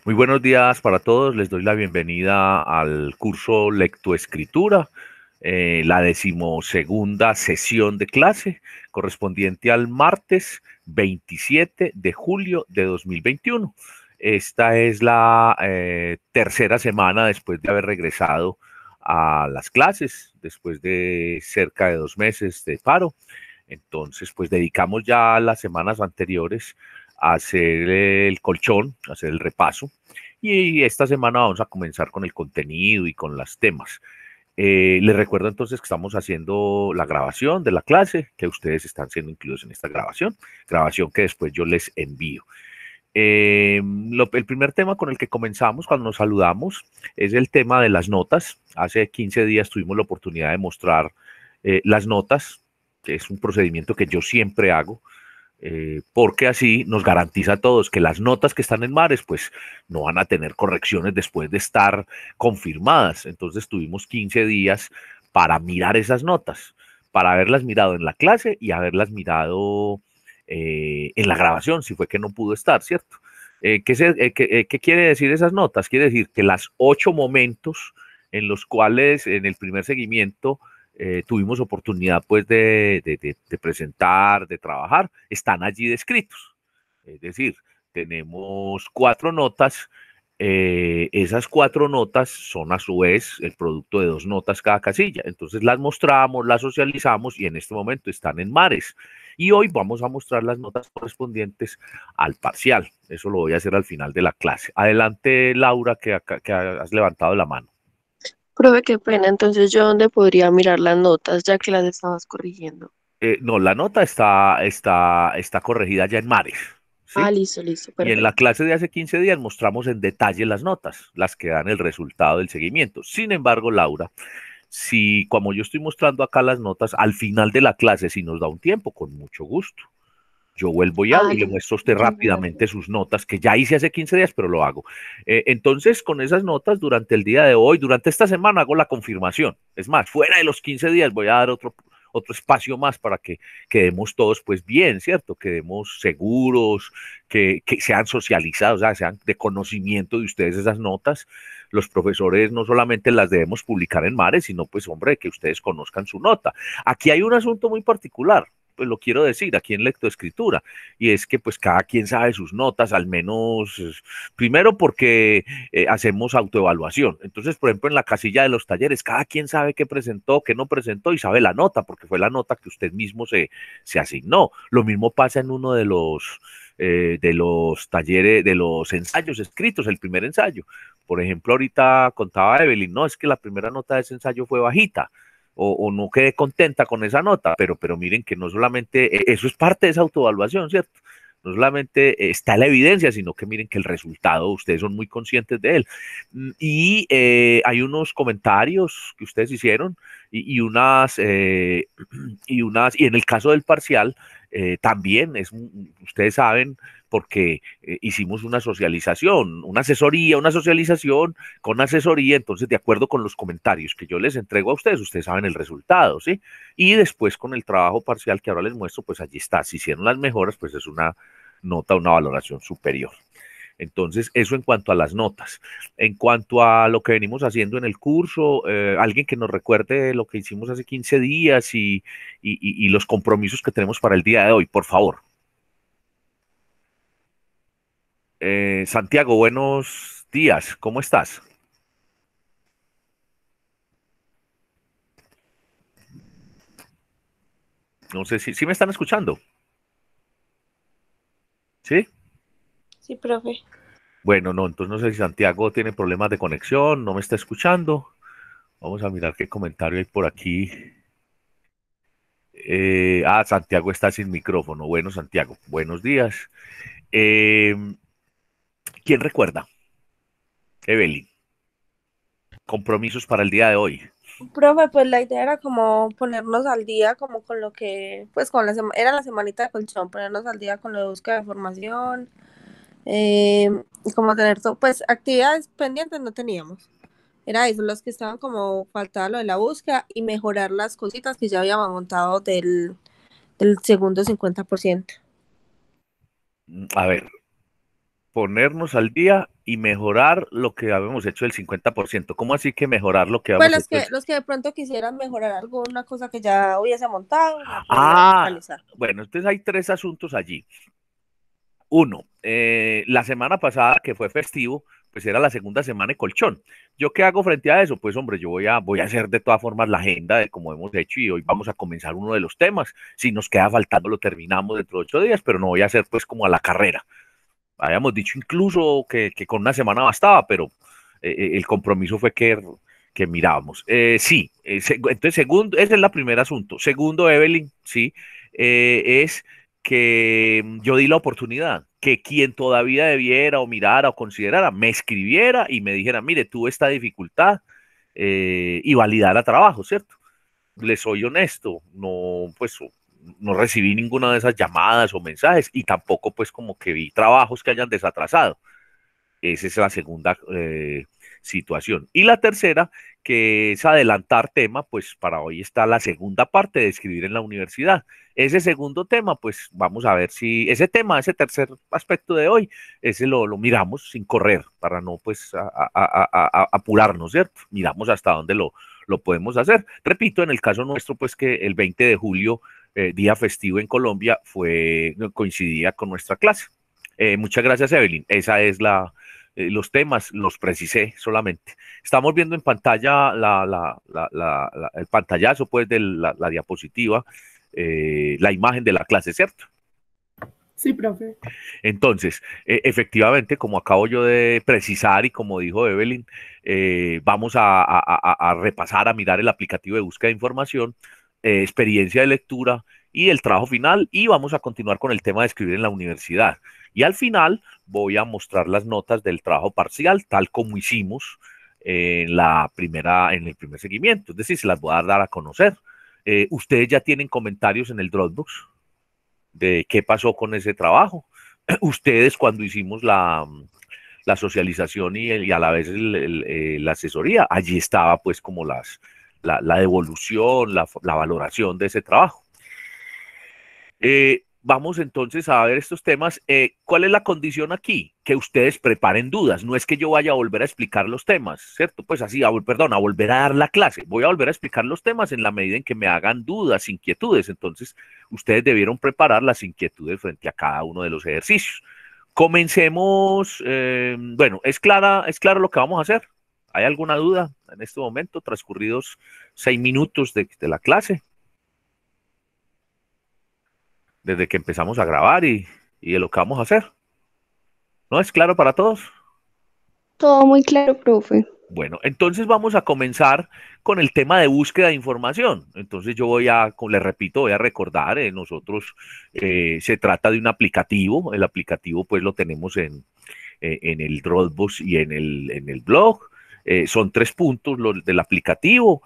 Muy buenos días para todos. Les doy la bienvenida al curso Lectoescritura, la decimosegunda sesión de clase correspondiente al martes 27 de julio de 2021. Esta es la tercera semana después de haber regresado a las clases, después de cerca de 2 meses de paro. Entonces, pues dedicamos ya las semanas anteriores a hacer el colchón, a hacer el repaso. Y esta semana vamos a comenzar con el contenido y con los temas. Les recuerdo entonces que estamos haciendo la grabación de la clase, que ustedes están siendo incluidos en esta grabación que después yo les envío. El primer tema con el que comenzamos cuando nos saludamos es el tema de las notas. Hace 15 días tuvimos la oportunidad de mostrar las notas, que es un procedimiento que yo siempre hago, porque así nos garantiza a todos que las notas que están en Mares pues no van a tener correcciones después de estar confirmadas. Entonces tuvimos 15 días para mirar esas notas, para haberlas mirado en la clase y haberlas mirado en la grabación, si fue que no pudo estar, ¿cierto? ¿Qué quiere decir esas notas? Quiere decir que las 8 momentos en los cuales en el primer seguimiento tuvimos oportunidad pues de presentar, de trabajar, están allí descritos. Es decir, tenemos 4 notas. Esas 4 notas son a su vez el producto de 2 notas cada casilla. Entonces las mostramos, las socializamos y en este momento están en Mares. Y hoy vamos a mostrar las notas correspondientes al parcial. Eso lo voy a hacer al final de la clase. Adelante, Laura, que has levantado la mano. Profe, qué pena. Entonces, ¿yo dónde podría mirar las notas ya que las estabas corrigiendo? No, la nota está corregida ya en Mares, Ah, ¿sí? listo, listo, Y en la perfecto. clase de hace 15 días mostramos en detalle las notas, las que dan el resultado del seguimiento. Sin embargo, Laura, si como yo estoy mostrando acá las notas, al final de la clase, si nos da un tiempo, con mucho gusto, yo vuelvo y hago Ah, y le listo. muestro a usted Muchas rápidamente gracias. sus notas, que ya hice hace 15 días, pero lo hago. Entonces, con esas notas, durante el día de hoy, durante esta semana, hago la confirmación. Es más, fuera de los 15 días, voy a dar otro espacio más para que quedemos todos pues bien, ¿cierto? Quedemos seguros, que sean socializados, o sea, sean de conocimiento de ustedes esas notas. Los profesores no solamente las debemos publicar en Mares, sino pues, hombre, que ustedes conozcan su nota. Aquí hay un asunto muy particular, pues lo quiero decir, aquí en lectoescritura, y es que pues cada quien sabe sus notas, al menos, primero porque hacemos autoevaluación. Entonces, por ejemplo, en la casilla de los talleres, cada quien sabe qué presentó, qué no presentó y sabe la nota, porque fue la nota que usted mismo se asignó. Lo mismo pasa en uno de los talleres, de los ensayos escritos, el primer ensayo. Por ejemplo, ahorita contaba Evelyn, no, es que la primera nota de ese ensayo fue bajita, o no quedé contenta con esa nota, pero miren que no solamente, eso es parte de esa autoevaluación, ¿cierto? No solamente está la evidencia, sino que miren que el resultado, ustedes son muy conscientes de él. Y hay unos comentarios que ustedes hicieron y en el caso del parcial, también ustedes saben, porque hicimos una socialización, una socialización con asesoría, entonces de acuerdo con los comentarios que yo les entrego a ustedes saben el resultado, ¿sí? Y después con el trabajo parcial que ahora les muestro, pues allí está, si hicieron las mejoras, pues es una nota, una valoración superior. Entonces, eso en cuanto a las notas. En cuanto a lo que venimos haciendo en el curso, alguien que nos recuerde lo que hicimos hace 15 días y los compromisos que tenemos para el día de hoy, por favor. Santiago, buenos días, ¿cómo estás? No sé si me están escuchando, ¿sí? Sí, profe. Bueno, no, entonces no sé si Santiago tiene problemas de conexión, no me está escuchando. Vamos a mirar qué comentario hay por aquí. Santiago está sin micrófono. Bueno, Santiago, buenos días. Eh, ¿Quién recuerda? Evelyn, compromisos para el día de hoy. Profe, pues la idea era como ponernos al día, como con lo que, pues con era la semanita de colchón, ponernos al día con lo de búsqueda de formación, y como tener todo, pues actividades pendientes no teníamos. Era eso, los que estaban como faltaba lo de la búsqueda y mejorar las cositas que ya habíamos montado del segundo 50%. A ver, ponernos al día. y mejorar lo que habíamos hecho del 50%. ¿Cómo así que mejorar lo que Pues habíamos hecho? los que de pronto quisieran mejorar alguna cosa que ya hubiese montado, la podían Ah, realizar. bueno, entonces hay tres asuntos allí. Uno, la semana pasada que fue festivo, pues era la segunda semana de colchón. ¿Yo qué hago frente a eso? Pues hombre, yo voy a hacer de todas formas la agenda de como hemos hecho y hoy vamos a comenzar uno de los temas. Si nos queda faltando lo terminamos dentro de 8 días, pero no voy a hacer pues como a la carrera. Habíamos dicho incluso que con una semana bastaba, pero el compromiso fue que mirábamos. Sí, entonces segundo, ese es el primer asunto. Segundo, Evelyn, sí, es que yo di la oportunidad, que quien todavía debiera o mirara o considerara, me escribiera y me dijera, mire, tuve esta dificultad y validara trabajo, ¿cierto? Les soy honesto, no, pues no recibí ninguna de esas llamadas o mensajes y tampoco pues como que vi trabajos que hayan desatrasado. Esa es la segunda situación. Y la tercera, que es adelantar tema, pues para hoy está la segunda parte de escribir en la universidad. Ese segundo tema, pues vamos a ver si ese tema, ese tercer aspecto de hoy, ese lo miramos sin correr, para no pues apurarnos, ¿cierto? Miramos hasta dónde lo podemos hacer. Repito, en el caso nuestro, pues que el 20 de julio, día festivo en Colombia, coincidía con nuestra clase. Muchas gracias, Evelyn. Esa es los temas, los precisé solamente. Estamos viendo en pantalla el pantallazo pues de la diapositiva, la imagen de la clase, ¿cierto? Sí, profe. Entonces, efectivamente, como acabo yo de precisar y como dijo Evelyn, vamos a repasar, a mirar el aplicativo de búsqueda de información, experiencia de lectura y el trabajo final y vamos a continuar con el tema de escribir en la universidad. Y al final voy a mostrar las notas del trabajo parcial, tal como hicimos en el primer seguimiento. Es decir, se las voy a dar a conocer. Ustedes ya tienen comentarios en el Dropbox de qué pasó con ese trabajo. Ustedes cuando hicimos la socialización y a la vez la asesoría, allí estaba pues como la devolución, la valoración de ese trabajo. Vamos entonces a ver estos temas. ¿Cuál es la condición aquí? Que ustedes preparen dudas. No es que yo vaya a volver a explicar los temas, ¿cierto? Pues así, perdón, a volver a dar la clase. Voy a volver a explicar los temas en la medida en que me hagan dudas, inquietudes. Entonces, ustedes debieron preparar las inquietudes frente a cada uno de los ejercicios. Comencemos. Bueno, es claro lo que vamos a hacer? ¿Hay alguna duda en este momento, transcurridos 6 minutos de la clase? Desde que empezamos a grabar y de lo que vamos a hacer. ¿No es claro para todos? Todo muy claro, profe. Bueno, entonces vamos a comenzar con el tema de búsqueda de información. Entonces yo les repito, voy a recordar, nosotros se trata de un aplicativo. El aplicativo pues lo tenemos en el Dropbox y en el blog. Son 3 puntos del aplicativo.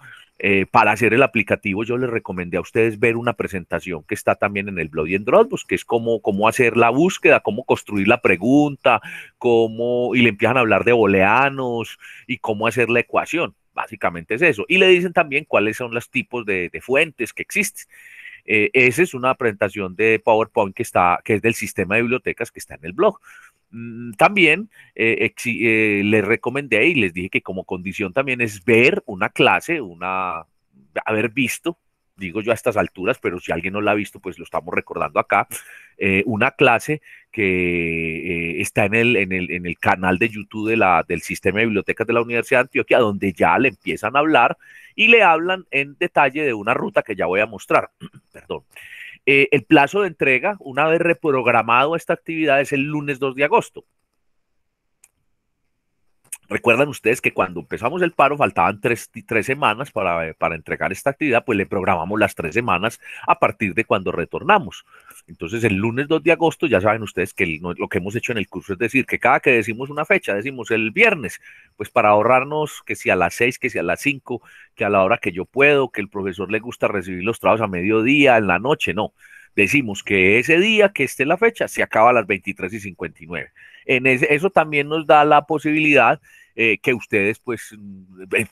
Para hacer el aplicativo yo les recomendé a ustedes ver una presentación que está también en el blog y en Dropbox, que es cómo hacer la búsqueda, cómo construir la pregunta, y le empiezan a hablar de booleanos y cómo hacer la ecuación. Básicamente es eso. Y le dicen también cuáles son los tipos de fuentes que existen. Esa es una presentación de PowerPoint que es del sistema de bibliotecas que está en el blog. También les recomendé y les dije que como condición también es ver una clase, haber visto, digo yo a estas alturas, pero si alguien no la ha visto, pues lo estamos recordando acá, una clase que está en el canal de YouTube del Sistema de Bibliotecas de la Universidad de Antioquia, donde ya le empiezan a hablar y le hablan en detalle de una ruta que ya voy a mostrar. Perdón. El plazo de entrega, una vez reprogramado esta actividad, es el lunes 2 de agosto. Recuerdan ustedes que cuando empezamos el paro faltaban tres semanas para entregar esta actividad, pues le programamos las 3 semanas a partir de cuando retornamos. Entonces, el lunes 2 de agosto, ya saben ustedes que lo que hemos hecho en el curso es decir, que cada que decimos una fecha, decimos el viernes, pues para ahorrarnos que si a las 6, que si a las 5, que a la hora que yo puedo, que el profesor le gusta recibir los trabajos a mediodía, en la noche, no. Decimos que ese día que esté la fecha se acaba a las 23:59. Eso también nos da la posibilidad que ustedes pues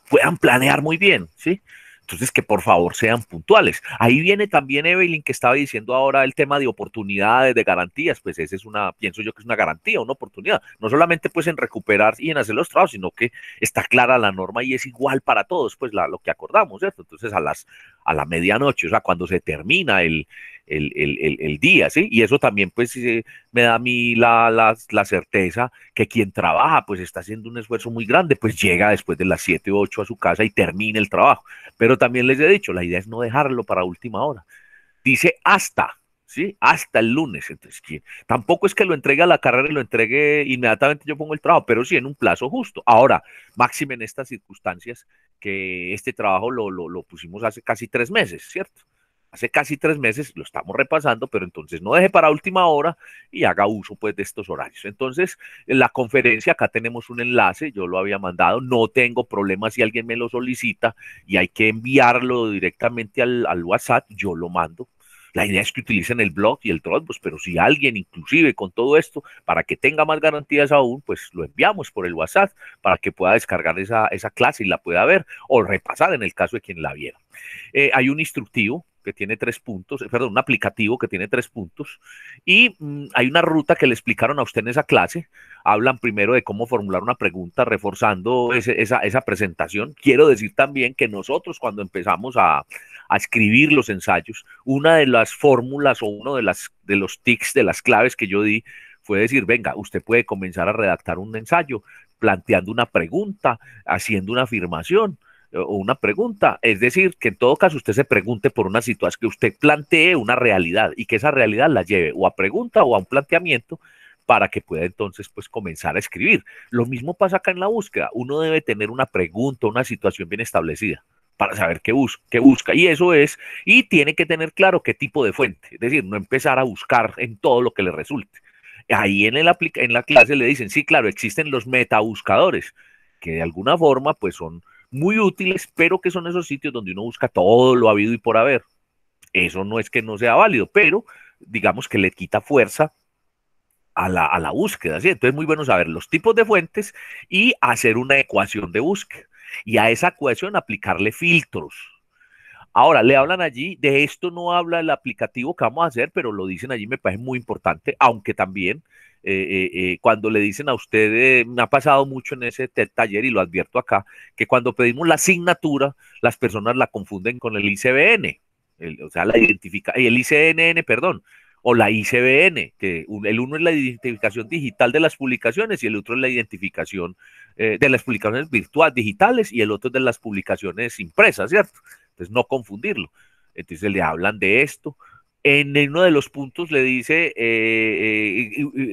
puedan planear muy bien, ¿sí? Entonces, que por favor sean puntuales. Ahí viene también Evelyn, que estaba diciendo ahora el tema de oportunidades, de garantías. Pues esa es pienso yo que es una garantía, una oportunidad. No solamente pues en recuperar y en hacer los trabajos, sino que está clara la norma y es igual para todos, pues lo que acordamos, ¿cierto? Entonces, a la medianoche, o sea, cuando se termina el día, ¿sí? Y eso también, pues, me da a mí la certeza que quien trabaja, pues, está haciendo un esfuerzo muy grande, pues llega después de las 7 o 8 a su casa y termina el trabajo. Pero también les he dicho, la idea es no dejarlo para última hora. Dice hasta, ¿sí? Hasta el lunes. Entonces, tampoco es que lo entregue a la carrera y lo entregue inmediatamente yo pongo el trabajo, pero sí en un plazo justo. Ahora, máxime en estas circunstancias que este trabajo lo pusimos hace casi 3 meses, ¿cierto? Hace casi 3 meses lo estamos repasando, pero entonces no deje para última hora y haga uso pues de estos horarios. Entonces, en la conferencia acá tenemos un enlace, yo lo había mandado, no tengo problema si alguien me lo solicita y hay que enviarlo directamente al WhatsApp, yo lo mando. La idea es que utilicen el blog y el Dropbox, pero si alguien, inclusive con todo esto, para que tenga más garantías aún, pues lo enviamos por el WhatsApp para que pueda descargar esa clase y la pueda ver o repasar en el caso de quien la viera. Hay un instructivo que tiene 3 puntos, perdón, un aplicativo que tiene 3 puntos y hay una ruta que le explicaron a usted en esa clase. Hablan primero de cómo formular una pregunta reforzando esa presentación. Quiero decir también que nosotros cuando empezamos a escribir los ensayos, una de las fórmulas o uno de los tics, de las claves que yo di fue decir, venga, usted puede comenzar a redactar un ensayo planteando una pregunta, haciendo una afirmación o una pregunta, es decir, que en todo caso usted se pregunte por una situación, que usted plantee una realidad y que esa realidad la lleve o a pregunta o a un planteamiento para que pueda entonces pues comenzar a escribir. Lo mismo pasa acá en la búsqueda, uno debe tener una pregunta, una situación bien establecida para saber qué busca, y eso es, y tiene que tener claro qué tipo de fuente, es decir, no empezar a buscar en todo lo que le resulte. Ahí en la clase le dicen, sí, claro, existen los metabuscadores, que de alguna forma pues son muy útiles, pero que son esos sitios donde uno busca todo lo habido y por haber. Eso no es que no sea válido, pero digamos que le quita fuerza a la búsqueda, ¿sí? Entonces es muy bueno saber los tipos de fuentes y hacer una ecuación de búsqueda. Y a esa ecuación aplicarle filtros. Ahora, le hablan allí, de esto no habla el aplicativo que vamos a hacer, pero lo dicen allí, me parece muy importante, aunque también cuando le dicen a usted, me ha pasado mucho en ese taller y lo advierto acá, que cuando pedimos la asignatura, las personas la confunden con el ICBN, o sea, el ICNN, perdón, o la ICBN, que el uno es la identificación digital de las publicaciones y el otro es la identificación de las publicaciones virtuales, digitales, y el otro es de las publicaciones impresas, ¿cierto? Entonces, no confundirlo. Entonces, le hablan de esto. En uno de los puntos le dice,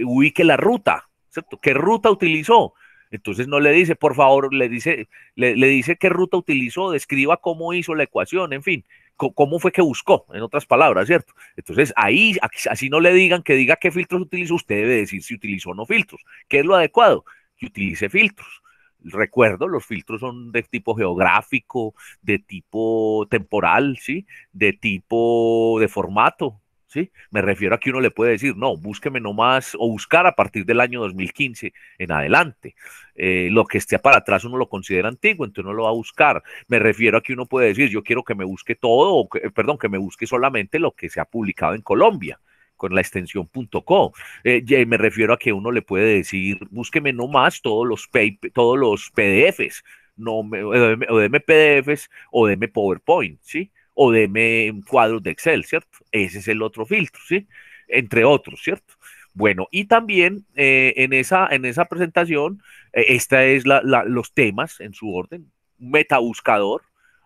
ubique la ruta, ¿cierto? ¿Qué ruta utilizó? Entonces no le dice, por favor, le dice qué ruta utilizó, describa cómo hizo la ecuación, en fin, cómo fue que buscó, en otras palabras, ¿cierto? Entonces ahí, así no le digan que diga qué filtros utilizó, usted debe decir si utilizó o no filtros. ¿Qué es lo adecuado? Que utilice filtros. Recuerdo, los filtros son de tipo geográfico, de tipo temporal, ¿sí? De tipo de formato, ¿sí? Me refiero a que uno le puede decir, no, búsqueme nomás o buscar a partir del año 2015 en adelante. Lo que esté para atrás uno lo considera antiguo, entonces uno lo va a buscar. Me refiero a que uno puede decir, yo quiero que me busque todo, o perdón, que me busque solamente lo que se ha publicado en Colombia con la extensión .co. Me refiero a que uno le puede decir, búsqueme nomás todos los PDFs, no o deme PDFs o deme PowerPoint, ¿sí? O deme cuadros de Excel, ¿cierto? Ese es el otro filtro, ¿sí? Entre otros, ¿cierto? Bueno, y también en esa presentación, esta es los temas en su orden, metabuscador.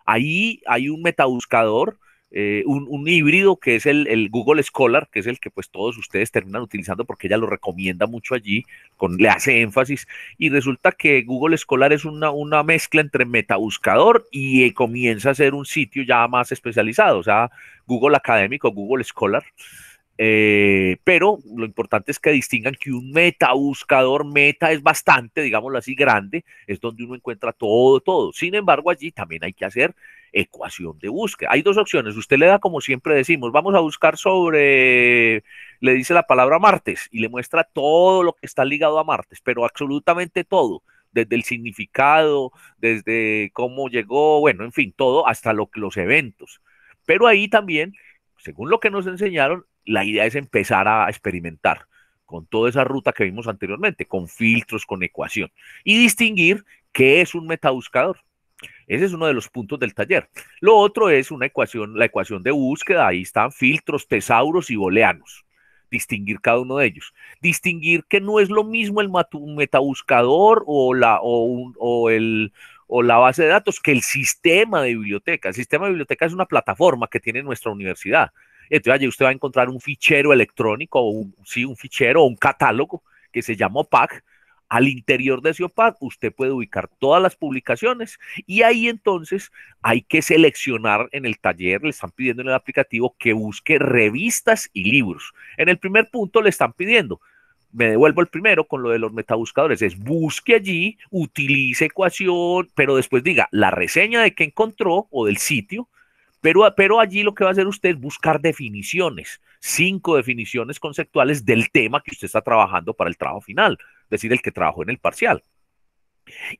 Ahí hay un metabuscador, un híbrido que es el Google Scholar, que es el que pues todos ustedes terminan utilizando porque ella lo recomienda mucho allí, le hace énfasis, y resulta que Google Scholar es una mezcla entre metabuscador y comienza a ser un sitio ya más especializado, o sea, Google Académico, Google Scholar. Pero lo importante es que distingan que un metabuscador, meta es bastante, digámoslo así, grande, es donde uno encuentra todo. Sin embargo, allí también hay que hacer ecuación de búsqueda. Hay dos opciones. Usted le da, como siempre decimos, vamos a buscar sobre, le dice la palabra martes y le muestra todo lo que está ligado a martes, pero absolutamente todo. desde el significado, desde cómo llegó, bueno, en fin, todo, hasta los eventos. Pero ahí también, según lo que nos enseñaron, la idea es empezar a experimentar con toda esa ruta que vimos anteriormente, con filtros, con ecuación, y distinguir qué es un metabuscador. Ese es uno de los puntos del taller. Lo otro es una ecuación, la ecuación de búsqueda. Ahí están filtros, tesauros y booleanos. Distinguir cada uno de ellos. Distinguir que no es lo mismo el metabuscador o la base de datos que el sistema de biblioteca. El sistema de biblioteca es una plataforma que tiene nuestra universidad. Entonces allí usted va a encontrar un fichero electrónico, o un fichero o un catálogo que se llama OPAC. Al interior de ese OPAC usted puede ubicar todas las publicaciones y ahí entonces hay que seleccionar en el taller, le están pidiendo en el aplicativo que busque revistas y libros. En el primer punto le están pidiendo, me devuelvo el primero con lo de los metabuscadores, es busque allí, utilice ecuación, pero después diga la reseña de qué encontró o del sitio, pero allí lo que va a hacer usted es buscar definiciones, 5 definiciones conceptuales del tema que usted está trabajando para el trabajo final, es decir, el que trabajó en el parcial.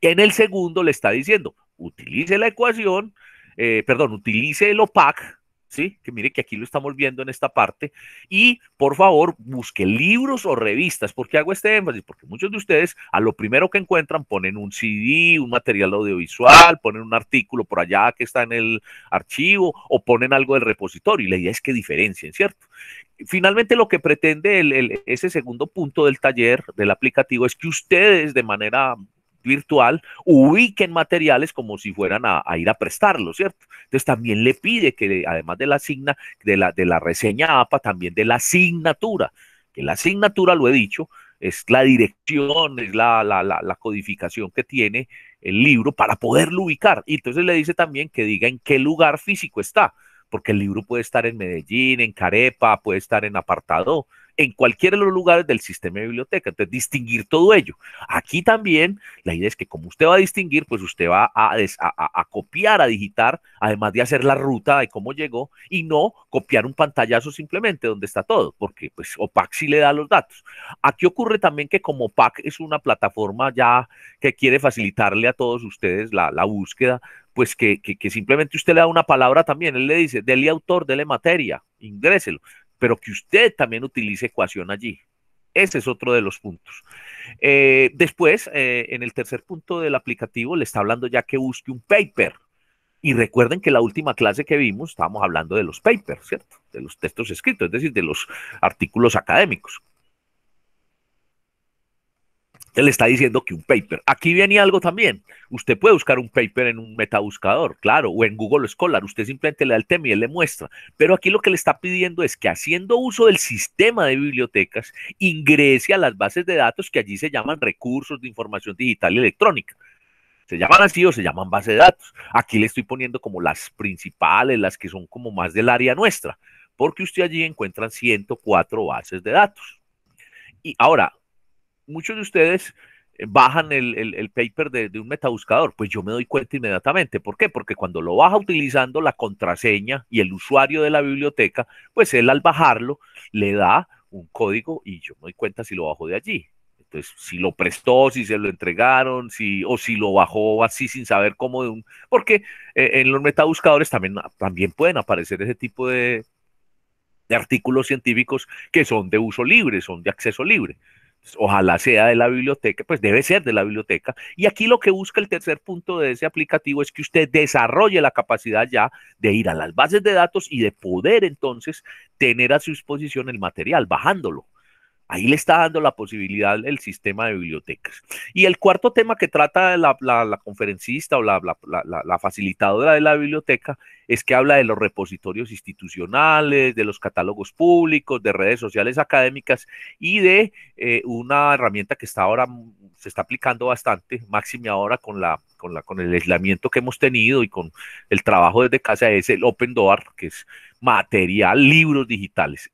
Y en el segundo le está diciendo, utilice la ecuación, utilice el OPAC, ¿sí? Que mire que aquí lo estamos viendo en esta parte, y por favor busque libros o revistas. ¿Por qué hago este énfasis? Porque muchos de ustedes a lo primero que encuentran ponen un CD, un material audiovisual, ponen un artículo por allá que está en el archivo, o ponen algo del repositorio, y la idea es que diferencien, ¿cierto? Finalmente lo que pretende ese segundo punto del taller, del aplicativo, es que ustedes de manera virtual ubiquen materiales como si fueran a ir a prestarlos, ¿cierto? Entonces también le pide que además de la reseña APA, también de la asignatura, que la asignatura, lo he dicho, es la dirección, es la codificación que tiene el libro para poderlo ubicar. Y entonces le dice también que diga en qué lugar físico está, porque el libro puede estar en Medellín, en Carepa, puede estar en Apartado, en cualquiera de los lugares del sistema de biblioteca. Entonces, distinguir todo ello. Aquí también, la idea es que como usted va a distinguir, pues usted va a copiar, a digitar, además de hacer la ruta de cómo llegó, y no copiar un pantallazo simplemente donde está todo, porque pues OPAC sí le da los datos. Aquí ocurre también que como OPAC es una plataforma ya que quiere facilitarle a todos ustedes la búsqueda, pues que simplemente usted le da una palabra también, él le dice, dele autor, dele materia, ingréselo, pero que usted también utilice ecuación allí. Ese es otro de los puntos. Después, en el tercer punto del aplicativo, le está hablando ya que busque un paper. Y recuerden que la última clase que vimos, estábamos hablando de los papers, ¿cierto? De los textos escritos, es decir, de los artículos académicos. Él está diciendo que un paper. Aquí viene algo también. Usted puede buscar un paper en un metabuscador, claro, o en Google Scholar. Usted simplemente le da el tema y él le muestra. Pero aquí lo que le está pidiendo es que haciendo uso del sistema de bibliotecas, ingrese a las bases de datos que allí se llaman recursos de información digital y electrónica. Se llaman así o se llaman base de datos. Aquí le estoy poniendo como las principales, las que son como más del área nuestra, porque usted allí encuentra 104 bases de datos. Y ahora, muchos de ustedes bajan el paper de un metabuscador, pues yo me doy cuenta inmediatamente. ¿Por qué? Porque cuando lo baja utilizando la contraseña y el usuario de la biblioteca, pues él al bajarlo le da un código y yo me doy cuenta si lo bajo de allí. Entonces, si lo prestó, si se lo entregaron, o si lo bajó así sin saber cómo porque en los metabuscadores también pueden aparecer ese tipo de artículos científicos que son de uso libre, son de acceso libre. Ojalá sea de la biblioteca, pues debe ser de la biblioteca. Y aquí lo que busca el tercer punto de ese aplicativo es que usted desarrolle la capacidad ya de ir a las bases de datos y de poder entonces tener a su disposición el material, bajándolo. Ahí le está dando la posibilidad el sistema de bibliotecas. Y el cuarto tema que trata la conferencista o la facilitadora de la biblioteca es que habla de los repositorios institucionales, de los catálogos públicos, de redes sociales académicas y de una herramienta que está ahora se está aplicando bastante, máxime ahora con el aislamiento que hemos tenido y con el trabajo desde casa, es el Open Door, que es material, libros digitales.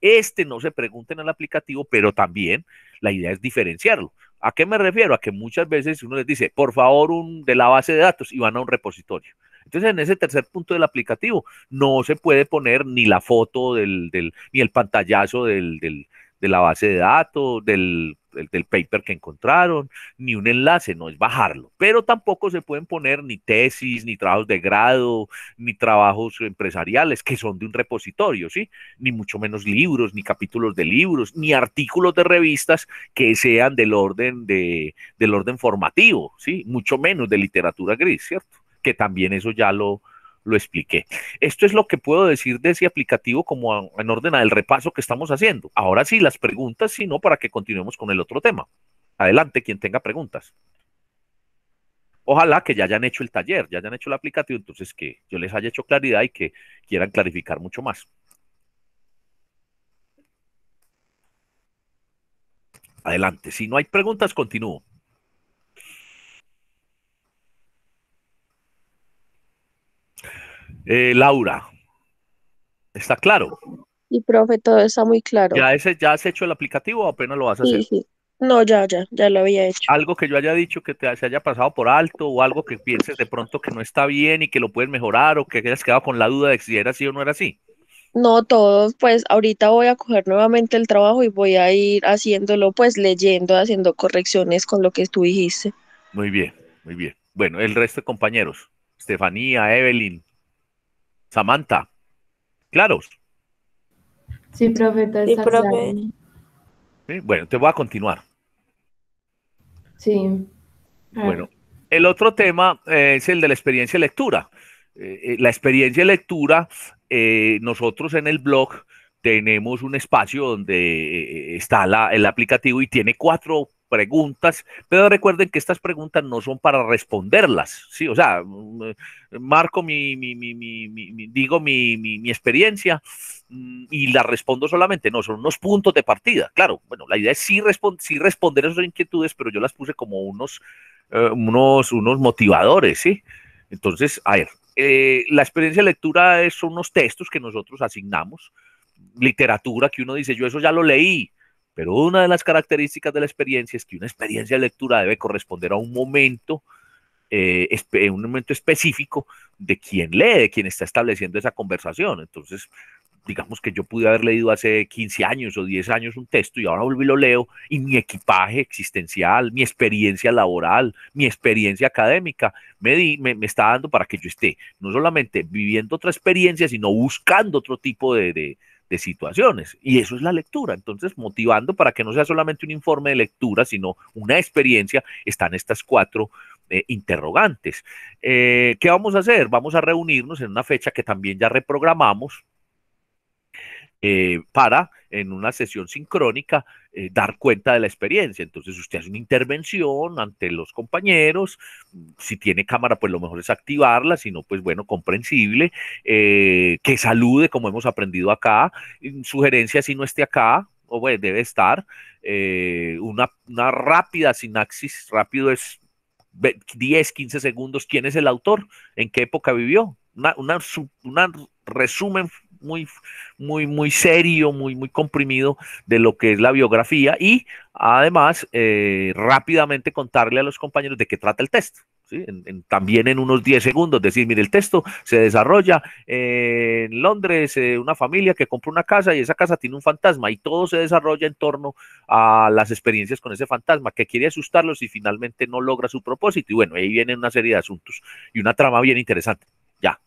No se pregunta en el aplicativo, pero también la idea es diferenciarlo. ¿A qué me refiero? A que muchas veces uno les dice, por favor, de la base de datos y van a un repositorio. Entonces, en ese tercer punto del aplicativo no se puede poner ni la foto ni el pantallazo de la base de datos, del paper que encontraron, ni un enlace, no es bajarlo. Pero tampoco se pueden poner ni tesis, ni trabajos de grado, ni trabajos empresariales que son de un repositorio, ¿sí? Ni mucho menos libros, ni capítulos de libros, ni artículos de revistas que sean del orden formativo, ¿sí? Mucho menos de literatura gris, ¿cierto? Que también eso ya lo expliqué. Esto es lo que puedo decir de ese aplicativo como en orden al repaso que estamos haciendo. Ahora sí, las preguntas, si no, para que continuemos con el otro tema. Adelante, quien tenga preguntas. Ojalá que ya hayan hecho el taller, ya hayan hecho el aplicativo, entonces que yo les haya hecho claridad y que quieran clarificar mucho más. Adelante, si no hay preguntas, continúo. Laura, ¿está claro? Y profe, todo está muy claro. ¿Ya has hecho el aplicativo o apenas lo vas a hacer? Sí, sí. No, ya lo había hecho. Algo que yo haya dicho que se haya pasado por alto o algo que pienses de pronto que no está bien y que lo puedes mejorar o que hayas quedado con la duda de si era así o no era así. No, todo, pues ahorita voy a coger nuevamente el trabajo y voy a ir haciéndolo, pues leyendo, haciendo correcciones con lo que tú dijiste. Muy bien, muy bien. Bueno, el resto de compañeros, Estefanía, Evelyn, Samantha, claros. Sí, profe, todo Sí, está claro. profe. ¿Sí? Bueno, te voy a continuar. Sí. Bueno, el otro tema es el de la experiencia de lectura. La experiencia de lectura, nosotros en el blog tenemos un espacio donde está el aplicativo y tiene 4 preguntas, pero recuerden que estas preguntas no son para responderlas, ¿sí? O sea, marco digo mi experiencia y la respondo solamente, no, son unos puntos de partida. Claro, bueno, la idea es sí responder esas inquietudes, pero yo las puse como unos motivadores, ¿sí? Entonces, a ver, la experiencia de lectura son unos textos que nosotros asignamos, literatura que uno dice, yo eso ya lo leí, pero una de las características de la experiencia es que una experiencia de lectura debe corresponder a un momento específico de quien lee, de quien está estableciendo esa conversación. Entonces, digamos que yo pude haber leído hace 15 años o 10 años un texto y ahora vuelvo y lo leo y mi equipaje existencial, mi experiencia laboral, mi experiencia académica me está dando para que yo esté no solamente viviendo otra experiencia, sino buscando otro tipo de situaciones. Y eso es la lectura. Entonces, motivando para que no sea solamente un informe de lectura, sino una experiencia, están estas 4 interrogantes. ¿Qué vamos a hacer? Vamos a reunirnos en una fecha que también ya reprogramamos para, en una sesión sincrónica, dar cuenta de la experiencia. Entonces usted hace una intervención ante los compañeros, si tiene cámara, pues lo mejor es activarla, si no, pues bueno, comprensible, que salude, como hemos aprendido acá, sugerencia si no esté acá, o bueno, debe estar, una rápida sinapsis, rápido es 10, 15 segundos, quién es el autor, en qué época vivió, una resumen muy serio, muy comprimido de lo que es la biografía y además rápidamente contarle a los compañeros de qué trata el texto. ¿Sí? También en unos 10 segundos, decir, mire, el texto se desarrolla en Londres, una familia que compra una casa y esa casa tiene un fantasma y todo se desarrolla en torno a las experiencias con ese fantasma que quiere asustarlos y finalmente no logra su propósito. Y bueno, ahí viene una serie de asuntos y una trama bien interesante. Ya,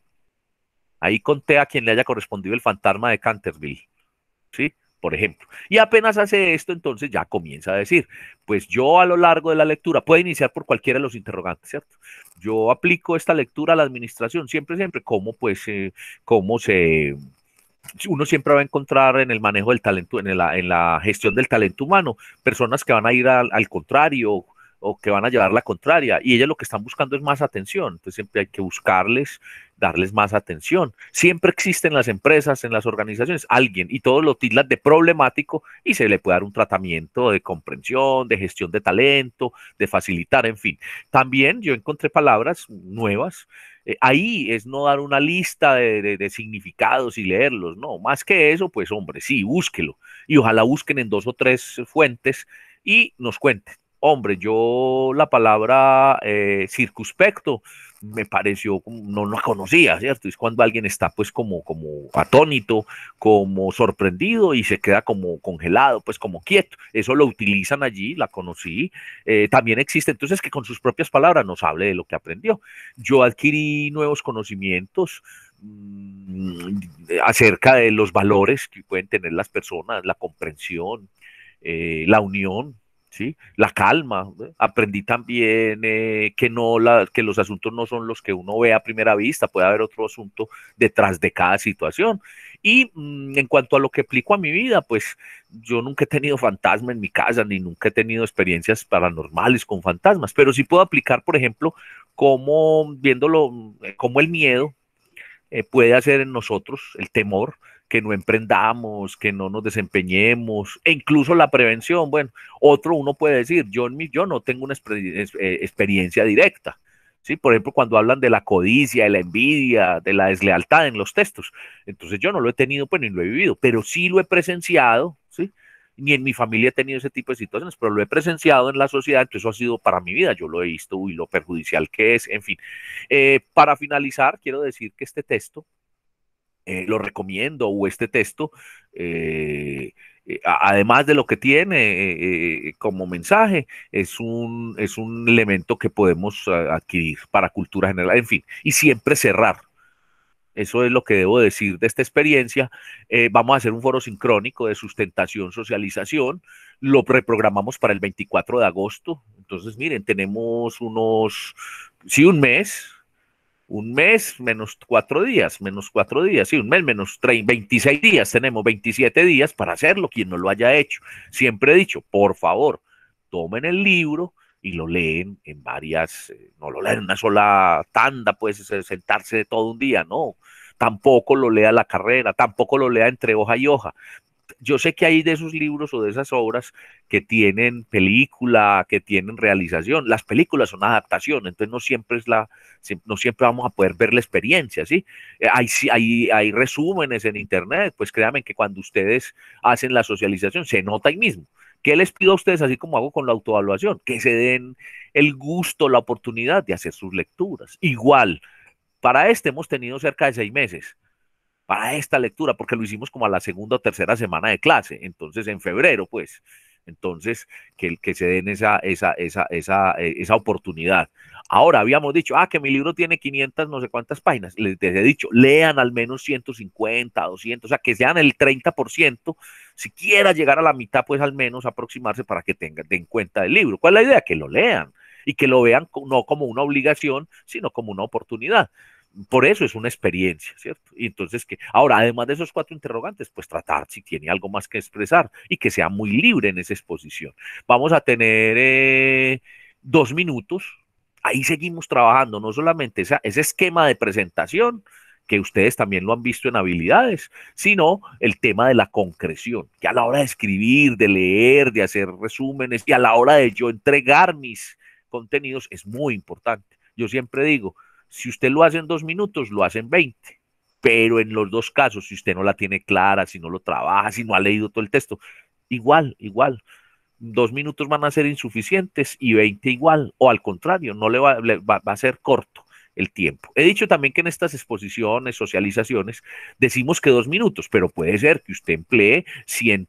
ahí conté a quien le haya correspondido el fantasma de Canterville, ¿sí? Por ejemplo. Y apenas hace esto, entonces ya comienza a decir, pues yo a lo largo de la lectura, puede iniciar por cualquiera de los interrogantes, ¿cierto? Yo aplico esta lectura a la administración, siempre, cómo pues, cómo uno siempre va a encontrar en el manejo del talento, en la gestión del talento humano, personas que van a ir al contrario o que van a llevar la contraria, y ellas lo que están buscando es más atención, entonces siempre hay que buscarles, darles más atención. Siempre existe en las empresas, en las organizaciones, alguien, y todos lo tildan de problemático, y se le puede dar un tratamiento de comprensión, de gestión de talento, de facilitar, en fin. También yo encontré palabras nuevas, ahí es no dar una lista de significados y leerlos, no, más que eso, pues hombre, sí, búsquelo, y ojalá busquen en 2 o 3 fuentes y nos cuenten. Hombre, yo la palabra circunspecto me pareció, no la conocía, ¿cierto? Es cuando alguien está pues como atónito, como sorprendido y se queda como congelado, pues como quieto. Eso lo utilizan allí, la conocí. También existe entonces que con sus propias palabras nos hable de lo que aprendió. Yo adquirí nuevos conocimientos acerca de los valores que pueden tener las personas, la comprensión, la unión, ¿sí? La calma. Aprendí también que los asuntos no son los que uno ve a primera vista, puede haber otro asunto detrás de cada situación. Y en cuanto a lo que aplico a mi vida, pues yo nunca he tenido fantasma en mi casa, ni nunca he tenido experiencias paranormales con fantasmas, pero sí puedo aplicar, por ejemplo, cómo viéndolo, cómo el miedo puede hacer en nosotros, el temor, que no emprendamos, que no nos desempeñemos, e incluso la prevención. Bueno, otro uno puede decir, yo no tengo una experiencia directa. ¿Sí? Por ejemplo, cuando hablan de la codicia, de la envidia, de la deslealtad en los textos, entonces yo no lo he tenido, pues ni lo he vivido, pero sí lo he presenciado, ¿sí? Ni en mi familia he tenido ese tipo de situaciones, pero lo he presenciado en la sociedad, entonces eso ha sido para mi vida, yo lo he visto y lo perjudicial que es, en fin. Para finalizar, quiero decir que este texto lo recomiendo, o este texto, además de lo que tiene como mensaje, es un elemento que podemos adquirir para cultura general, en fin, y siempre cerrar. Eso es lo que debo decir de esta experiencia. Vamos a hacer un foro sincrónico de sustentación, socialización. Lo reprogramamos para el 24 de agosto. Entonces, miren, tenemos sí, un mes menos 4 días, sí, un mes menos 26 días, tenemos 27 días para hacerlo, quien no lo haya hecho. Siempre he dicho, por favor, tomen el libro y lo leen en varias, no lo leen en una sola tanda, pues sentarse de todo un día, no. Tampoco lo lea la carrera, tampoco lo lea entre hoja y hoja. Yo sé que hay de esos libros o de esas obras que tienen película, que tienen realización. Las películas son adaptación, entonces no siempre vamos a poder ver la experiencia, ¿sí? Hay resúmenes en internet, pues créanme que cuando ustedes hacen la socialización se nota ahí mismo. ¿Qué les pido a ustedes, así como hago con la autoevaluación? Que se den el gusto, la oportunidad de hacer sus lecturas. Igual, para este hemos tenido cerca de 6 meses para esta lectura, porque lo hicimos como a la segunda o tercera semana de clase, entonces en febrero, pues, entonces que se den esa oportunidad. Ahora habíamos dicho, que mi libro tiene 500 no sé cuántas páginas, les he dicho, lean al menos 150, 200, o sea, que sean el 30%, siquiera llegar a la mitad, pues al menos aproximarse para que den cuenta del libro. ¿Cuál es la idea? Que lo lean y que lo vean no como una obligación, sino como una oportunidad. Por eso es una experiencia, ¿cierto? Y entonces ahora, además de esos 4 interrogantes, pues tratar si tiene algo más que expresar y que sea muy libre en esa exposición. Vamos a tener 2 minutos, ahí seguimos trabajando, no solamente ese esquema de presentación, que ustedes también lo han visto en habilidades, sino el tema de la concreción, que a la hora de escribir, de leer, de hacer resúmenes y a la hora de yo entregar mis contenidos es muy importante. Yo siempre digo, si usted lo hace en 2 minutos, lo hace en 20. Pero en los dos casos, si usted no la tiene clara, si no lo trabaja, si no ha leído todo el texto, igual. 2 minutos van a ser insuficientes y 20 igual. O al contrario, no va a ser corto el tiempo. He dicho también que en estas exposiciones, socializaciones, decimos que 2 minutos, pero puede ser que usted emplee 100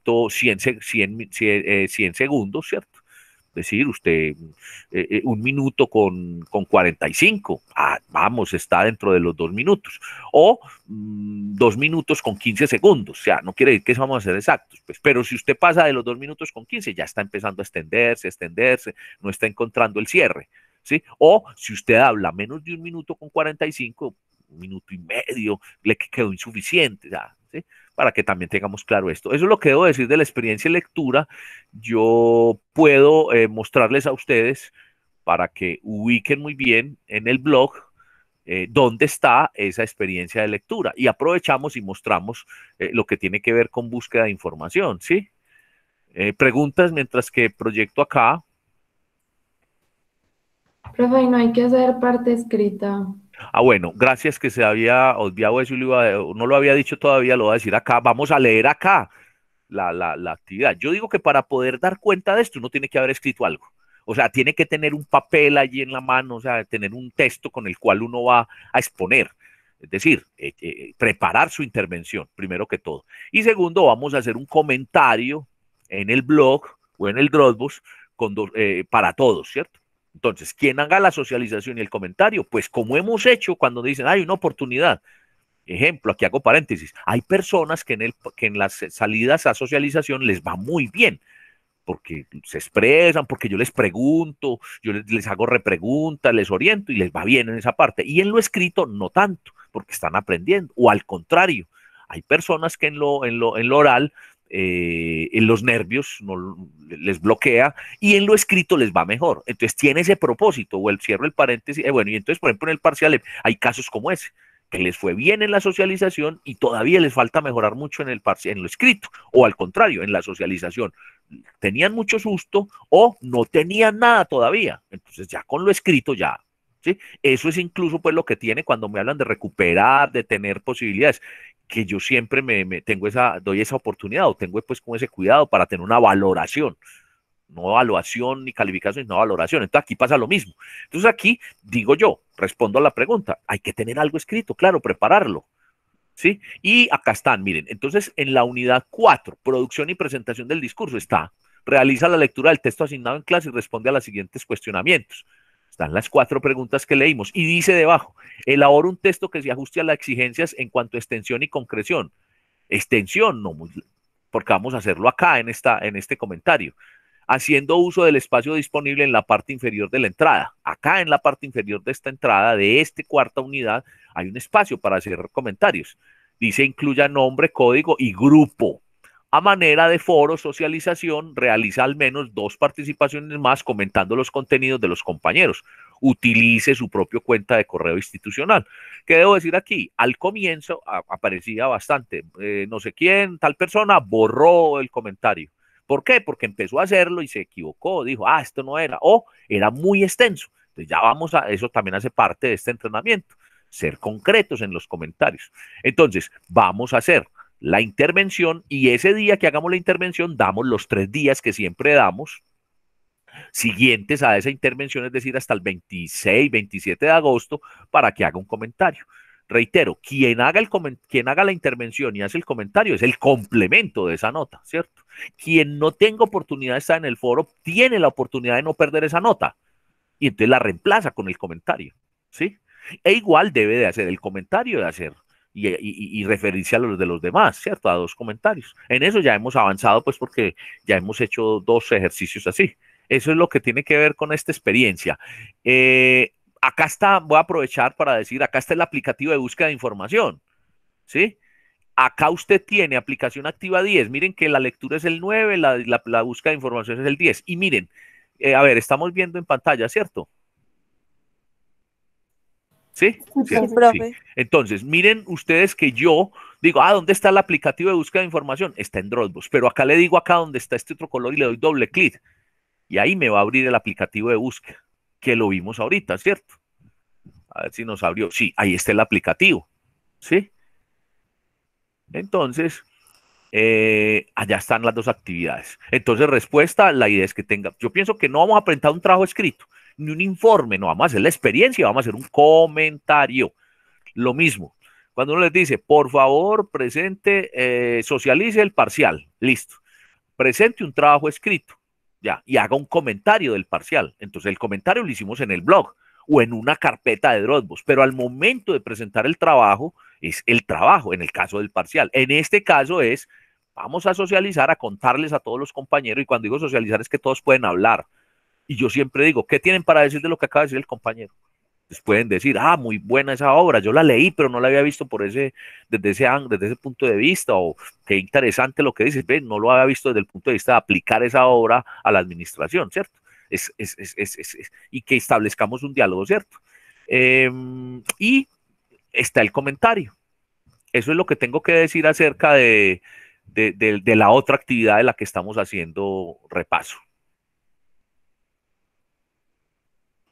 segundos, ¿cierto? Decir, usted 1 minuto con 45, vamos, está dentro de los 2 minutos, o 2 minutos con 15 segundos, o sea, no quiere decir que vamos a ser exactos, pues, pero si usted pasa de los 2 minutos con 15, ya está empezando a extenderse, no está encontrando el cierre, ¿sí? O si usted habla menos de 1 minuto con 45, 1 minuto y medio, le quedó insuficiente, ¿sí? Para que también tengamos claro esto. Eso es lo que debo decir de la experiencia de lectura. Yo puedo mostrarles a ustedes para que ubiquen muy bien en el blog dónde está esa experiencia de lectura y aprovechamos y mostramos lo que tiene que ver con búsqueda de información, ¿sí? Preguntas mientras que proyecto acá. Profe, ¿y no hay que hacer parte escrita? Bueno, gracias que se había olvidado eso y no lo había dicho todavía, lo voy a decir acá. Vamos a leer acá la actividad. Yo digo que para poder dar cuenta de esto uno tiene que haber escrito algo. O sea, tiene que tener un papel allí en la mano, o sea, tener un texto con el cual uno va a exponer. Es decir, preparar su intervención, primero que todo. Y segundo, vamos a hacer un comentario en el blog o en el Dropbox para todos, ¿cierto? Entonces, quien haga la socialización y el comentario, pues como hemos hecho cuando dicen, hay una oportunidad. Ejemplo, aquí hago paréntesis. Hay personas que en las salidas a socialización les va muy bien porque se expresan, porque yo les pregunto, yo les hago repreguntas, les oriento y les va bien en esa parte. Y en lo escrito no tanto, porque están aprendiendo. O al contrario, hay personas que en lo oral, en los nervios no, les bloquea y en lo escrito les va mejor. Entonces tiene ese propósito, o el cierro el paréntesis. Bueno, y entonces, por ejemplo, en el parcial hay casos como ese que les fue bien en la socialización y todavía les falta mejorar mucho en lo escrito, o al contrario, en la socialización tenían mucho susto o no tenían nada todavía. Entonces ya con lo escrito ya, ¿sí? Eso es incluso pues lo que tiene cuando me hablan de recuperar, de tener posibilidades, que yo siempre doy esa oportunidad o tengo pues como ese cuidado para tener una valoración. No evaluación ni calificación, sino valoración. Entonces aquí pasa lo mismo. Entonces aquí digo yo, respondo a la pregunta, hay que tener algo escrito, claro, prepararlo. ¿Sí? Y acá están, miren, entonces en la unidad 4, producción y presentación del discurso, está, realiza la lectura del texto asignado en clase y responde a los siguientes cuestionamientos. Están las 4 preguntas que leímos y dice debajo, elabora un texto que se ajuste a las exigencias en cuanto a extensión y concreción. Extensión, no, porque vamos a hacerlo acá en este comentario. Haciendo uso del espacio disponible en la parte inferior de la entrada. Acá en la parte inferior de esta entrada, de esta cuarta unidad, hay un espacio para hacer comentarios. Dice incluya nombre, código y grupo. A manera de foro, socialización, realiza al menos 2 participaciones más comentando los contenidos de los compañeros. Utilice su propia cuenta de correo institucional. ¿Qué debo decir aquí? Al comienzo aparecía bastante. No sé quién, tal persona, borró el comentario. ¿Por qué? Porque empezó a hacerlo y se equivocó, dijo, esto no era, o era muy extenso. Entonces ya eso también hace parte de este entrenamiento, ser concretos en los comentarios. Entonces, vamos a hacer la intervención y ese día que hagamos la intervención, damos los 3 días que siempre damos, siguientes a esa intervención, es decir, hasta el 26, 27 de agosto, para que haga un comentario. Reitero, quien haga la intervención y hace el comentario es el complemento de esa nota, ¿cierto? Quien no tenga oportunidad de estar en el foro tiene la oportunidad de no perder esa nota y entonces la reemplaza con el comentario, ¿sí? E igual debe de hacer el comentario y referirse a los de los demás, ¿cierto? A 2 comentarios. En eso ya hemos avanzado, pues porque ya hemos hecho 2 ejercicios así. Eso es lo que tiene que ver con esta experiencia. Acá está, voy a aprovechar para decir, acá está el aplicativo de búsqueda de información, ¿sí? Acá usted tiene aplicación activa 10. Miren que la lectura es el 9, la búsqueda de información es el 10. Y miren, a ver, estamos viendo en pantalla, ¿cierto? ¿Sí? Sí, ¿Cierto? profe. Sí. Entonces, miren ustedes que yo digo, ¿dónde está el aplicativo de búsqueda de información? Está en Dropbox, pero acá le digo acá donde está este otro color y le doy doble clic. Y ahí me va a abrir el aplicativo de búsqueda, que lo vimos ahorita, ¿cierto? A ver si nos abrió. Sí, ahí está el aplicativo, ¿sí? Entonces, allá están las 2 actividades. Entonces, respuesta, la idea es que tenga, yo pienso que no vamos a presentar un trabajo escrito, ni un informe, no, vamos a hacer la experiencia, vamos a hacer un comentario. Lo mismo, cuando uno les dice, por favor, presente, socialice el parcial, listo. Presente un trabajo escrito, ya, y haga un comentario del parcial. Entonces, el comentario lo hicimos en el blog o en una carpeta de Dropbox, pero al momento de presentar el trabajo, es el trabajo, en el caso del parcial. En este caso es, vamos a socializar, a contarles a todos los compañeros, y cuando digo socializar es que todos pueden hablar. Y yo siempre digo, ¿qué tienen para decir de lo que acaba de decir el compañero? Les pueden decir, muy buena esa obra, yo la leí, pero no la había visto desde ese punto de vista, o qué interesante lo que dices, no lo había visto desde el punto de vista de aplicar esa obra a la administración, ¿cierto? Y que establezcamos un diálogo, ¿cierto? Y está el comentario. Eso es lo que tengo que decir acerca de la otra actividad de la que estamos haciendo repaso.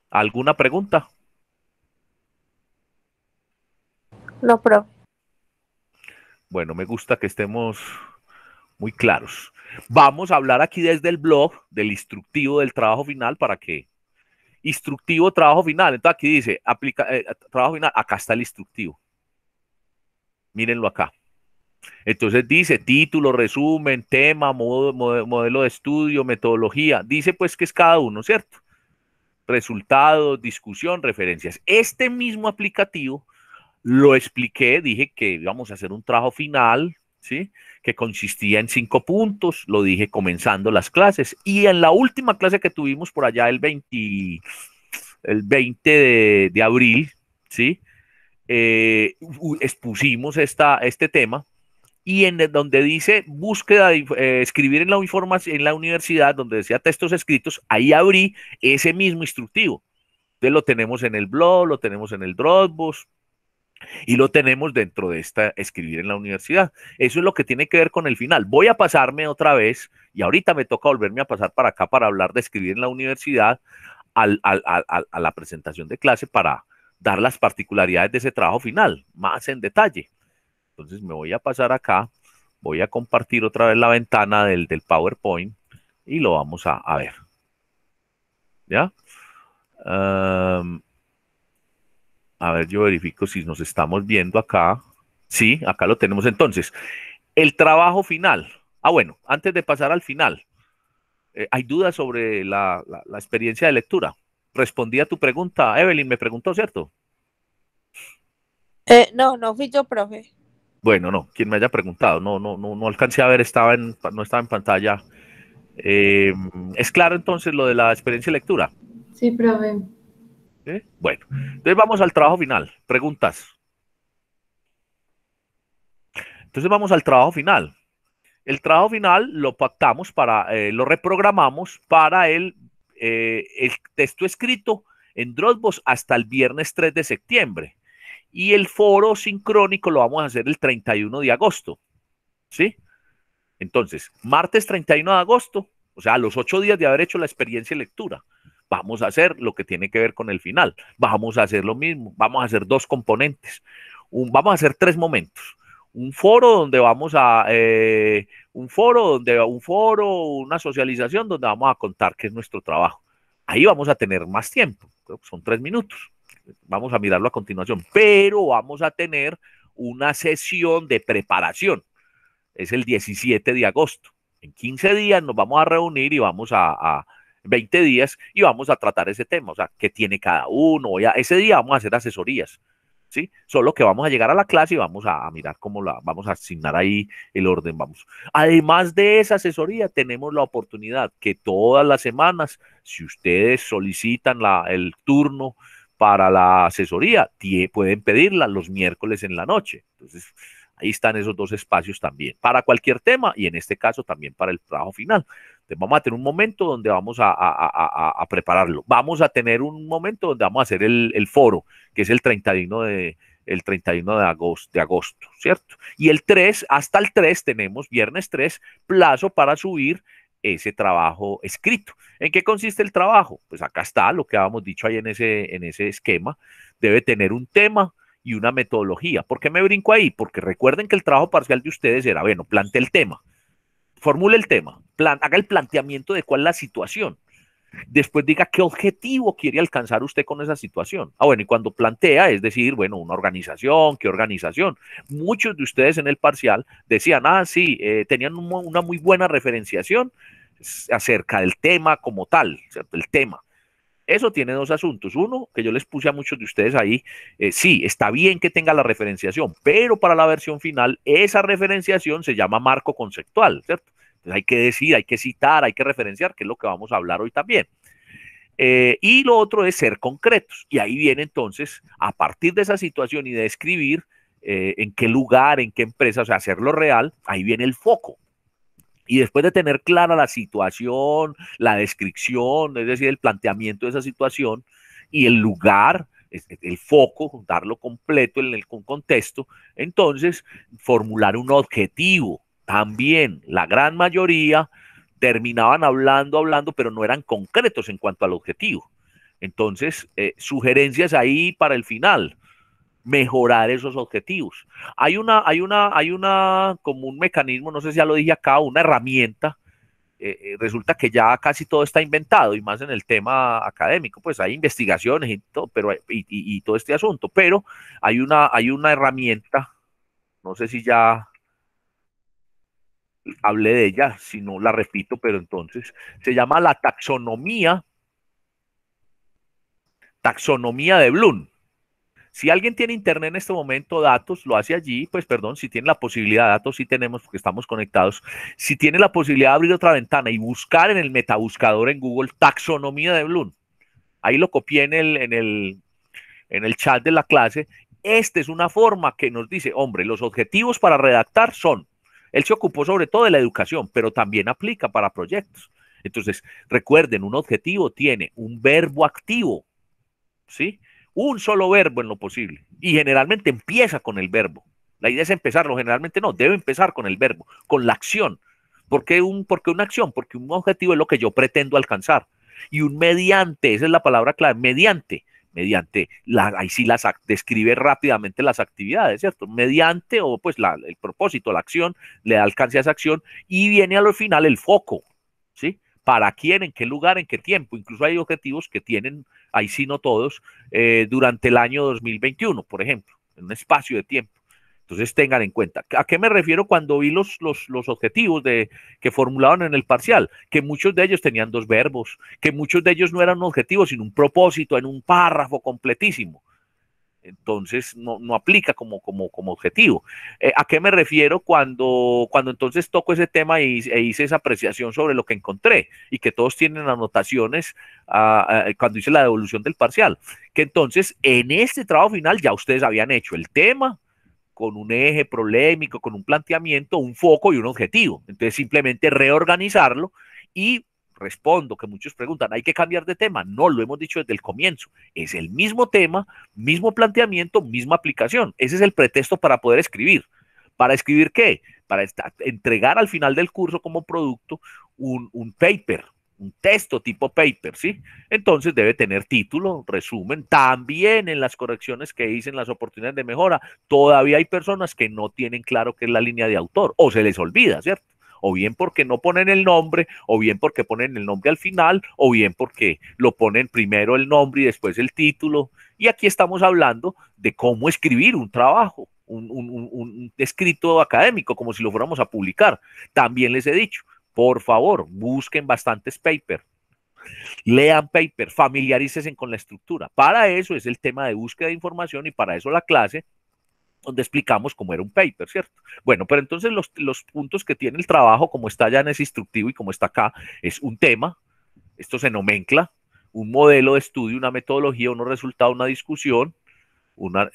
¿Alguna pregunta? No, profe. Bueno, me gusta que estemos muy claros. Vamos a hablar aquí desde el blog del instructivo del trabajo final para que instructivo, trabajo final. Entonces aquí dice, trabajo final, acá está el instructivo. Mírenlo acá. Entonces dice título, resumen, tema, modelo de estudio, metodología. Dice pues que es cada uno, ¿cierto? Resultados, discusión, referencias. Este mismo aplicativo lo expliqué, dije que íbamos a hacer un trabajo final, ¿sí? Que consistía en 5 puntos, lo dije comenzando las clases. Y en la última clase que tuvimos por allá el 20 de abril, ¿sí? Expusimos este tema y donde dice búsqueda de escribir en la información en la universidad, donde decía textos escritos, ahí abrí ese mismo instructivo. Entonces lo tenemos en el blog, lo tenemos en el Dropbox y lo tenemos dentro de esta escribir en la universidad. Eso es lo que tiene que ver con el final. Voy a pasarme otra vez y ahorita me toca volverme a pasar para acá para hablar de escribir en la universidad a la presentación de clase para dar las particularidades de ese trabajo final, más en detalle. Entonces me voy a pasar acá, voy a compartir otra vez la ventana del PowerPoint y lo vamos a ver. ¿Ya? A ver, yo verifico si nos estamos viendo acá. Sí, acá lo tenemos. Entonces, el trabajo final. Bueno, antes de pasar al final, ¿hay dudas sobre la experiencia de lectura? Respondí a tu pregunta, Evelyn me preguntó, ¿cierto? No fui yo, profe. Bueno, no, quien me haya preguntado, no alcancé a ver, no estaba en pantalla. ¿Es claro entonces lo de la experiencia de lectura? Sí, profe. ¿Sí? Bueno, entonces vamos al trabajo final. Preguntas. Entonces vamos al trabajo final. El trabajo final lo pactamos lo reprogramamos para el texto escrito en Dropbox hasta el viernes 3 de septiembre. Y el foro sincrónico lo vamos a hacer el 31 de agosto. ¿Sí? Entonces, martes 31 de agosto, o sea, a los 8 días de haber hecho la experiencia de lectura, vamos a hacer lo que tiene que ver con el final. Vamos a hacer lo mismo, vamos a hacer 2 componentes. Vamos a hacer 3 momentos. Un foro donde vamos a, una socialización donde vamos a contar qué es nuestro trabajo. Ahí vamos a tener más tiempo, son 3 minutos. Vamos a mirarlo a continuación, pero vamos a tener una sesión de preparación. Es el 17 de agosto. En 15 días nos vamos a reunir y vamos a 20 días y vamos a tratar ese tema, o sea, qué tiene cada uno. Ese día vamos a hacer asesorías, ¿sí? Solo que vamos a llegar a la clase y vamos a mirar cómo vamos a asignar ahí el orden, vamos. Además de esa asesoría, tenemos la oportunidad que todas las semanas, si ustedes solicitan el turno para la asesoría, pueden pedirla los miércoles en la noche. Entonces, ahí están esos 2 espacios también, para cualquier tema y en este caso también para el trabajo final. Entonces vamos a tener un momento donde vamos a prepararlo. Vamos a tener un momento donde vamos a hacer el foro, que es el 31 de agosto, ¿cierto? Y el 3, hasta el 3 tenemos, viernes 3, plazo para subir ese trabajo escrito. ¿En qué consiste el trabajo? Pues acá está lo que habíamos dicho ahí en ese esquema. Debe tener un tema y una metodología. ¿Por qué me brinco ahí? Porque recuerden que el trabajo parcial de ustedes era, bueno, plante el tema, formule el tema, haga el planteamiento de cuál es la situación. Después diga qué objetivo quiere alcanzar usted con esa situación. Bueno, y cuando plantea, es decir, bueno, una organización, ¿qué organización? Muchos de ustedes en el parcial decían, sí, tenían una muy buena referenciación acerca del tema como tal, ¿cierto? El tema. Eso tiene 2 asuntos. Uno, que yo les puse a muchos de ustedes ahí, sí, está bien que tenga la referenciación, pero para la versión final, esa referenciación se llama marco conceptual, ¿cierto? Entonces hay que decir, hay que citar, hay que referenciar, que es lo que vamos a hablar hoy también. Y lo otro es ser concretos. Y ahí viene entonces, a partir de esa situación y de escribir en qué lugar, en qué empresa, o sea, hacerlo real, ahí viene el foco. Y después de tener clara la situación, la descripción, es decir, el planteamiento de esa situación y el lugar, el foco, darlo completo en el contexto, entonces formular un objetivo. También la gran mayoría terminaban hablando, pero no eran concretos en cuanto al objetivo. Entonces, sugerencias ahí para el final. mejorar esos objetivos. Hay una como un mecanismo, no sé si ya lo dije acá, una herramienta. Resulta que ya casi todo está inventado y más en el tema académico, pues hay investigaciones y todo, pero y todo este asunto, pero hay una herramienta, no sé si ya hablé de ella, si no la repito, pero entonces se llama la taxonomía de Bloom. Si alguien tiene internet en este momento, datos, lo hace allí, pues perdón, si tiene la posibilidad, datos sí tenemos porque estamos conectados, si tiene la posibilidad de abrir otra ventana y buscar en el metabuscador en Google taxonomía de Bloom, ahí lo copié en el chat de la clase, esta es una forma que nos dice, hombre, los objetivos para redactar son, él se ocupó sobre todo de la educación, pero también aplica para proyectos. Entonces, recuerden, un objetivo tiene un verbo activo, ¿sí? Un solo verbo en lo posible. Y generalmente empieza con el verbo. La idea es empezarlo, generalmente no, debe empezar con el verbo, con la acción. ¿Por qué una acción? Porque un objetivo es lo que yo pretendo alcanzar. Y un mediante, esa es la palabra clave, mediante, ahí sí describe rápidamente las actividades, ¿cierto? Mediante, o pues el propósito, la acción, le da alcance a esa acción y viene al final el foco, ¿sí? ¿Para quién? ¿En qué lugar? ¿En qué tiempo? Incluso hay objetivos que tienen, ahí sí no todos, durante el año 2021, por ejemplo, en un espacio de tiempo. Entonces tengan en cuenta. ¿A qué me refiero cuando vi los objetivos que formulaban en el parcial? Que muchos de ellos tenían dos verbos, que muchos de ellos no eran un objetivo, sino un propósito en un párrafo completísimo. Entonces no aplica como objetivo. ¿A qué me refiero cuando entonces toco ese tema e hice esa apreciación sobre lo que encontré y que todos tienen anotaciones cuando hice la devolución del parcial? Que entonces en este trabajo final ya ustedes habían hecho el tema con un eje problemático, con un planteamiento, un foco y un objetivo. Entonces simplemente reorganizarlo y respondo que muchos preguntan, ¿hay que cambiar de tema? No, lo hemos dicho desde el comienzo. Es el mismo tema, mismo planteamiento, misma aplicación. Ese es el pretexto para poder escribir. ¿Para escribir qué? Para entregar al final del curso como producto un paper, un texto tipo paper, ¿sí? Entonces debe tener título, resumen. También en las correcciones que hice en las oportunidades de mejora, todavía hay personas que no tienen claro qué es la línea de autor o se les olvida, ¿cierto? O bien porque no ponen el nombre, o bien porque ponen el nombre al final, o bien porque lo ponen primero el nombre y después el título. Y aquí estamos hablando de cómo escribir un trabajo, un escrito académico, como si lo fuéramos a publicar. También les he dicho, por favor, busquen bastantes papers, lean paper, familiarícense con la estructura. Para eso es el tema de búsqueda de información y para eso la clase donde explicamos cómo era un paper, ¿cierto? Bueno, pero entonces los puntos que tiene el trabajo, como está ya en ese instructivo y como está acá, es un tema, esto se nomencla, un modelo de estudio, una metodología, unos resultados, una discusión, una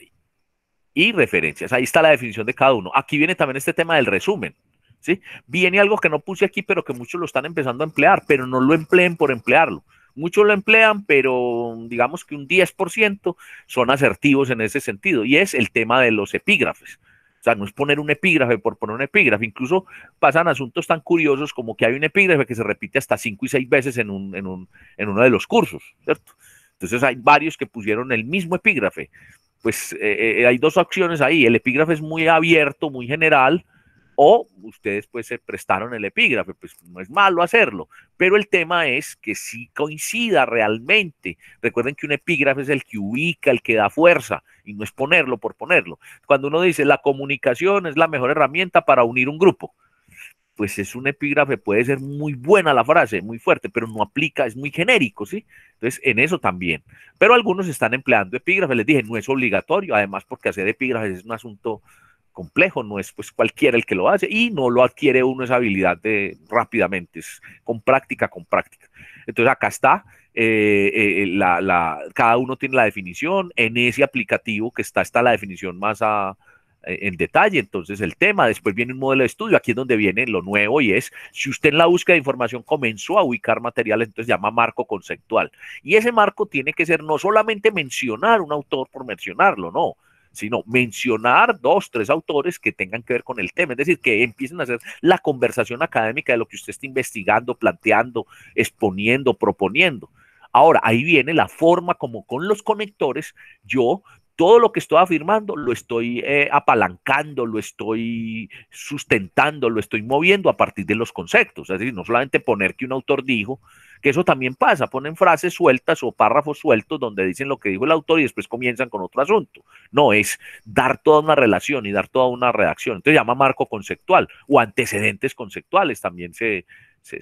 y referencias. Ahí está la definición de cada uno. Aquí viene también este tema del resumen, ¿sí? Viene algo que no puse aquí, pero que muchos lo están empezando a emplear, pero no lo empleen por emplearlo. Muchos lo emplean, pero digamos que un 10% son asertivos en ese sentido, y es el tema de los epígrafes. O sea, no es poner un epígrafe por poner un epígrafe. Incluso pasan asuntos tan curiosos como que hay un epígrafe que se repite hasta 5 y 6 veces en uno de los cursos, ¿cierto? Entonces hay varios que pusieron el mismo epígrafe. Pues hay dos opciones ahí. El epígrafe es muy abierto, muy general, o ustedes pues se prestaron el epígrafe, pues no es malo hacerlo, pero el tema es que sí coincida realmente. Recuerden que un epígrafe es el que ubica, el que da fuerza, y no es ponerlo por ponerlo. Cuando uno dice la comunicación es la mejor herramienta para unir un grupo, pues es un epígrafe, puede ser muy buena la frase, muy fuerte, pero no aplica, es muy genérico, ¿sí? Entonces, en eso también. Pero algunos están empleando epígrafes, les dije, no es obligatorio, además porque hacer epígrafes es un asunto complejo, no es pues cualquiera el que lo hace y no lo adquiere uno esa habilidad de rápidamente, es con práctica, con práctica. Entonces acá está, cada uno tiene la definición, en ese aplicativo que está la definición más en detalle, entonces el tema, después viene un modelo de estudio, aquí es donde viene lo nuevo y es, si usted en la búsqueda de información comenzó a ubicar materiales, entonces llama marco conceptual, y ese marco tiene que ser no solamente mencionar un autor por mencionarlo, no, sino mencionar 2, 3 autores que tengan que ver con el tema, es decir, que empiecen a hacer la conversación académica de lo que usted está investigando, planteando, exponiendo, proponiendo. Ahora, ahí viene la forma como con los conectores yo todo lo que estoy afirmando lo estoy apalancando, lo estoy sustentando, lo estoy moviendo a partir de los conceptos. Es decir, no solamente poner que un autor dijo, que eso también pasa, ponen frases sueltas o párrafos sueltos donde dicen lo que dijo el autor y después comienzan con otro asunto. No, es dar toda una relación y dar toda una redacción. Entonces se llama marco conceptual o antecedentes conceptuales también se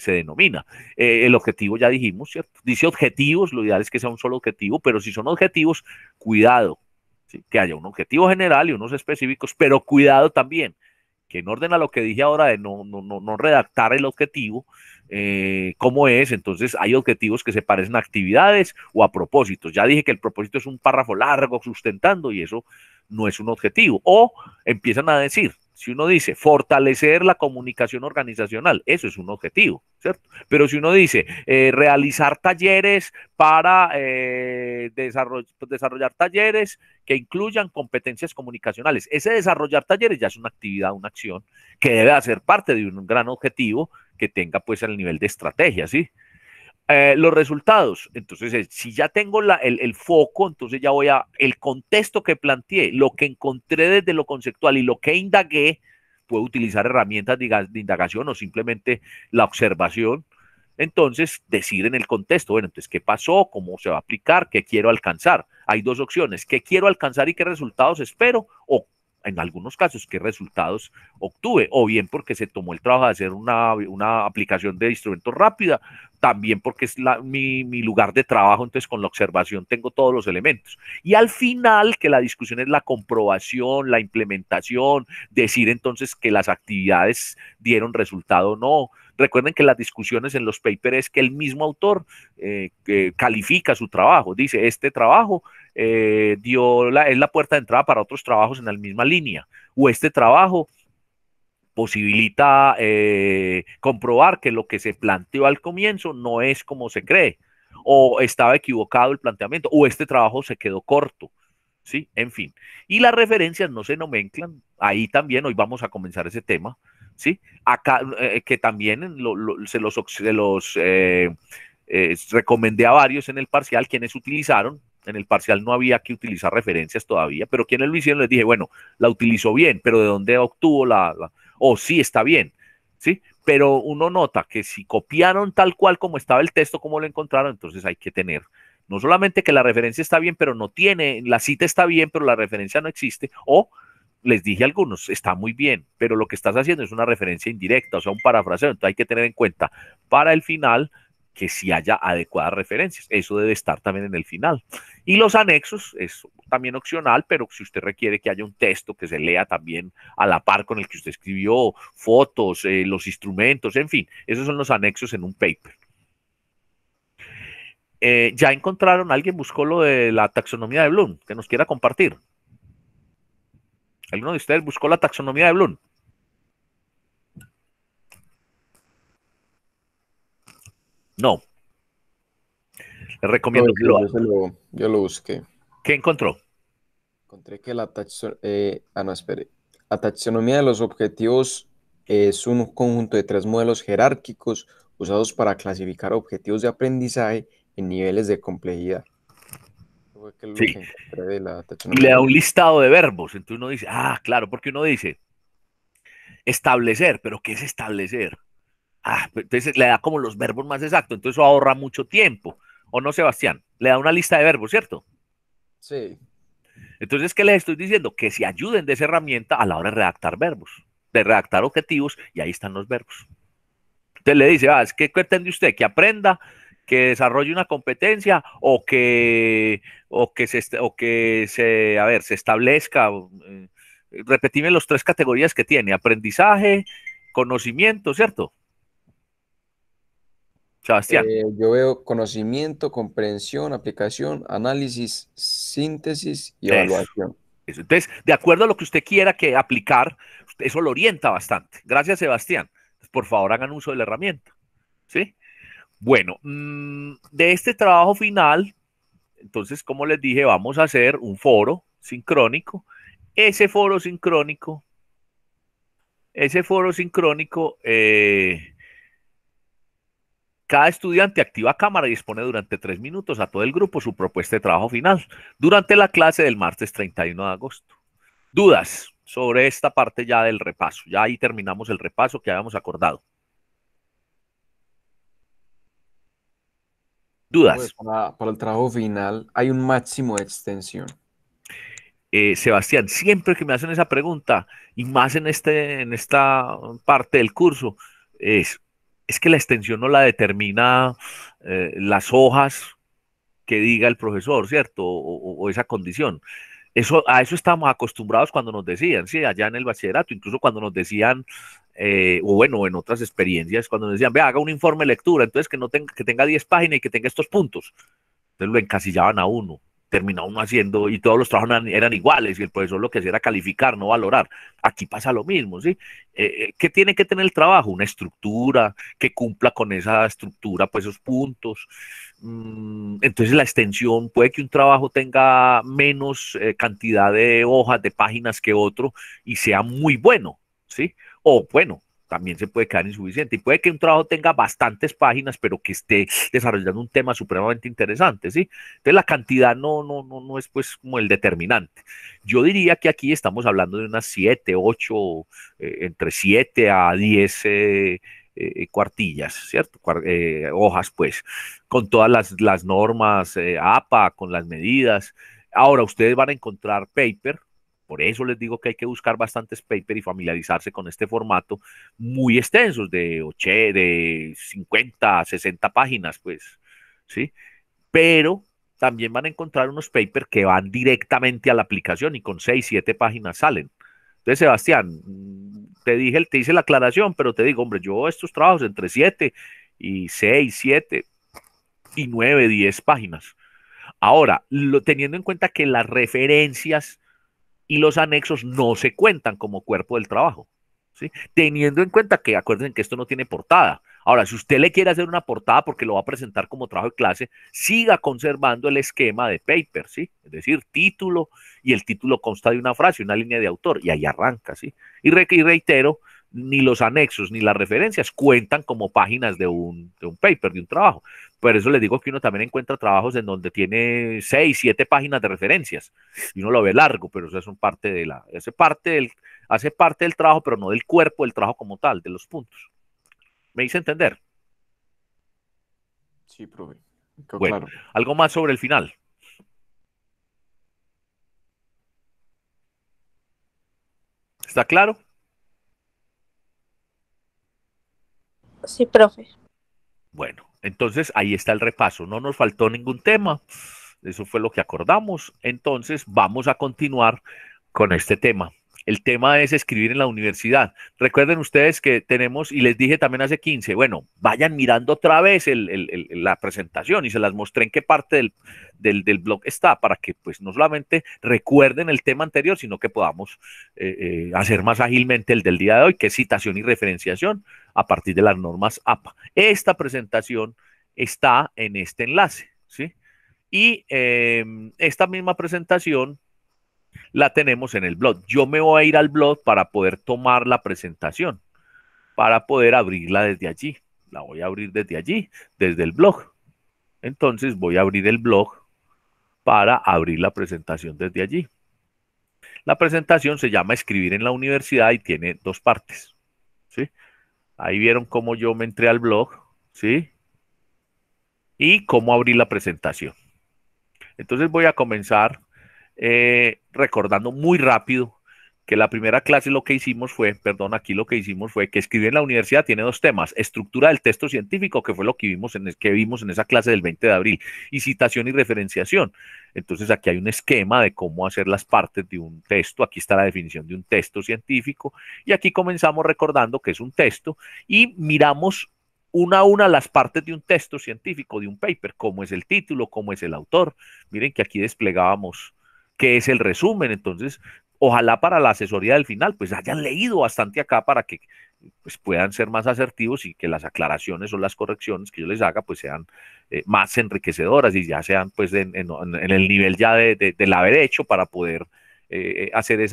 denomina. El objetivo ya dijimos, ¿cierto? Dice objetivos, lo ideal es que sea un solo objetivo, pero si son objetivos, cuidado, ¿sí? Que haya un objetivo general y unos específicos, pero cuidado también, que en orden a lo que dije ahora de no redactar el objetivo, cómo es, entonces hay objetivos que se parecen a actividades o a propósitos. Ya dije que el propósito es un párrafo largo sustentando y eso no es un objetivo. O empiezan a decir, si uno dice fortalecer la comunicación organizacional, eso es un objetivo, ¿cierto? Pero si uno dice realizar talleres para desarrollar talleres que incluyan competencias comunicacionales, ese desarrollar talleres ya es una actividad, una acción que debe hacer parte de un gran objetivo que tenga pues el nivel de estrategia, ¿sí? Los resultados, entonces si ya tengo el foco, entonces ya voy a el contexto que planteé, lo que encontré desde lo conceptual y lo que indagué, puedo utilizar herramientas de indagación o simplemente la observación. Entonces, decir en el contexto, bueno, entonces, ¿qué pasó? ¿Cómo se va a aplicar? ¿Qué quiero alcanzar? Hay dos opciones, ¿qué quiero alcanzar y qué resultados espero? O en algunos casos, qué resultados obtuve, o bien porque se tomó el trabajo de hacer una aplicación de instrumentos rápida, también porque es mi lugar de trabajo, entonces con la observación tengo todos los elementos. Y al final, que la discusión es la comprobación, la implementación, decir entonces que las actividades dieron resultado o no. Recuerden que las discusiones en los papers es que el mismo autor califica su trabajo, dice, este trabajo es la puerta de entrada para otros trabajos en la misma línea, o este trabajo posibilita comprobar que lo que se planteó al comienzo no es como se cree, o estaba equivocado el planteamiento, o este trabajo se quedó corto, ¿sí? En fin. Y las referencias no se nomenclan, ahí también hoy vamos a comenzar ese tema, ¿sí? Acá, que también se los recomendé a varios en el parcial, quienes utilizaron, en el parcial no había que utilizar referencias todavía, pero quienes lo hicieron les dije, bueno, la utilizó bien, pero ¿de dónde obtuvo o sí, está bien, ¿sí? Pero uno nota que si copiaron tal cual como estaba el texto, como lo encontraron, entonces hay que tener no solamente que la referencia está bien, pero no tiene, la cita está bien, pero la referencia no existe, o les dije a algunos, está muy bien, pero lo que estás haciendo es una referencia indirecta, o sea, un parafraseo, entonces hay que tener en cuenta para el final que si haya adecuadas referencias, eso debe estar también en el final. Y los anexos es también opcional, pero si usted requiere que haya un texto que se lea también a la par con el que usted escribió, fotos, los instrumentos, en fin, esos son los anexos en un paper. Ya encontraron, alguien buscó lo de la taxonomía de Bloom, que nos quiera compartir. ¿Alguno de ustedes buscó la taxonomía de Bloom? No. Les No, recomiendo que lo hagan. yo lo busqué. ¿Qué encontró? Encontré que no, espere. La taxonomía de los objetivos es un conjunto de tres modelos jerárquicos usados para clasificar objetivos de aprendizaje en niveles de complejidad. Fue que lo Sí. que encontré de la Y taxonomía. le da un listado de verbos. Entonces uno dice, ah, claro, porque uno dice establecer, pero ¿qué es establecer? Ah, entonces le da como los verbos más exactos, entonces eso ahorra mucho tiempo. ¿O no, Sebastián? Le da una lista de verbos, ¿cierto? Sí. Entonces, ¿qué les estoy diciendo? Que se ayuden de esa herramienta a la hora de redactar verbos, de redactar objetivos, y ahí están los verbos. Entonces le dice, es que pretende usted que aprenda, que desarrolle una competencia a ver, se establezca, repetime los tres categorías que tiene, aprendizaje, conocimiento, ¿cierto? Sebastián. Yo veo conocimiento, comprensión, aplicación, análisis, síntesis y evaluación. Eso. Entonces, de acuerdo a lo que usted quiera que aplicar, eso lo orienta bastante. Gracias, Sebastián. Por favor, hagan uso de la herramienta. ¿Sí? Bueno, de este trabajo final, entonces, como les dije, vamos a hacer un foro sincrónico. Ese foro sincrónico, Cada estudiante activa cámara y expone durante 3 minutos a todo el grupo su propuesta de trabajo final durante la clase del martes 31 de agosto. ¿Dudas sobre esta parte ya del repaso? Ya ahí terminamos el repaso que habíamos acordado. ¿Dudas? Para el trabajo final, ¿hay un máximo de extensión? Sebastián, siempre que me hacen esa pregunta, y más en esta parte del curso, es que la extensión no la determina las hojas que diga el profesor, ¿cierto? O esa condición. A eso estamos acostumbrados cuando nos decían, sí, allá en el bachillerato, incluso cuando nos decían, o bueno, en otras experiencias, cuando nos decían, ve, haga un informe de lectura, entonces que tenga 10 páginas y que tenga estos puntos. Entonces lo encasillaban a uno, terminaba uno haciendo, y todos los trabajos eran iguales, y el profesor lo que hacía era calificar, no valorar. Aquí pasa lo mismo, ¿sí? ¿Qué tiene que tener el trabajo? Una estructura, que cumpla con esa estructura, pues esos puntos. Entonces la extensión, puede que un trabajo tenga menos cantidad de hojas, de páginas que otro, y sea muy bueno, ¿sí? O bueno, también se puede quedar insuficiente. Y puede que un trabajo tenga bastantes páginas, pero que esté desarrollando un tema supremamente interesante, ¿sí? Entonces la cantidad no es pues como el determinante. Yo diría que aquí estamos hablando de unas 7, 8, entre 7 a 10 cuartillas, ¿cierto? Hojas, pues, con todas las normas APA, con las medidas. Ahora, ustedes van a encontrar paper. Por eso les digo que hay que buscar bastantes paper y familiarizarse con este formato muy extensos, de 50, 60 páginas, pues, ¿sí? Pero también van a encontrar unos paper que van directamente a la aplicación y con 6, 7 páginas salen. Entonces, Sebastián, te hice la aclaración, pero te digo, hombre, yo estos trabajos entre 7 y 6, 7 y 9, 10 páginas. Ahora, teniendo en cuenta que las referencias y los anexos no se cuentan como cuerpo del trabajo, ¿sí? Teniendo en cuenta que, acuérdense que esto no tiene portada. Ahora, si usted le quiere hacer una portada porque lo va a presentar como trabajo de clase, siga conservando el esquema de paper, ¿sí? Es decir, título, y el título consta de una frase, una línea de autor, y ahí arranca, ¿sí? Y reitero, ni los anexos ni las referencias cuentan como páginas de un paper, de un trabajo. Por eso les digo que uno también encuentra trabajos en donde tiene 6, 7 páginas de referencias, y uno lo ve largo, pero eso es parte de hace parte del trabajo, pero no del cuerpo del trabajo como tal, de los puntos. ¿Me hice entender? Sí, profe. Quedó Bueno, claro. algo más sobre el final. ¿Está claro? Sí, profe. Bueno, entonces ahí está el repaso. No nos faltó ningún tema. Eso fue lo que acordamos. Entonces vamos a continuar con este tema. El tema es escribir en la universidad. Recuerden ustedes que tenemos, y les dije también hace 15, bueno, vayan mirando otra vez la presentación, y se las mostré en qué parte del blog está, para que pues no solamente recuerden el tema anterior, sino que podamos hacer más ágilmente el del día de hoy, que es citación y referenciación a partir de las normas APA. Esta presentación está en este enlace, ¿sí? Y esta misma presentación la tenemos en el blog. Yo me voy a ir al blog para poder tomar la presentación, para poder abrirla desde allí. La voy a abrir desde allí, desde el blog. Entonces voy a abrir el blog para abrir la presentación desde allí. La presentación se llama Escribir en la Universidad y tiene 2 partes, ¿sí? Ahí vieron cómo yo me entré al blog, ¿sí? Y cómo abrir la presentación. Entonces voy a comenzar recordando muy rápido que la primera clase lo que hicimos fue, perdón, aquí lo que hicimos fue que escribir en la universidad tiene 2 temas: estructura del texto científico, que fue lo que vimos en esa clase del 20 de abril, y citación y referenciación. Entonces aquí hay un esquema de cómo hacer las partes de un texto. Aquí está la definición de un texto científico, y aquí comenzamos recordando que es un texto, y miramos una a una las partes de un texto científico, de un paper, cómo es el título, cómo es el autor. Miren que aquí desplegábamos qué es el resumen. Entonces, ojalá para la asesoría del final, pues hayan leído bastante acá para que pues, puedan ser más asertivos, y que las aclaraciones o las correcciones que yo les haga pues sean más enriquecedoras, y ya sean pues en el nivel ya del haber hecho, para poder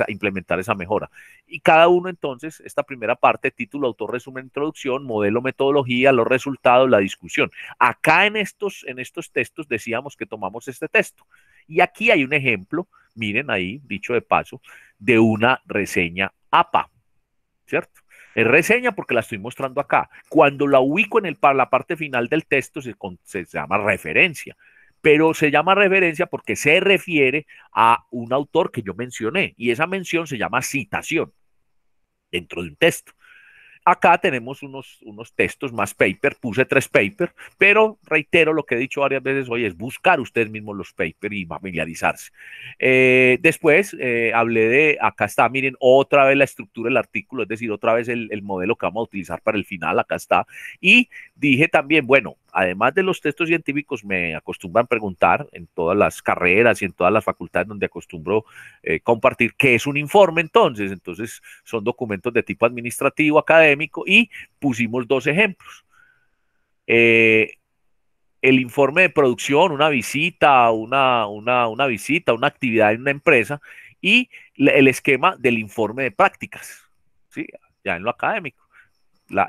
implementar esa mejora. Y cada uno entonces, esta primera parte, título, autor, resumen, introducción, modelo, metodología, los resultados, la discusión. Acá en estos textos decíamos que tomamos este texto. Y aquí hay un ejemplo, miren ahí, dicho de paso, de una reseña APA, ¿cierto? Es reseña porque la estoy mostrando acá. Cuando la ubico en la parte final del texto se llama referencia, pero se llama referencia porque se refiere a un autor que yo mencioné y esa mención se llama citación dentro de un texto. Acá tenemos unos textos más paper, puse 3 papers, pero reitero lo que he dicho varias veces hoy, es buscar ustedes mismos los papers y familiarizarse. Después hablé de, acá está, miren, otra vez la estructura del artículo, es decir, otra vez el modelo que vamos a utilizar para el final, acá está. Y dije también, bueno, además de los textos científicos, me acostumbran preguntar en todas las carreras y en todas las facultades donde acostumbro compartir qué es un informe entonces. Entonces, son documentos de tipo administrativo, académico, y pusimos 2 ejemplos. El informe de producción, una visita, una visita, una actividad en una empresa, y el esquema del informe de prácticas, ¿sí? Ya en lo académico,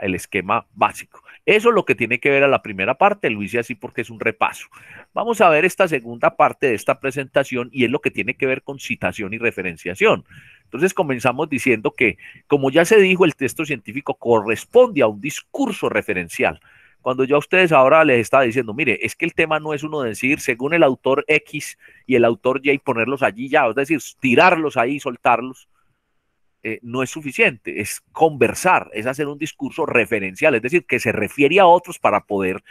el esquema básico. Eso es lo que tiene que ver a la primera parte, lo hice así porque es un repaso. Vamos a ver esta segunda parte de esta presentación y es lo que tiene que ver con citación y referenciación. Entonces comenzamos diciendo que, como ya se dijo, el texto científico corresponde a un discurso referencial. Cuando yo a ustedes ahora les estaba diciendo, mire, es que el tema no es uno de decir, según el autor X y el autor Y, ponerlos allí ya, es decir, tirarlos ahí y soltarlos. No es suficiente, es conversar, es hacer un discurso referencial, es decir, que se refiere a otros para poder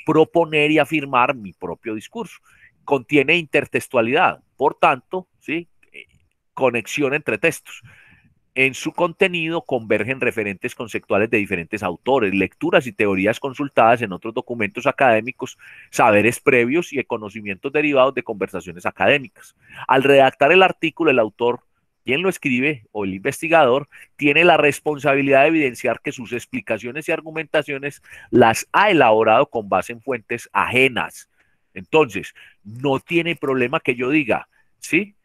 proponer y afirmar mi propio discurso. Contiene intertextualidad, por tanto, ¿sí? Conexión entre textos. En su contenido convergen referentes conceptuales de diferentes autores, lecturas y teorías consultadas en otros documentos académicos, saberes previos y conocimientos derivados de conversaciones académicas. Al redactar el artículo, el autor, quien lo escribe o el investigador, tiene la responsabilidad de evidenciar que sus explicaciones y argumentaciones las ha elaborado con base en fuentes ajenas. Entonces, no tiene problema que yo diga, ¿sí?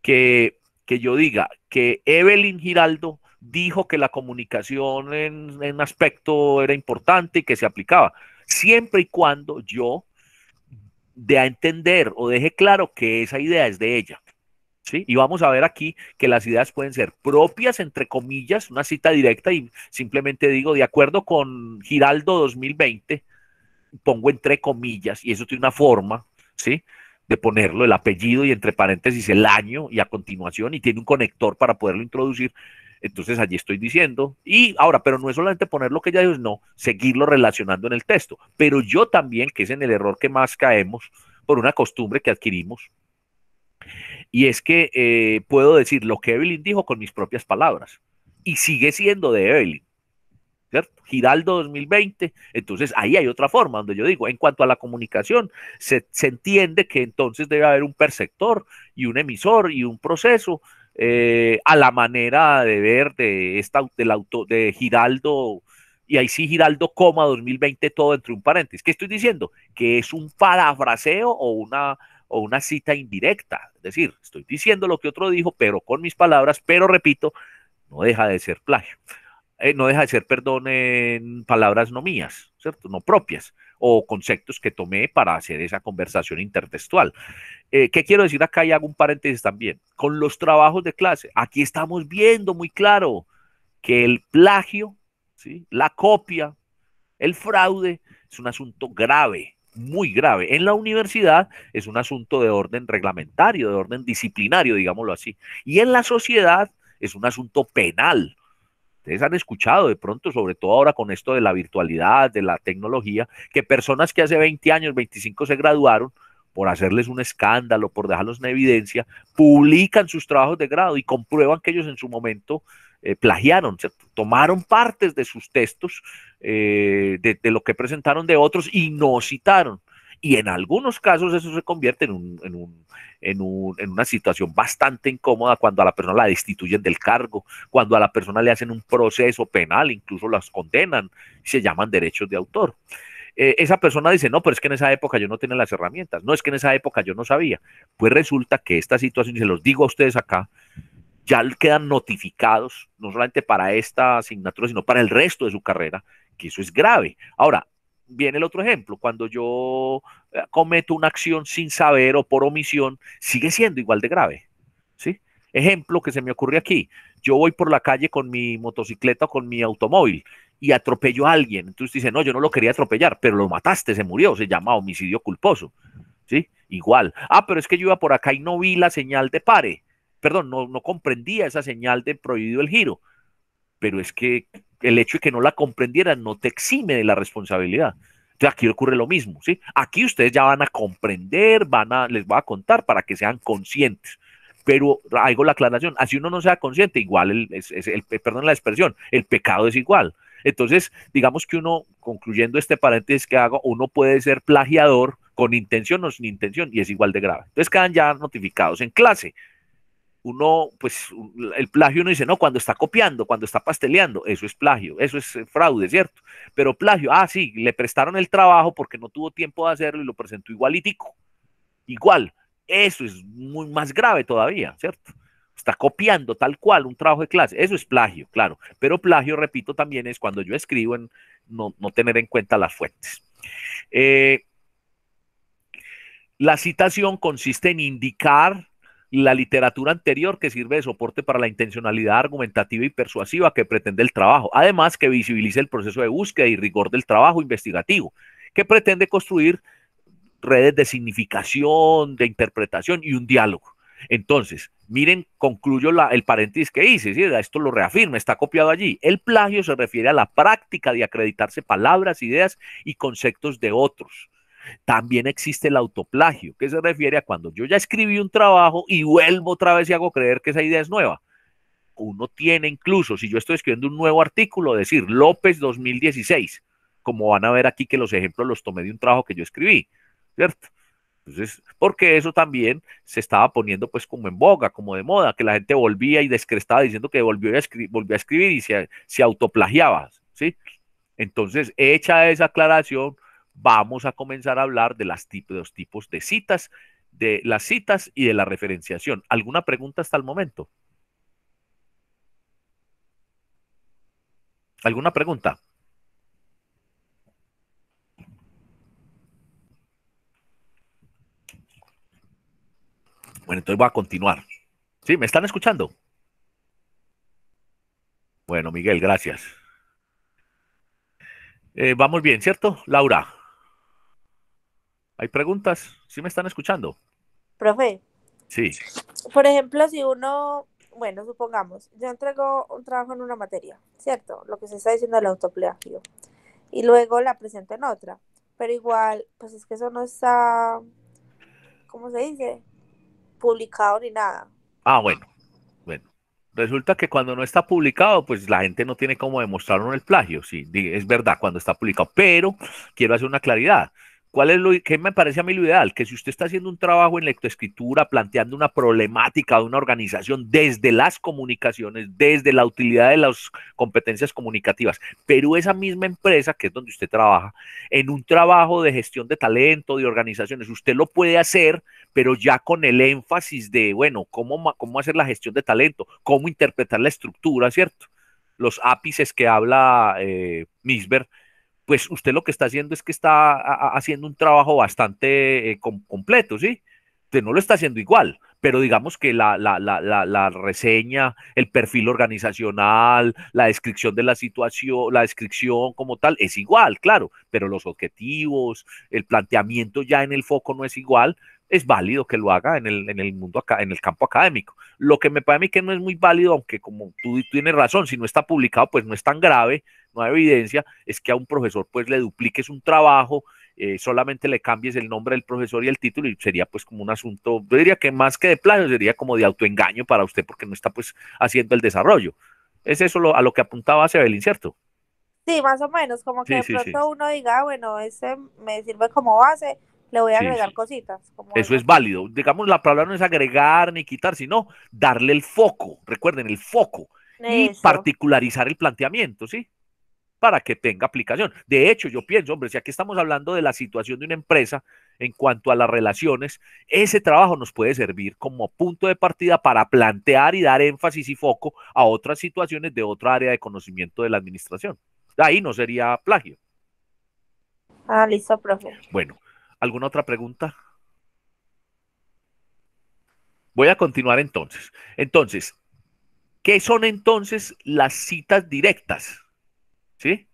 Que yo diga que Evelyn Giraldo dijo que la comunicación en aspecto era importante y que se aplicaba, siempre y cuando yo dé a entender o deje claro que esa idea es de ella. ¿Sí? Y vamos a ver aquí que las ideas pueden ser propias, entre comillas, una cita directa y simplemente digo, de acuerdo con Giraldo 2020, pongo entre comillas, y eso tiene una forma, ¿sí? De ponerlo, el apellido y entre paréntesis el año y a continuación, y tiene un conector para poderlo introducir. Entonces allí estoy diciendo, y ahora, pero no es solamente poner lo que ella dijo, no, seguirlo relacionando en el texto. Pero yo también, que es en el error que más caemos, por una costumbre que adquirimos, y es que puedo decir lo que Evelyn dijo con mis propias palabras, y sigue siendo de Evelyn, ¿cierto? Giraldo 2020, entonces ahí hay otra forma donde yo digo, en cuanto a la comunicación, se entiende que entonces debe haber un perceptor y un emisor y un proceso a la manera de ver de Giraldo, y ahí sí Giraldo, 2020, todo entre un paréntesis. ¿Qué estoy diciendo? Que es un parafraseo o una cita indirecta, es decir, estoy diciendo lo que otro dijo, pero con mis palabras, pero repito, no deja de ser plagio. No deja de ser, perdón, en palabras no mías, ¿cierto? No propias, o conceptos que tomé para hacer esa conversación intertextual. ¿Qué quiero decir acá? Y hago un paréntesis también. Con los trabajos de clase, aquí estamos viendo muy claro que el plagio, ¿sí? La copia, el fraude, es un asunto grave, muy grave. En la universidad es un asunto de orden reglamentario, de orden disciplinario, digámoslo así. Y en la sociedad es un asunto penal. Ustedes han escuchado de pronto, sobre todo ahora con esto de la virtualidad, de la tecnología, que personas que hace 20 años, 25 se graduaron, por hacerles un escándalo, por dejarlos en evidencia, publican sus trabajos de grado y comprueban que ellos en su momento plagiaron, ¿cierto? Tomaron partes de sus textos, de lo que presentaron de otros y no citaron. Y en algunos casos eso se convierte en una situación bastante incómoda cuando a la persona la destituyen del cargo, cuando a la persona le hacen un proceso penal, incluso las condenan, se llaman derechos de autor. esa persona dice, no, pero es que en esa época yo no tenía las herramientas, no, es que en esa época yo no sabía. Pues resulta que esta situación, y se los digo a ustedes acá, ya quedan notificados, no solamente para esta asignatura, sino para el resto de su carrera, que eso es grave. Ahora, viene el otro ejemplo, cuando yo cometo una acción sin saber o por omisión, sigue siendo igual de grave, ¿sí? Ejemplo que se me ocurre aquí, yo voy por la calle con mi motocicleta o con mi automóvil y atropello a alguien, entonces dice, no, yo no lo quería atropellar, pero lo mataste, se murió, se llama homicidio culposo, ¿sí? Igual, pero es que yo iba por acá y no vi la señal de pare, perdón, no comprendía esa señal de prohibido el giro, pero es que el hecho de que no la comprendieran no te exime de la responsabilidad. Entonces aquí ocurre lo mismo, ¿sí? Aquí ustedes ya van a comprender, les voy a contar para que sean conscientes. Pero hago la aclaración, así uno no sea consciente, igual, perdón la expresión, el pecado es igual. Entonces, digamos que uno, concluyendo este paréntesis que hago, uno puede ser plagiador con intención o sin intención y es igual de grave. Entonces quedan ya notificados en clase. Uno, pues, el plagio uno dice, no, cuando está copiando, cuando está pasteleando, eso es plagio, eso es fraude, ¿cierto? Pero plagio, sí, le prestaron el trabajo porque no tuvo tiempo de hacerlo y lo presentó igualitico. Igual, eso es muy más grave todavía, ¿cierto? Está copiando tal cual un trabajo de clase, eso es plagio, claro. Pero plagio, repito, también es cuando yo escribo en no tener en cuenta las fuentes. La citación consiste en indicar la literatura anterior que sirve de soporte para la intencionalidad argumentativa y persuasiva que pretende el trabajo, además que visibilice el proceso de búsqueda y rigor del trabajo investigativo, que pretende construir redes de significación, de interpretación y un diálogo. Entonces, miren, concluyo el paréntesis que hice, ¿sí? Esto lo reafirma, está copiado allí. El plagio se refiere a la práctica de acreditarse palabras, ideas y conceptos de otros. También existe el autoplagio, que se refiere a cuando yo ya escribí un trabajo y vuelvo otra vez y hago creer que esa idea es nueva. Uno tiene incluso, si yo estoy escribiendo un nuevo artículo, decir López 2016, como van a ver aquí que los ejemplos los tomé de un trabajo que yo escribí, ¿cierto? Entonces, porque eso también se estaba poniendo pues como en boga, como de moda, que la gente volvía y descrestaba diciendo que volvió a escribir y se autoplagiaba, ¿sí? Entonces, hecha esa aclaración, vamos a comenzar a hablar de los tipos de citas, de las citas y de la referenciación. ¿Alguna pregunta hasta el momento? ¿Alguna pregunta? Bueno, entonces voy a continuar. ¿Sí? ¿Me están escuchando? Bueno, Miguel, gracias. Vamos bien, ¿cierto? Laura, ¿hay preguntas? ¿Sí me están escuchando? Profe, Sí. por ejemplo, si uno, bueno, supongamos, yo entrego un trabajo en una materia, ¿cierto? Lo que se está diciendo el autoplagio. Y luego la presento en otra. Pero igual, pues es que eso no está, ¿cómo se dice? Publicado ni nada. Bueno. Resulta que cuando no está publicado, pues la gente no tiene cómo demostrarlo el plagio. Sí, es verdad cuando está publicado, pero quiero hacer una claridad. ¿Qué me parece a mí lo ideal? Que si usted está haciendo un trabajo en lectoescritura, planteando una problemática de una organización desde las comunicaciones, desde la utilidad de las competencias comunicativas, pero esa misma empresa, que es donde usted trabaja, en un trabajo de gestión de talento, de organizaciones, usted lo puede hacer, pero ya con el énfasis de, bueno, cómo hacer la gestión de talento, cómo interpretar la estructura, ¿cierto? Los ápices que habla Misber, pues usted lo que está haciendo es que está haciendo un trabajo bastante completo, ¿sí? Usted no lo está haciendo igual, pero digamos que la reseña, el perfil organizacional, la descripción de la situación, la descripción como tal, es igual, claro, pero los objetivos, el planteamiento ya en el foco no es igual, es válido que lo haga en el mundo acá, en el campo académico. Lo que me parece a mí que no es muy válido, aunque como tú tienes razón, si no está publicado, pues no es tan grave, no hay evidencia, es que a un profesor pues le dupliques un trabajo, solamente le cambies el nombre del profesor y el título y sería pues como un asunto, yo diría que más que de plagio, sería como de autoengaño para usted porque no está pues haciendo el desarrollo. Es eso a lo que apuntaba Sebelin, ¿cierto? Sí, más o menos, como que Sí, de sí, sí. pronto uno diga, bueno, ese me sirve como base, le voy a Sí, agregar sí. cositas, como Eso algo es así. válido. Digamos, la palabra no es agregar ni quitar, sino darle el foco. Recuerden, el foco. Y Eso. particularizar el planteamiento, ¿sí? para que tenga aplicación. De hecho, yo pienso, hombre, si aquí estamos hablando de la situación de una empresa en cuanto a las relaciones, ese trabajo nos puede servir como punto de partida para plantear y dar énfasis y foco a otras situaciones de otra área de conocimiento de la administración. Ahí no sería plagio. Ah, listo, profe. Bueno, ¿alguna otra pregunta? Voy a continuar entonces. Entonces, ¿qué son entonces las citas directas? ¿Sí?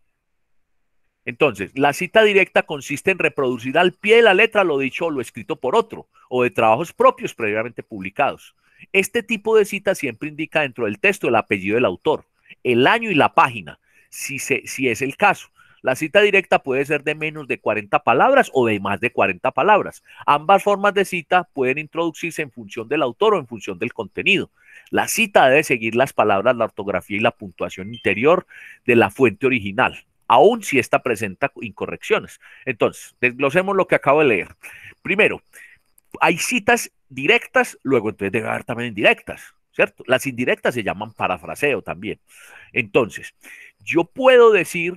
Entonces, la cita directa consiste en reproducir al pie de la letra lo dicho o lo escrito por otro, o de trabajos propios previamente publicados. Este tipo de cita siempre indica dentro del texto el apellido del autor, el año y la página, si es el caso. La cita directa puede ser de menos de 40 palabras o de más de 40 palabras. Ambas formas de cita pueden introducirse en función del autor o en función del contenido. La cita debe seguir las palabras, la ortografía y la puntuación interior de la fuente original, aun si esta presenta incorrecciones. Entonces, desglosemos lo que acabo de leer. Primero, hay citas directas, luego entonces debe haber también indirectas, ¿cierto? Las indirectas se llaman parafraseo también. Entonces, yo puedo decir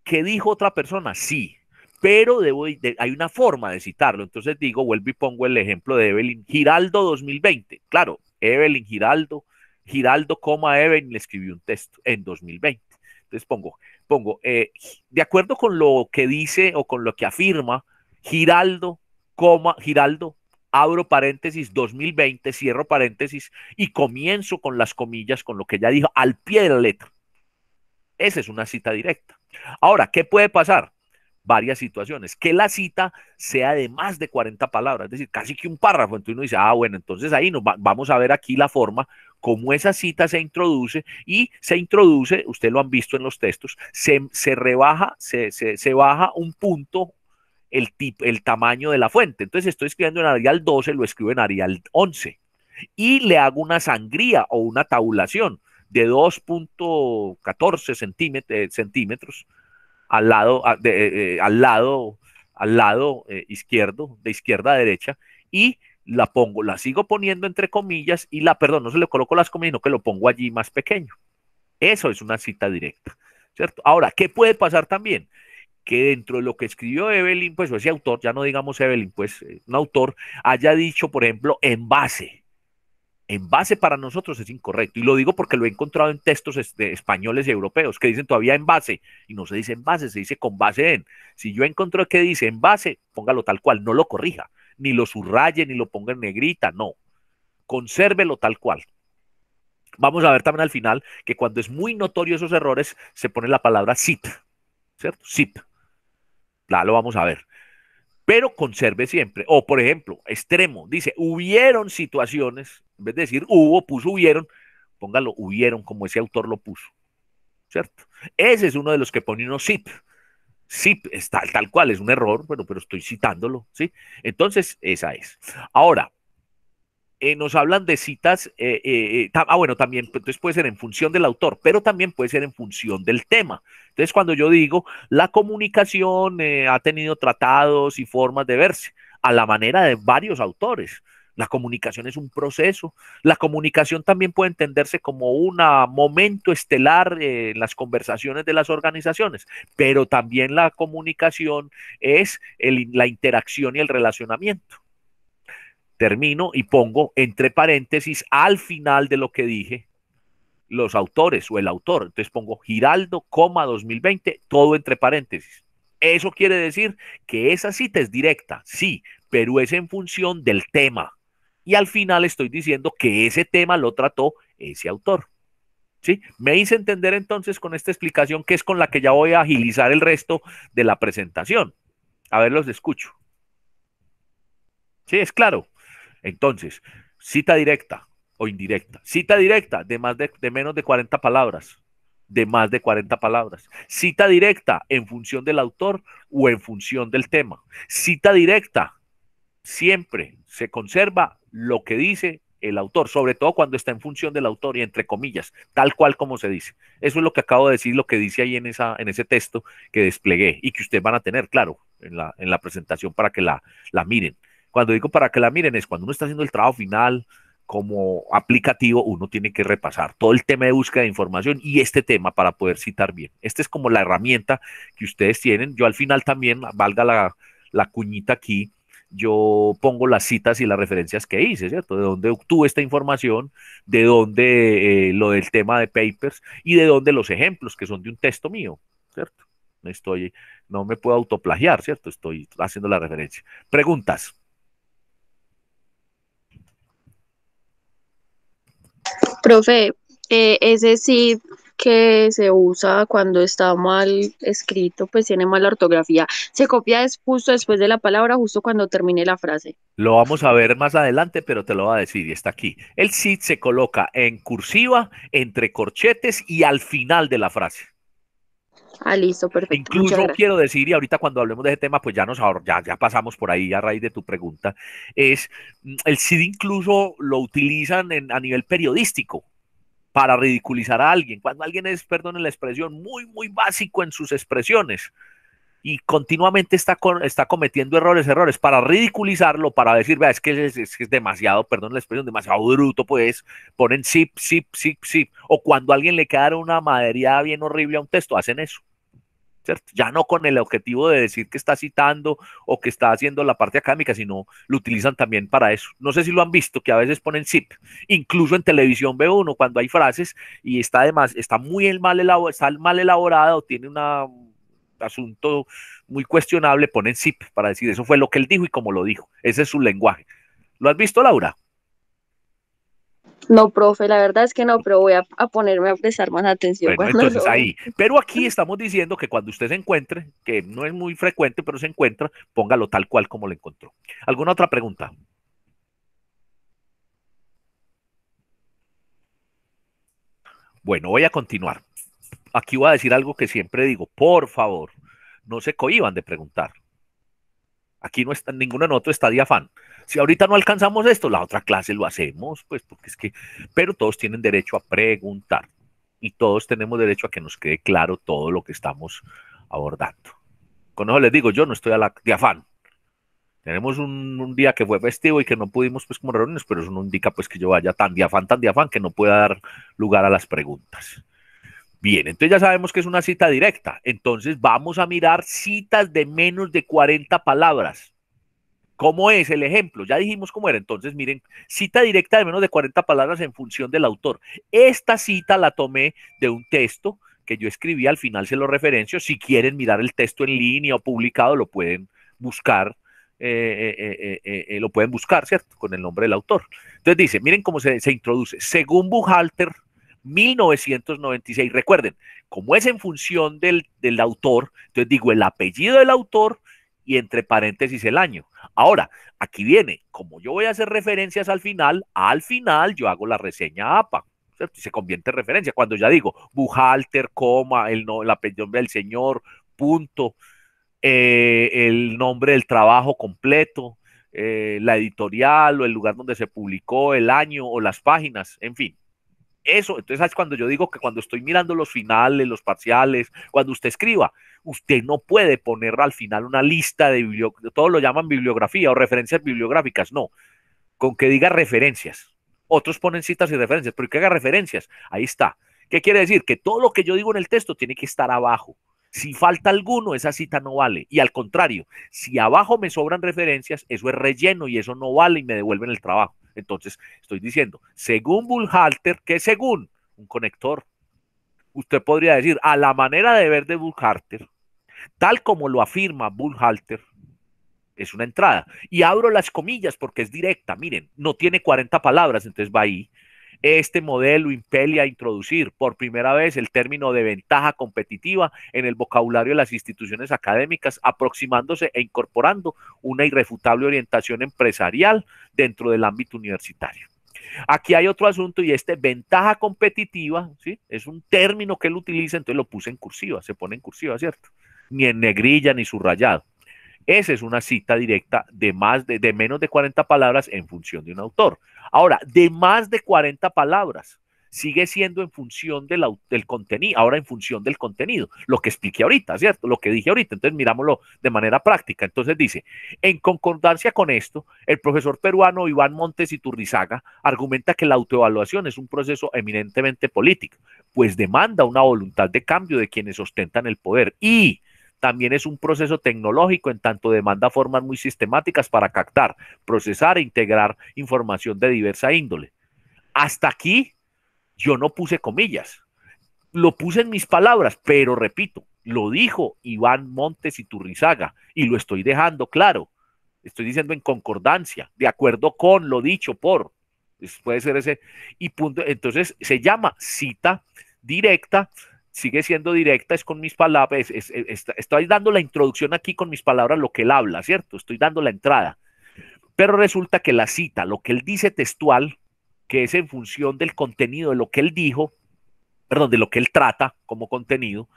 que dijo otra persona, sí, pero hay una forma de citarlo. Entonces digo, vuelvo y pongo el ejemplo de Evelyn Giraldo 2020. Claro, Evelyn Giraldo, Evelyn le escribió un texto en 2020. Entonces pongo de acuerdo con lo que dice o con lo que afirma Giraldo, Giraldo, abro paréntesis, 2020, cierro paréntesis y comienzo con las comillas, con lo que ella dijo al pie de la letra. Esa es una cita directa. Ahora, ¿qué puede pasar? Varias situaciones. Que la cita sea de más de 40 palabras, es decir, casi que un párrafo. Entonces uno dice, bueno, entonces ahí vamos a ver aquí la forma cómo esa cita se introduce y se introduce, ustedes lo han visto en los textos, se baja un punto el tamaño de la fuente. Entonces estoy escribiendo en Arial 12, lo escribo en Arial 11 y le hago una sangría o una tabulación de 2.14 centímetros al lado izquierdo, de izquierda a derecha, y la sigo poniendo entre comillas y perdón, no se le coloco las comillas, sino que lo pongo allí más pequeño. Eso es una cita directa, ¿cierto? Ahora, ¿qué puede pasar también? Que dentro de lo que escribió Evelyn, pues, o ese autor, ya no digamos Evelyn, pues, un autor haya dicho, por ejemplo, en base. En base para nosotros es incorrecto. Y lo digo porque lo he encontrado en textos españoles y europeos que dicen todavía en base. Y no se dice en base, se dice con base en. Si yo encontré que dice en base, póngalo tal cual, no lo corrija. Ni lo subraye, ni lo ponga en negrita, no. Consérvelo tal cual. Vamos a ver también al final que cuando es muy notorio esos errores, se pone la palabra sit, ¿cierto? Sit. Ya lo vamos a ver. Pero conserve siempre. O, por ejemplo, extremo, dice, hubieron situaciones, en vez de decir hubo, puso hubieron, póngalo hubieron como ese autor lo puso, ¿cierto? Ese es uno de los que pone uno zip. Zip es tal cual, es un error, pero estoy citándolo, ¿sí? Entonces, esa es. Ahora, nos hablan de citas, bueno, también, entonces puede ser en función del autor, pero también puede ser en función del tema. Entonces, cuando yo digo, la comunicación ha tenido tratados y formas de verse a la manera de varios autores. La comunicación es un proceso. La comunicación también puede entenderse como un momento estelar en las conversaciones de las organizaciones, pero también la comunicación es la interacción y el relacionamiento. Termino y pongo entre paréntesis al final de lo que dije los autores o el autor. Entonces pongo Giraldo, 2020, todo entre paréntesis. Eso quiere decir que esa cita es directa, sí, pero es en función del tema. Y al final estoy diciendo que ese tema lo trató ese autor. ¿Sí? Me hice entender entonces con esta explicación que es con la que ya voy a agilizar el resto de la presentación. A ver, los escucho. Sí, es claro. Entonces, cita directa o indirecta. Cita directa de menos de 40 palabras. De más de 40 palabras. Cita directa en función del autor o en función del tema. Cita directa. Siempre se conserva lo que dice el autor, sobre todo cuando está en función del autor y entre comillas, tal cual como se dice. Eso es lo que acabo de decir, lo que dice ahí en ese texto que desplegué y que ustedes van a tener, claro, en la presentación para que la miren. Cuando digo para que la miren es cuando uno está haciendo el trabajo final como aplicativo, uno tiene que repasar todo el tema de búsqueda de información y este tema para poder citar bien. Esta es como la herramienta que ustedes tienen. Yo al final también, valga la cuñita aquí, yo pongo las citas y las referencias que hice, ¿cierto? De dónde obtuve esta información, de dónde lo del tema de papers y de dónde los ejemplos que son de un texto mío, ¿cierto? No me puedo autoplagiar, ¿cierto? Estoy haciendo la referencia. Preguntas. Profe, ese sí que se usa cuando está mal escrito, pues tiene mala ortografía. Se copia justo después de la palabra, justo cuando termine la frase. Lo vamos a ver más adelante, pero te lo voy a decir y está aquí. El SID se coloca en cursiva, entre corchetes y al final de la frase. Ah, listo, perfecto. Muchas Incluso gracias. quiero decir, y ahorita cuando hablemos de ese tema, pues ya pasamos por ahí a raíz de tu pregunta, el SID incluso lo utilizan a nivel periodístico para ridiculizar a alguien. Cuando alguien es, perdonen la expresión, muy, muy básico en sus expresiones y continuamente está cometiendo errores para ridiculizarlo, para decir, vea, es que es demasiado, perdón la expresión, demasiado bruto, pues ponen zip, zip, zip, zip. O cuando a alguien le queda una madería bien horrible a un texto, hacen eso. ¿Cierto? Ya no con el objetivo de decir que está citando o que está haciendo la parte académica, sino lo utilizan también para eso. No sé si lo han visto, que a veces ponen zip. Incluso en televisión ve uno cuando hay frases y está mal elaborada o tiene un asunto muy cuestionable, ponen zip para decir eso fue lo que él dijo y cómo lo dijo. Ese es su lenguaje. ¿Lo has visto, Laura? No, profe, la verdad es que no, pero voy a ponerme a prestar más atención Bueno, cuando entonces lo vea. ahí. Pero aquí estamos diciendo que cuando usted se encuentre, que no es muy frecuente, pero se encuentra, póngalo tal cual como lo encontró. ¿Alguna otra pregunta? Bueno, voy a continuar. Aquí voy a decir algo que siempre digo. Por favor, no se cohíban de preguntar. Aquí no está, ninguno de nosotros está de afán. Si ahorita no alcanzamos esto, la otra clase lo hacemos, pues porque es que, pero todos tienen derecho a preguntar y todos tenemos derecho a que nos quede claro todo lo que estamos abordando. Con eso les digo, yo no estoy de afán. Tenemos un día que fue festivo y que no pudimos pues como reunirnos, pero eso no indica pues que yo vaya tan de afán, que no pueda dar lugar a las preguntas. Bien, entonces ya sabemos que es una cita directa. Entonces vamos a mirar citas de menos de 40 palabras. ¿Cómo es el ejemplo? Ya dijimos cómo era. Entonces, miren, cita directa de menos de 40 palabras en función del autor. Esta cita la tomé de un texto que yo escribí, al final se lo referencio. Si quieren mirar el texto en línea o publicado, lo pueden buscar, ¿cierto? Con el nombre del autor. Entonces dice, miren cómo se introduce. Según Buchalter, 1996. Recuerden, como es en función del autor, entonces digo el apellido del autor y entre paréntesis el año. Ahora, aquí viene, como yo voy a hacer referencias al final yo hago la reseña APA, ¿cierto? Y se convierte en referencia. Cuando ya digo Buchalter, coma, el apellido del señor, punto, el nombre del trabajo completo, la editorial o el lugar donde se publicó, el año o las páginas, en fin. Eso, entonces es cuando yo digo que cuando estoy mirando los finales, los parciales, cuando usted escriba, usted no puede poner al final una lista de todos lo llaman bibliografía o referencias bibliográficas, no, con que diga referencias. Otros ponen citas y referencias, pero que haga referencias, ahí está. ¿Qué quiere decir? Que todo lo que yo digo en el texto tiene que estar abajo. Si falta alguno, esa cita no vale. Y al contrario, si abajo me sobran referencias, eso es relleno y eso no vale y me devuelven el trabajo. Entonces, estoy diciendo, según Buchalter, que según un conector, usted podría decir, a la manera de ver de Buchalter, tal como lo afirma Buchalter, es una entrada. Y abro las comillas porque es directa. Miren, no tiene 40 palabras, entonces va ahí. Este modelo impele a introducir por primera vez el término de ventaja competitiva en el vocabulario de las instituciones académicas, aproximándose e incorporando una irrefutable orientación empresarial dentro del ámbito universitario. Aquí hay otro asunto y ventaja competitiva, ¿sí? Es un término que él utiliza, entonces lo puse en cursiva, se pone en cursiva, ¿cierto? Ni en negrilla ni subrayado. Esa es una cita directa de menos de 40 palabras en función de un autor. Ahora, de más de 40 palabras, sigue siendo en función del contenido, ahora en función del contenido, lo que expliqué ahorita, ¿cierto? Lo que dije ahorita, entonces mirámoslo de manera práctica. Entonces dice, en concordancia con esto, el profesor peruano Iván Montes Iturrizaga argumenta que la autoevaluación es un proceso eminentemente político, pues demanda una voluntad de cambio de quienes ostentan el poder y también es un proceso tecnológico en tanto demanda formas muy sistemáticas para captar, procesar e integrar información de diversa índole. Hasta aquí yo no puse comillas, lo puse en mis palabras, pero repito, lo dijo Iván Montes Iturrizaga y lo estoy dejando claro. Estoy diciendo en concordancia, de acuerdo con lo dicho por, puede ser ese, y punto. Entonces se llama cita directa, sigue siendo directa, es con mis palabras, estoy dando la introducción aquí con mis palabras, lo que él habla, ¿cierto? Estoy dando la entrada. Pero resulta que la cita, lo que él dice textual, que es en función del contenido de lo que él dijo, perdón, de lo que él trata como contenido,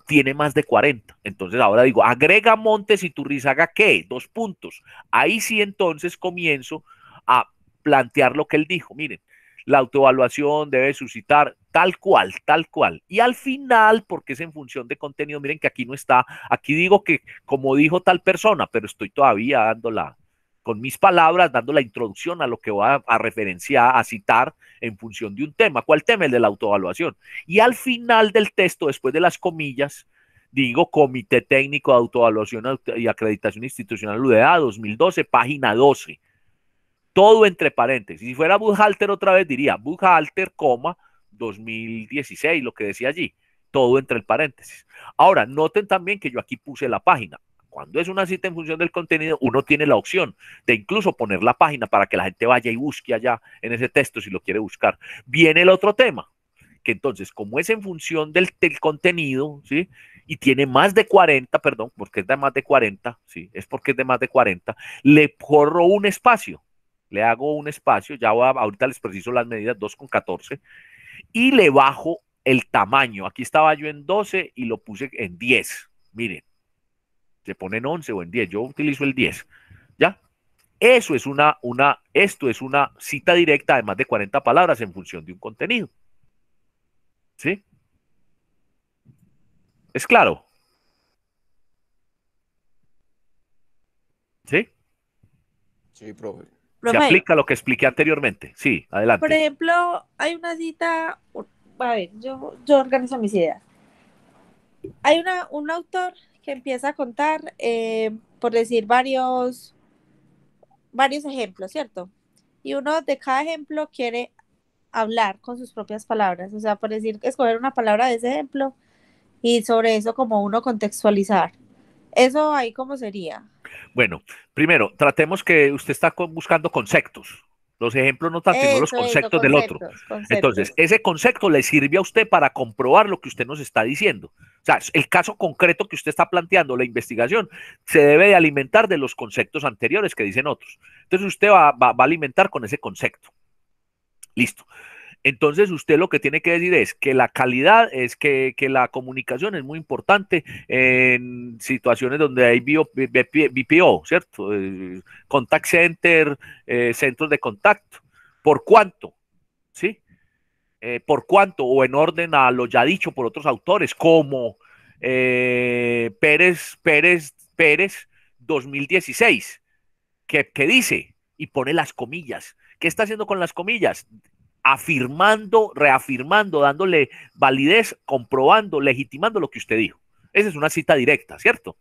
tiene más de 40. Entonces ahora digo, agrega Montes Iturrizaga, ¿qué? 2 puntos. Ahí sí entonces comienzo a plantear lo que él dijo. Miren, la autoevaluación debe suscitar tal cual, tal cual. Y al final, porque es en función de contenido, miren que aquí no está, aquí digo que como dijo tal persona, pero estoy todavía dándola con mis palabras, dando la introducción a lo que voy a referenciar, a citar en función de un tema. ¿Cuál tema? El de la autoevaluación. Y al final del texto, después de las comillas, digo Comité Técnico de Autoevaluación y Acreditación Institucional UDA 2012, página 12. Todo entre paréntesis. Si fuera Buchhalter otra vez diría Buchhalter, 2016, lo que decía allí. Todo entre el paréntesis. Ahora, noten también que yo aquí puse la página. Cuando es una cita en función del contenido, uno tiene la opción de incluso poner la página para que la gente vaya y busque allá en ese texto si lo quiere buscar. Viene el otro tema, que entonces, como es en función del contenido, ¿sí? Y tiene más de 40, perdón, porque es de más de 40, ¿sí? Es porque es de más de 40, le corro un espacio, le hago un espacio, ya ahorita les preciso las medidas, 2,14, y le bajo el tamaño. Aquí estaba yo en 12 y lo puse en 10, miren. Se pone en 11 o en 10, yo utilizo el 10, ¿ya? Eso es esto es una cita directa de más de 40 palabras en función de un contenido, ¿sí? ¿Es claro? ¿Sí? Sí, profe. Se Profe, aplica lo que expliqué anteriormente. Sí, por adelante. ejemplo, hay una cita, a ver, yo organizo mis ideas. Hay un autor que empieza a contar, por decir, varios ejemplos, ¿cierto? Y uno de cada ejemplo quiere hablar con sus propias palabras, o sea, por decir, escoger una palabra de ese ejemplo y sobre eso como uno contextualizar. Eso ahí cómo sería. Bueno, primero, tratemos que usted está buscando conceptos. Los ejemplos no tanto, sino los Eso, conceptos del otro. Entonces, ese concepto le sirve a usted para comprobar lo que usted nos está diciendo. O sea, el caso concreto que usted está planteando, la investigación, se debe de alimentar de los conceptos anteriores que dicen otros. Entonces, usted va a alimentar con ese concepto. Listo. Entonces usted lo que tiene que decir es que la calidad, es que la comunicación es muy importante en situaciones donde hay BPO, ¿cierto? Contact Center, centros de contacto. ¿Por cuánto? ¿Sí? ¿Por cuánto? O en orden a lo ya dicho por otros autores, como Pérez 2016, que dice, y pone las comillas. ¿Qué está haciendo con las comillas? Afirmando, reafirmando, dándole validez, comprobando, legitimando lo que usted dijo. Esa es una cita directa, ¿cierto?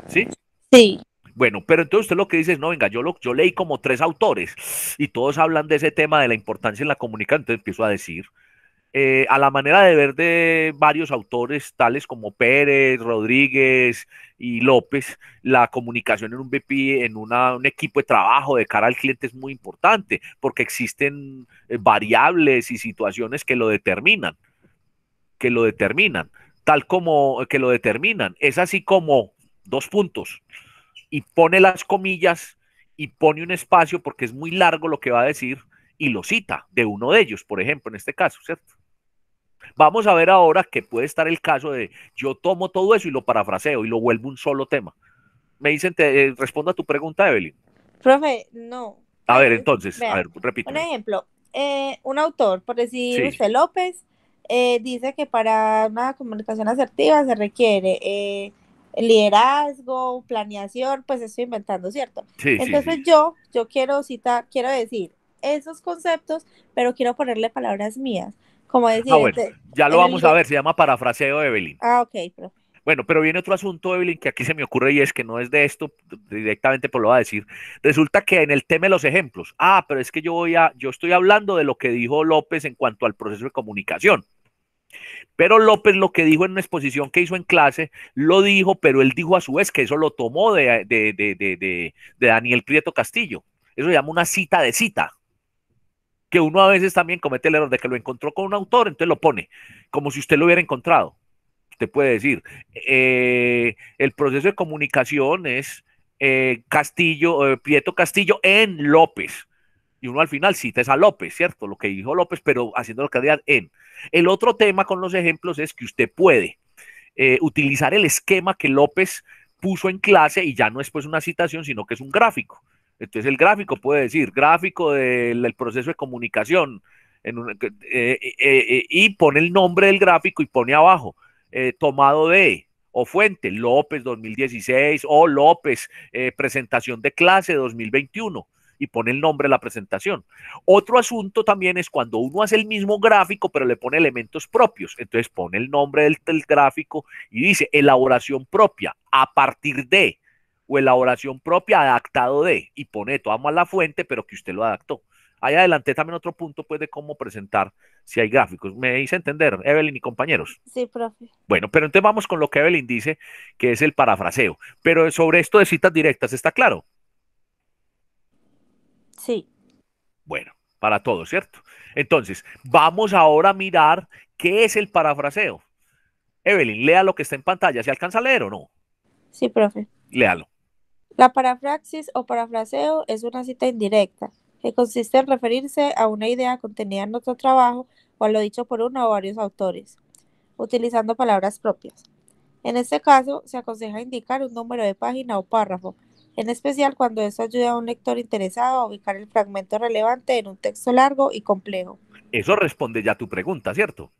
¿Sí? Sí. Bueno, pero entonces usted lo que dice es, no, venga, yo leí como 3 autores y todos hablan de ese tema de la importancia en la comunicación, entonces empiezo a decir, a la manera de ver de varios autores, tales como Pérez, Rodríguez y López, la comunicación en un BP, en un equipo de trabajo de cara al cliente es muy importante, porque existen variables y situaciones que lo determinan, tal como que lo determinan. Es así como 2 puntos, y pone las comillas y pone un espacio porque es muy largo lo que va a decir y lo cita de uno de ellos, por ejemplo, en este caso, ¿cierto? Vamos a ver ahora que puede estar el caso de yo tomo todo eso y lo parafraseo y lo vuelvo un solo tema. Me dicen, respondo a tu pregunta, Evelyn. Profe, no. A ver, Pues, entonces, a vea, ver, un repíteme. ejemplo. un autor, por decir Sí. usted López, dice que para una comunicación asertiva se requiere liderazgo, planeación, pues estoy inventando, ¿cierto? Sí, sí, Entonces sí. yo quiero citar, quiero decir esos conceptos, pero quiero ponerle palabras mías, como decir, Bueno, ya lo en el vamos a ver, se llama parafraseo, Evelyn. ok, profe. Bueno, pero viene otro asunto, Evelyn, que aquí se me ocurre y es que no es de esto directamente, pues lo voy a decir. Resulta que en el tema de los ejemplos, pero es que yo estoy hablando de lo que dijo López en cuanto al proceso de comunicación. Pero López lo que dijo en una exposición que hizo en clase, lo dijo, pero él dijo a su vez que eso lo tomó de Daniel Prieto Castillo. Eso se llama una cita de cita, que uno a veces también comete el error de que lo encontró con un autor, entonces lo pone, como si usted lo hubiera encontrado. Usted puede decir, el proceso de comunicación es Prieto Castillo en López. Y uno al final cita es a López, ¿cierto? Lo que dijo López, pero haciendo lo que diga en. El otro tema con los ejemplos es que usted puede utilizar el esquema que López puso en clase y ya no es pues una citación, sino que es un gráfico. Entonces el gráfico puede decir, gráfico del proceso de comunicación, y pone el nombre del gráfico y pone abajo, tomado de, o fuente, López 2016, o López, presentación de clase 2021, y pone el nombre de la presentación. Otro asunto también es cuando uno hace el mismo gráfico, pero le pone elementos propios. Entonces pone el nombre del gráfico y dice elaboración propia a partir de, o elaboración propia adaptado de, y pone toda más la fuente, pero que usted lo adaptó. Ahí adelanté también otro punto, pues, de cómo presentar si hay gráficos. ¿Me hice entender, Evelyn y compañeros? Sí, profe. Bueno, pero entonces vamos con lo que Evelyn dice, que es el parafraseo. Pero sobre esto de citas directas, ¿está claro? Sí. Bueno, para todos, ¿cierto? Entonces, vamos ahora a mirar qué es el parafraseo. Evelyn, lea lo que está en pantalla. ¿Se alcanza a leer o no? Sí, profe. Léalo. La parafraxis o parafraseo es una cita indirecta, que consiste en referirse a una idea contenida en otro trabajo o a lo dicho por uno o varios autores, utilizando palabras propias. En este caso, se aconseja indicar un número de página o párrafo, en especial cuando esto ayuda a un lector interesado a ubicar el fragmento relevante en un texto largo y complejo. Eso responde ya a tu pregunta, ¿cierto?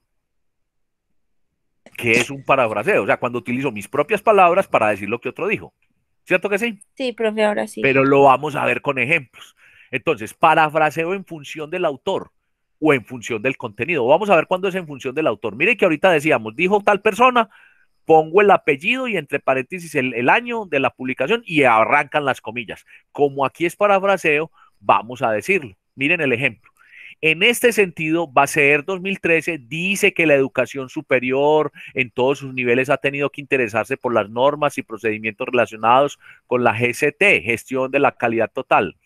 ¿Qué es un parafraseo? O sea, cuando utilizo mis propias palabras para decir lo que otro dijo. ¿Cierto que sí? Sí, profe, ahora sí. Pero lo vamos a ver con ejemplos. Entonces, parafraseo en función del autor o en función del contenido. Vamos a ver cuándo es en función del autor. Mire que ahorita decíamos, dijo tal persona, pongo el apellido y entre paréntesis el año de la publicación y arrancan las comillas. Como aquí es parafraseo, vamos a decirlo. Miren el ejemplo. En este sentido, va a ser 2013, dice que la educación superior en todos sus niveles ha tenido que interesarse por las normas y procedimientos relacionados con la GCT, gestión de la calidad total,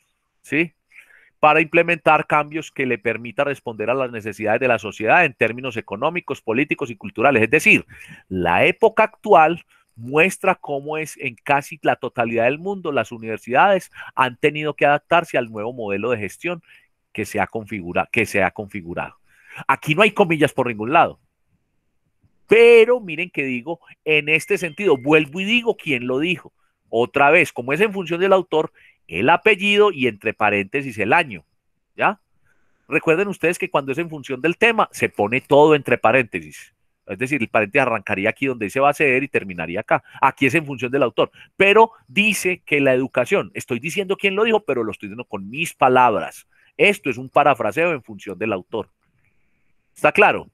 ¿sí? Para implementar cambios que le permita responder a las necesidades de la sociedad en términos económicos, políticos y culturales. Es decir, la época actual muestra cómo es en casi la totalidad del mundo las universidades han tenido que adaptarse al nuevo modelo de gestión que se ha configurado. Aquí no hay comillas por ningún lado. Pero miren que digo, en este sentido, vuelvo y digo quién lo dijo. Otra vez, como es en función del autor, el apellido y entre paréntesis el año. ¿Ya? Recuerden ustedes que cuando es en función del tema, se pone todo entre paréntesis. Es decir, el paréntesis arrancaría aquí donde se va a hacer y terminaría acá. Aquí es en función del autor. Pero dice que la educación, estoy diciendo quién lo dijo, pero lo estoy diciendo con mis palabras. Esto es un parafraseo en función del autor. ¿Está claro?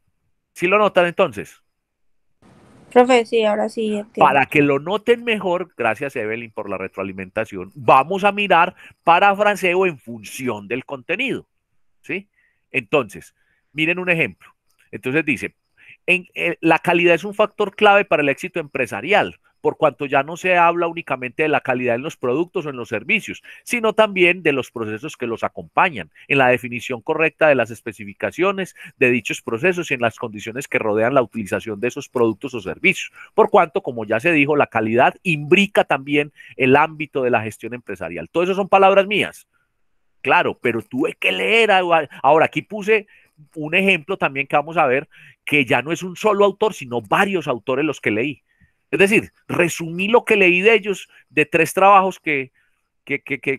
¿Sí lo notan entonces? Profe, sí, ahora sí entiendo. Para que lo noten mejor, gracias Evelyn por la retroalimentación, vamos a mirar parafraseo en función del contenido. ¿Sí? Entonces, miren un ejemplo. Entonces dice, la calidad es un factor clave para el éxito empresarial, por cuanto ya no se habla únicamente de la calidad en los productos o en los servicios, sino también de los procesos que los acompañan, en la definición correcta de las especificaciones de dichos procesos y en las condiciones que rodean la utilización de esos productos o servicios. Por cuanto, como ya se dijo, la calidad imbrica también el ámbito de la gestión empresarial. Todo eso son palabras mías. Claro, pero tuve que leer. Ahora, aquí puse un ejemplo también que vamos a ver, que ya no es un solo autor, sino varios autores los que leí. Es decir, resumí lo que leí de ellos, de 3 trabajos que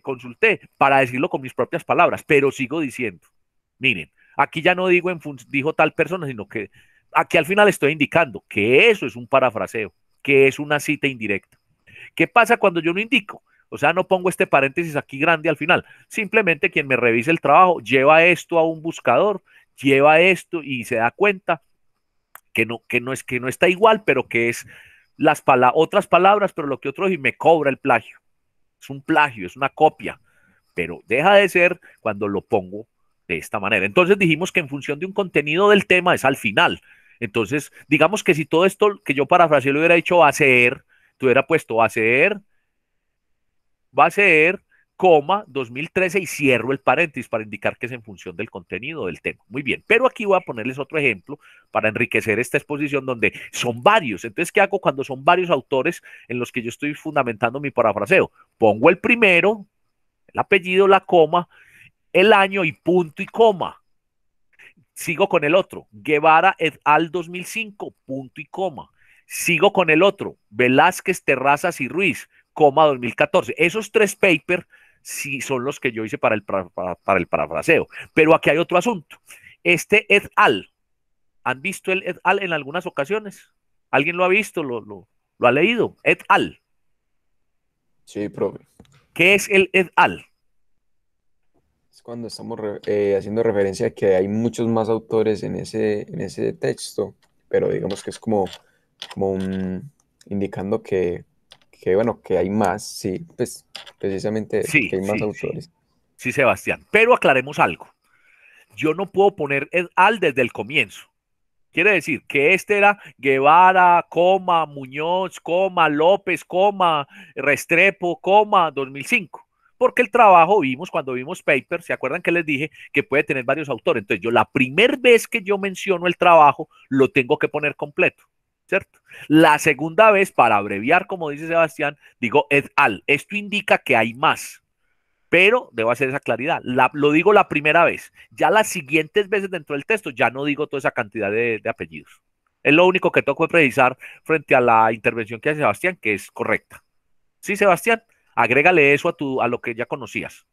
consulté, para decirlo con mis propias palabras, pero sigo diciendo, Miren, aquí ya no digo dijo tal persona, sino que aquí al final estoy indicando que eso es un parafraseo, que es una cita indirecta. ¿Qué pasa cuando yo no indico? O sea, no pongo este paréntesis aquí grande al final. Simplemente quien me revise el trabajo lleva esto a un buscador, lleva esto y se da cuenta que no está igual, pero que es otras palabras, pero lo que otro y me cobra el plagio. Es un plagio, es una copia, pero deja de ser cuando lo pongo de esta manera. Entonces dijimos que en función de un contenido del tema es al final. Entonces, digamos que si todo esto que yo parafraseé lo hubiera dicho va a ser, tú hubiera puesto va a ser, coma, 2013 y cierro el paréntesis para indicar que es en función del contenido del tema. Muy bien, pero aquí voy a ponerles otro ejemplo para enriquecer esta exposición donde son varios. Entonces, ¿qué hago cuando son varios autores en los que yo estoy fundamentando mi parafraseo? Pongo el primero, el apellido, la coma, el año y punto y coma. Sigo con el otro, Guevara et al 2005, punto y coma. Sigo con el otro, Velázquez, Terrazas y Ruiz, coma 2014. Esos tres papers sí son los que yo hice para el parafraseo. Pero aquí hay otro asunto. Este et al, ¿han visto el et al en algunas ocasiones? ¿Alguien lo ha visto? ¿Lo ha leído? Et al. Sí, profe. ¿Qué es el et al? Es cuando estamos haciendo referencia a que hay muchos más autores en ese texto, pero digamos que es como indicando bueno, que hay más, sí, pues precisamente eso, Sí, que hay más sí, sí. autores. Sí, Sebastián. Pero aclaremos algo. Yo no puedo poner et al desde el comienzo. Quiere decir que este era Guevara, coma, Muñoz, coma, López, coma, Restrepo, coma, 2005. Porque el trabajo vimos, cuando vimos paper, ¿se acuerdan que les dije que puede tener varios autores? Entonces yo la primera vez que yo menciono el trabajo, lo tengo que poner completo, ¿cierto? La segunda vez, para abreviar, como dice Sebastián, digo et al. Esto indica que hay más, pero debo hacer esa claridad. Lo digo la primera vez. Ya las siguientes veces dentro del texto ya no digo toda esa cantidad de apellidos. Es lo único que tengo que precisar frente a la intervención que hace Sebastián, que es correcta. Sí, Sebastián, agrégale eso a lo que ya conocías.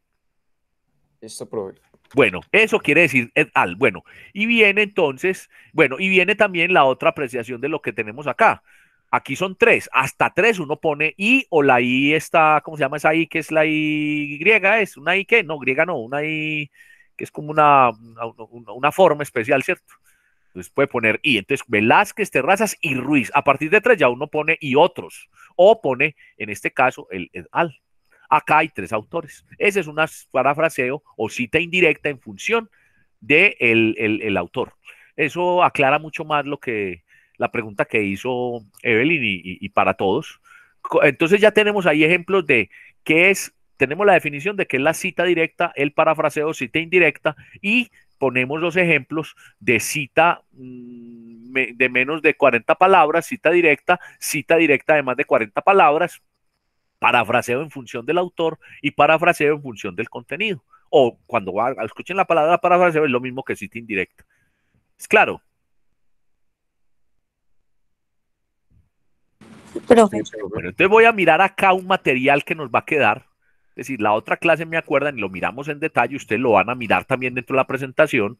Esto, profe. Bueno, eso quiere decir et al. Bueno, y viene entonces, bueno, y viene también la otra apreciación de lo que tenemos acá. Aquí son tres, hasta tres uno pone I o la I está, ¿cómo se llama esa I? Que es la I griega, ¿es una I qué? No, griega no, una I que es como una forma especial, ¿cierto? Entonces puede poner I, entonces Velázquez, Terrazas y Ruiz. A partir de tres ya uno pone y otros, o pone, en este caso, el et al. Acá hay tres autores. Ese es un parafraseo o cita indirecta en función del el autor. Eso aclara mucho más la pregunta que hizo Evelyn y para todos. Entonces ya tenemos ahí ejemplos de qué es, tenemos la definición de qué es la cita directa, el parafraseo, cita indirecta, y ponemos los ejemplos de cita de menos de 40 palabras, cita directa de más de 40 palabras, parafraseo en función del autor y parafraseo en función del contenido. O cuando escuchen la palabra parafraseo es lo mismo que cita indirecta. ¿Es claro? Profe. Bueno, entonces voy a mirar acá un material que nos va a quedar. Es decir, la otra clase me acuerdan y lo miramos en detalle. Ustedes lo van a mirar también dentro de la presentación.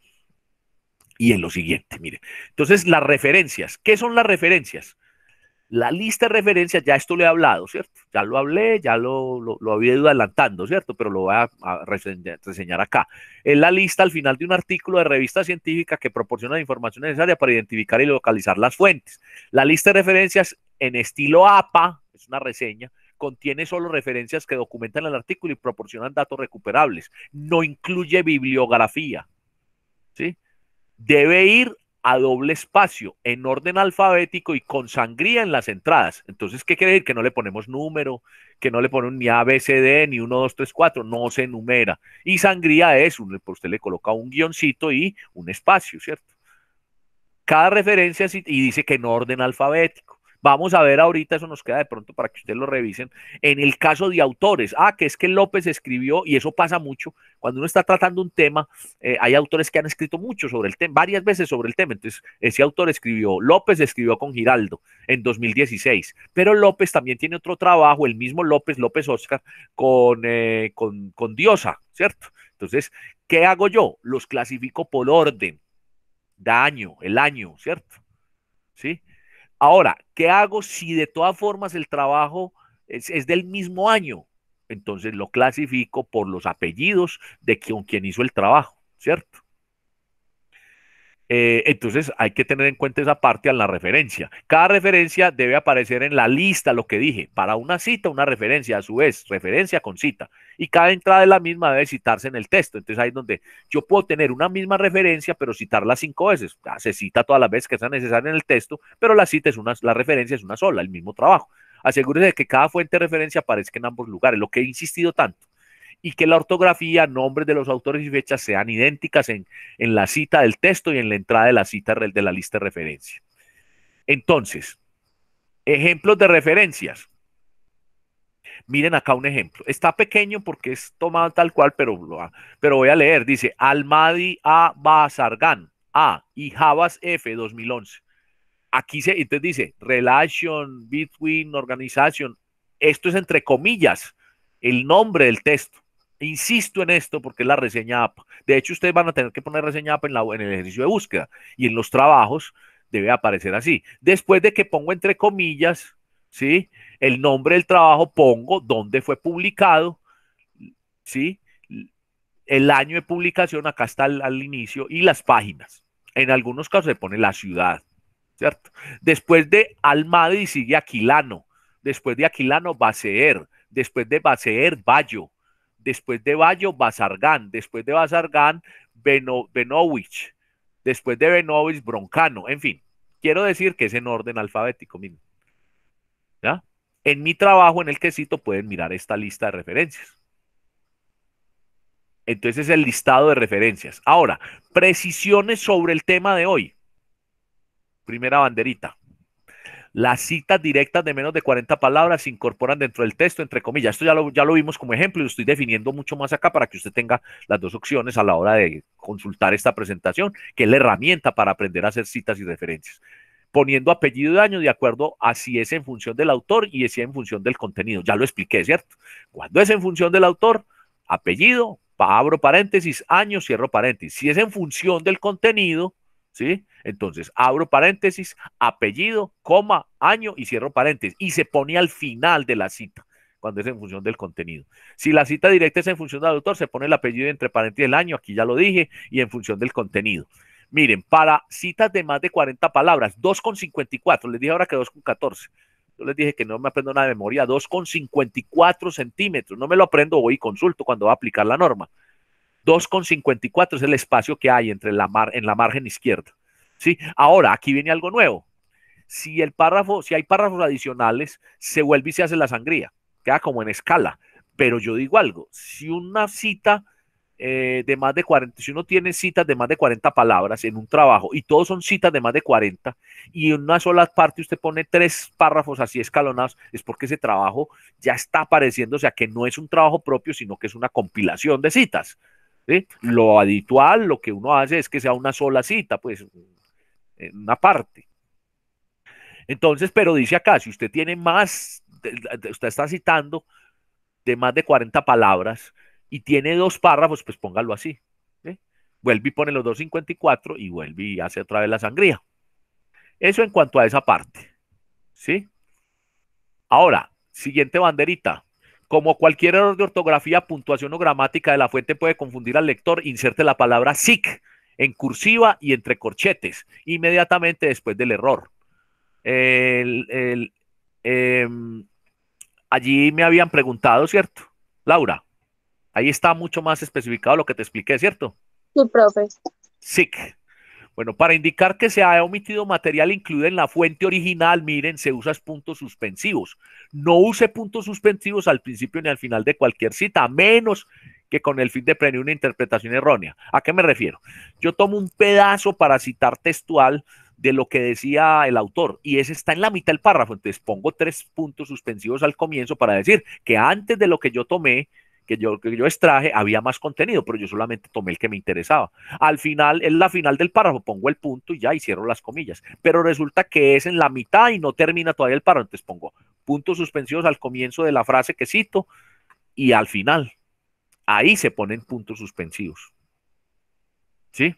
Y en lo siguiente, mire. Entonces, las referencias. ¿Qué son las referencias? La lista de referencias, ya esto lo he hablado, ¿cierto? Ya lo hablé, ya lo había ido adelantando, ¿cierto? Pero lo voy a reseñar acá. Es la lista al final de un artículo de revista científica que proporciona la información necesaria para identificar y localizar las fuentes. La lista de referencias en estilo APA, es una reseña, contiene solo referencias que documentan el artículo y proporcionan datos recuperables. No incluye bibliografía, ¿sí? Debe ir a doble espacio, en orden alfabético y con sangría en las entradas. Entonces, ¿qué quiere decir? Que no le ponemos número, que no le ponemos ni A, B, C, D, ni 1, 2, 3, 4, no se enumera. Y sangría es, usted le coloca un guioncito y un espacio, ¿cierto? Cada referencia y dice que en orden alfabético. Vamos a ver ahorita, eso nos queda de pronto para que ustedes lo revisen. En el caso de autores, que es que López escribió, y eso pasa mucho, cuando uno está tratando un tema, hay autores que han escrito mucho sobre el tema, varias veces sobre el tema. Entonces, ese autor escribió, López escribió con Giraldo en 2016, pero López también tiene otro trabajo, el mismo López Oscar, con Diosa, ¿cierto? Entonces, ¿qué hago yo? Los clasifico por orden de año, el año, ¿cierto? ¿Sí? Ahora, ¿qué hago si de todas formas el trabajo es del mismo año? Entonces lo clasifico por los apellidos de quien hizo el trabajo, ¿cierto? Entonces hay que tener en cuenta esa parte a la referencia. Cada referencia debe aparecer en la lista, lo que dije. Para una cita, una referencia, a su vez, referencia con cita. Y cada entrada de la misma debe citarse en el texto. Entonces ahí es donde yo puedo tener una misma referencia, pero citarla 5 veces. Se cita todas las veces que sea necesaria en el texto, pero la cita es la referencia es una sola, el mismo trabajo. Asegúrese de que cada fuente de referencia aparezca en ambos lugares, lo que he insistido tanto, y que la ortografía, nombres de los autores y fechas sean idénticas en la cita del texto y en la entrada de la cita de la lista de referencia. Entonces, ejemplos de referencias. Miren acá un ejemplo. Está pequeño porque es tomado tal cual, pero voy a leer. Dice, Almadi A. Bazargan A. y Javas F. 2011. Aquí entonces dice, relation between organization. Esto es entre comillas, el nombre del texto. Insisto en esto porque es la reseña APA. De hecho, ustedes van a tener que poner reseña APA en el ejercicio de búsqueda y en los trabajos debe aparecer así. Después de que pongo entre comillas, ¿sí? El nombre del trabajo, pongo dónde fue publicado, ¿sí? El año de publicación, acá está al inicio, y las páginas. En algunos casos se pone la ciudad, ¿cierto? Después de Almadi sigue Aquilano. Después de Aquilano, Baseer. Después de Baseer, Bayo. Después de Bayo, Bazargan. Después de Bazargan, Benovich. Después de Benovich, Broncano. En fin, quiero decir que es en orden alfabético mismo. ¿Ya? En mi trabajo, en el que cito, pueden mirar esta lista de referencias. Entonces es el listado de referencias. Ahora, precisiones sobre el tema de hoy. Primera banderita. Las citas directas de menos de 40 palabras se incorporan dentro del texto, entre comillas. Esto ya lo vimos como ejemplo y lo estoy definiendo mucho más acá para que usted tenga las dos opciones a la hora de consultar esta presentación, que es la herramienta para aprender a hacer citas y referencias. Poniendo apellido de año de acuerdo a si es en función del autor y si es en función del contenido. Ya lo expliqué, ¿cierto? Cuando es en función del autor, apellido, abro paréntesis, año, cierro paréntesis. Si es en función del contenido, ¿sí? Entonces, abro paréntesis, apellido, coma, año y cierro paréntesis. Y se pone al final de la cita, cuando es en función del contenido. Si la cita directa es en función del autor, se pone el apellido entre paréntesis el año, aquí ya lo dije, y en función del contenido. Miren, para citas de más de 40 palabras, 2,54, les dije ahora que 2,14. Yo les dije que no me aprendo nada de memoria, 2,54 centímetros. No me lo aprendo, voy y consulto cuando va a aplicar la norma. 2,54 es el espacio que hay en la margen izquierda. ¿Sí? Ahora, aquí viene algo nuevo. Si hay párrafos adicionales, se vuelve y se hace la sangría. Queda como en escala. Pero yo digo algo, si una cita de más de 40, si uno tiene citas de más de 40 palabras en un trabajo y todos son citas de más de 40 y en una sola parte usted pone 3 párrafos así escalonados, es porque ese trabajo ya está pareciéndose a que no es un trabajo propio, sino que es una compilación de citas. ¿Sí? Lo habitual, lo que uno hace es que sea una sola cita, pues, en una parte. Entonces, pero dice acá, si usted tiene más, usted está citando de más de 40 palabras y tiene 2 párrafos, pues póngalo así. ¿Sí? Vuelve y pone los 2,54 y vuelve y hace otra vez la sangría. Eso en cuanto a esa parte. ¿Sí? Ahora, siguiente banderita. Como cualquier error de ortografía, puntuación o gramática de la fuente puede confundir al lector, inserte la palabra SIC en cursiva y entre corchetes, inmediatamente después del error. Allí me habían preguntado, ¿cierto? Laura, ahí está mucho más especificado lo que te expliqué, ¿cierto? Sí, profe. SIC. Bueno, para indicar que se ha omitido material incluido en la fuente original, miren, se usa puntos suspensivos. No use puntos suspensivos al principio ni al final de cualquier cita, a menos que con el fin de prevenir una interpretación errónea. ¿A qué me refiero? Yo tomo un pedazo para citar textual de lo que decía el autor y ese está en la mitad del párrafo, entonces pongo 3 puntos suspensivos al comienzo para decir que antes de lo que yo tomé, que yo extraje, había más contenido, pero yo solamente tomé el que me interesaba. Al final, en la final del párrafo, pongo el punto y ya, y cierro las comillas. Pero resulta que es en la mitad y no termina todavía el párrafo, entonces pongo puntos suspensivos al comienzo de la frase que cito y al final. Ahí se ponen puntos suspensivos. ¿Sí?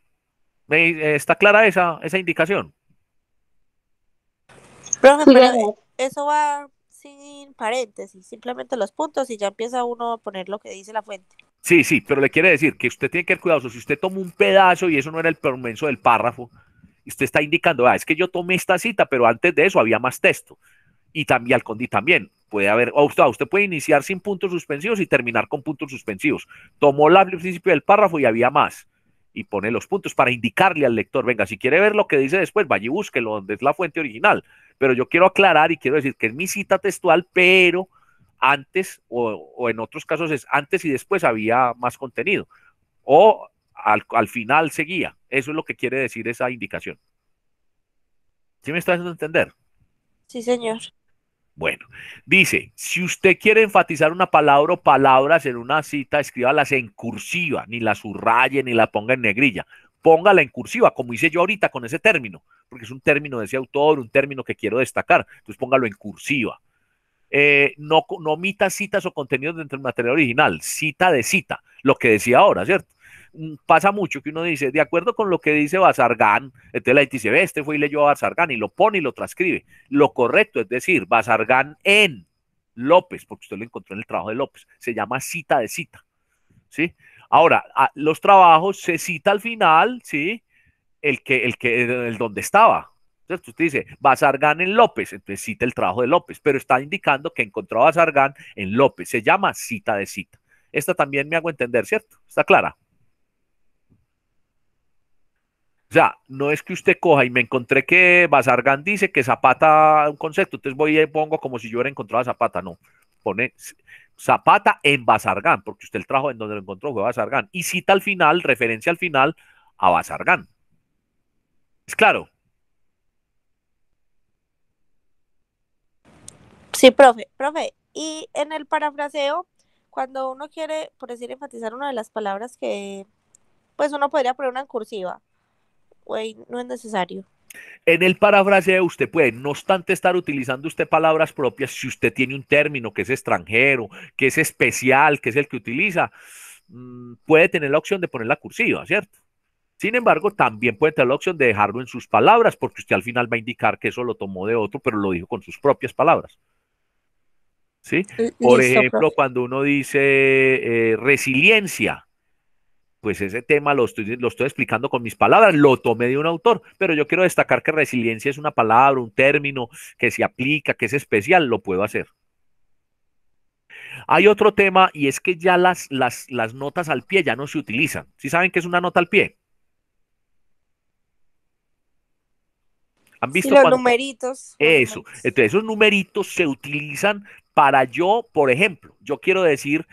¿Está clara esa indicación? Profe, Sí, pero señor. eso va sin paréntesis, simplemente los puntos y ya empieza uno a poner lo que dice la fuente. Sí, pero le quiere decir que usted tiene que ser cuidadoso. Si usted toma un pedazo y eso no era el comienzo del párrafo, usted está indicando, es que yo tomé esta cita, pero antes de eso había más texto. Y también, también puede haber, usted puede iniciar sin puntos suspensivos y terminar con puntos suspensivos. Tomó el principio del párrafo y había más. Y pone los puntos para indicarle al lector, venga, si quiere ver lo que dice después, vaya y búsquelo donde es la fuente original. Pero yo quiero aclarar y quiero decir que es mi cita textual, pero antes o en otros casos es antes y después había más contenido. O al final seguía. Eso es lo que quiere decir esa indicación. ¿Sí me está haciendo entender? Sí, señor. Bueno, dice, si usted quiere enfatizar una palabra o palabras en una cita, escríbalas en cursiva, ni la subraye, ni la ponga en negrilla. Póngala en cursiva, como hice yo ahorita con ese término, porque es un término de ese autor, un término que quiero destacar. Entonces póngalo en cursiva. No omita citas o contenidos dentro del material original, cita de cita, lo que decía ahora, ¿cierto? Pasa mucho que uno dice, de acuerdo con lo que dice Bazargán, entonces la gente dice, este fue y leyó a Bazargán y lo pone y lo transcribe. Lo correcto es decir, Bazargán en López, porque usted lo encontró en el trabajo de López, se llama cita de cita, ¿sí? Ahora, los trabajos se cita al final, ¿sí? El donde estaba. Entonces usted dice, Bazargán en López, entonces cita el trabajo de López, pero está indicando que encontró a Bazargán en López, se llama cita de cita. Esta también me hago entender, ¿cierto? ¿Está clara? O sea, no es que usted coja y me encontré que Bazargán dice que Zapata un concepto, entonces voy y pongo como si yo hubiera encontrado a Zapata, no. Pone Zapata en Bazargán, porque usted el trabajo en donde lo encontró fue Bazargán, y cita al final, referencia al final a Bazargán. ¿Es claro? Sí, profe. Profe, y en el parafraseo, cuando uno quiere, por decir, enfatizar una de las palabras que, pues uno podría poner una en cursiva, güey, no es necesario. En el parafraseo usted puede, no obstante estar utilizando usted palabras propias, si usted tiene un término que es extranjero, que es especial, que es el que utiliza, puede tener la opción de poner la cursiva, ¿cierto? Sin embargo, también puede tener la opción de dejarlo en sus palabras, porque usted al final va a indicar que eso lo tomó de otro, pero lo dijo con sus propias palabras. ¿Sí? Por Listo, ejemplo, profe. cuando uno dice resiliencia, pues ese tema lo estoy explicando con mis palabras, lo tomé de un autor, pero yo quiero destacar que resiliencia es una palabra, un término que se aplica, que es especial, lo puedo hacer. Hay otro tema y es que ya las notas al pie ya no se utilizan. ¿Sí saben qué es una nota al pie? ¿Han Sí, visto los cuando numeritos, los eso? numeritos. Entonces esos numeritos se utilizan para yo, por ejemplo, yo quiero decir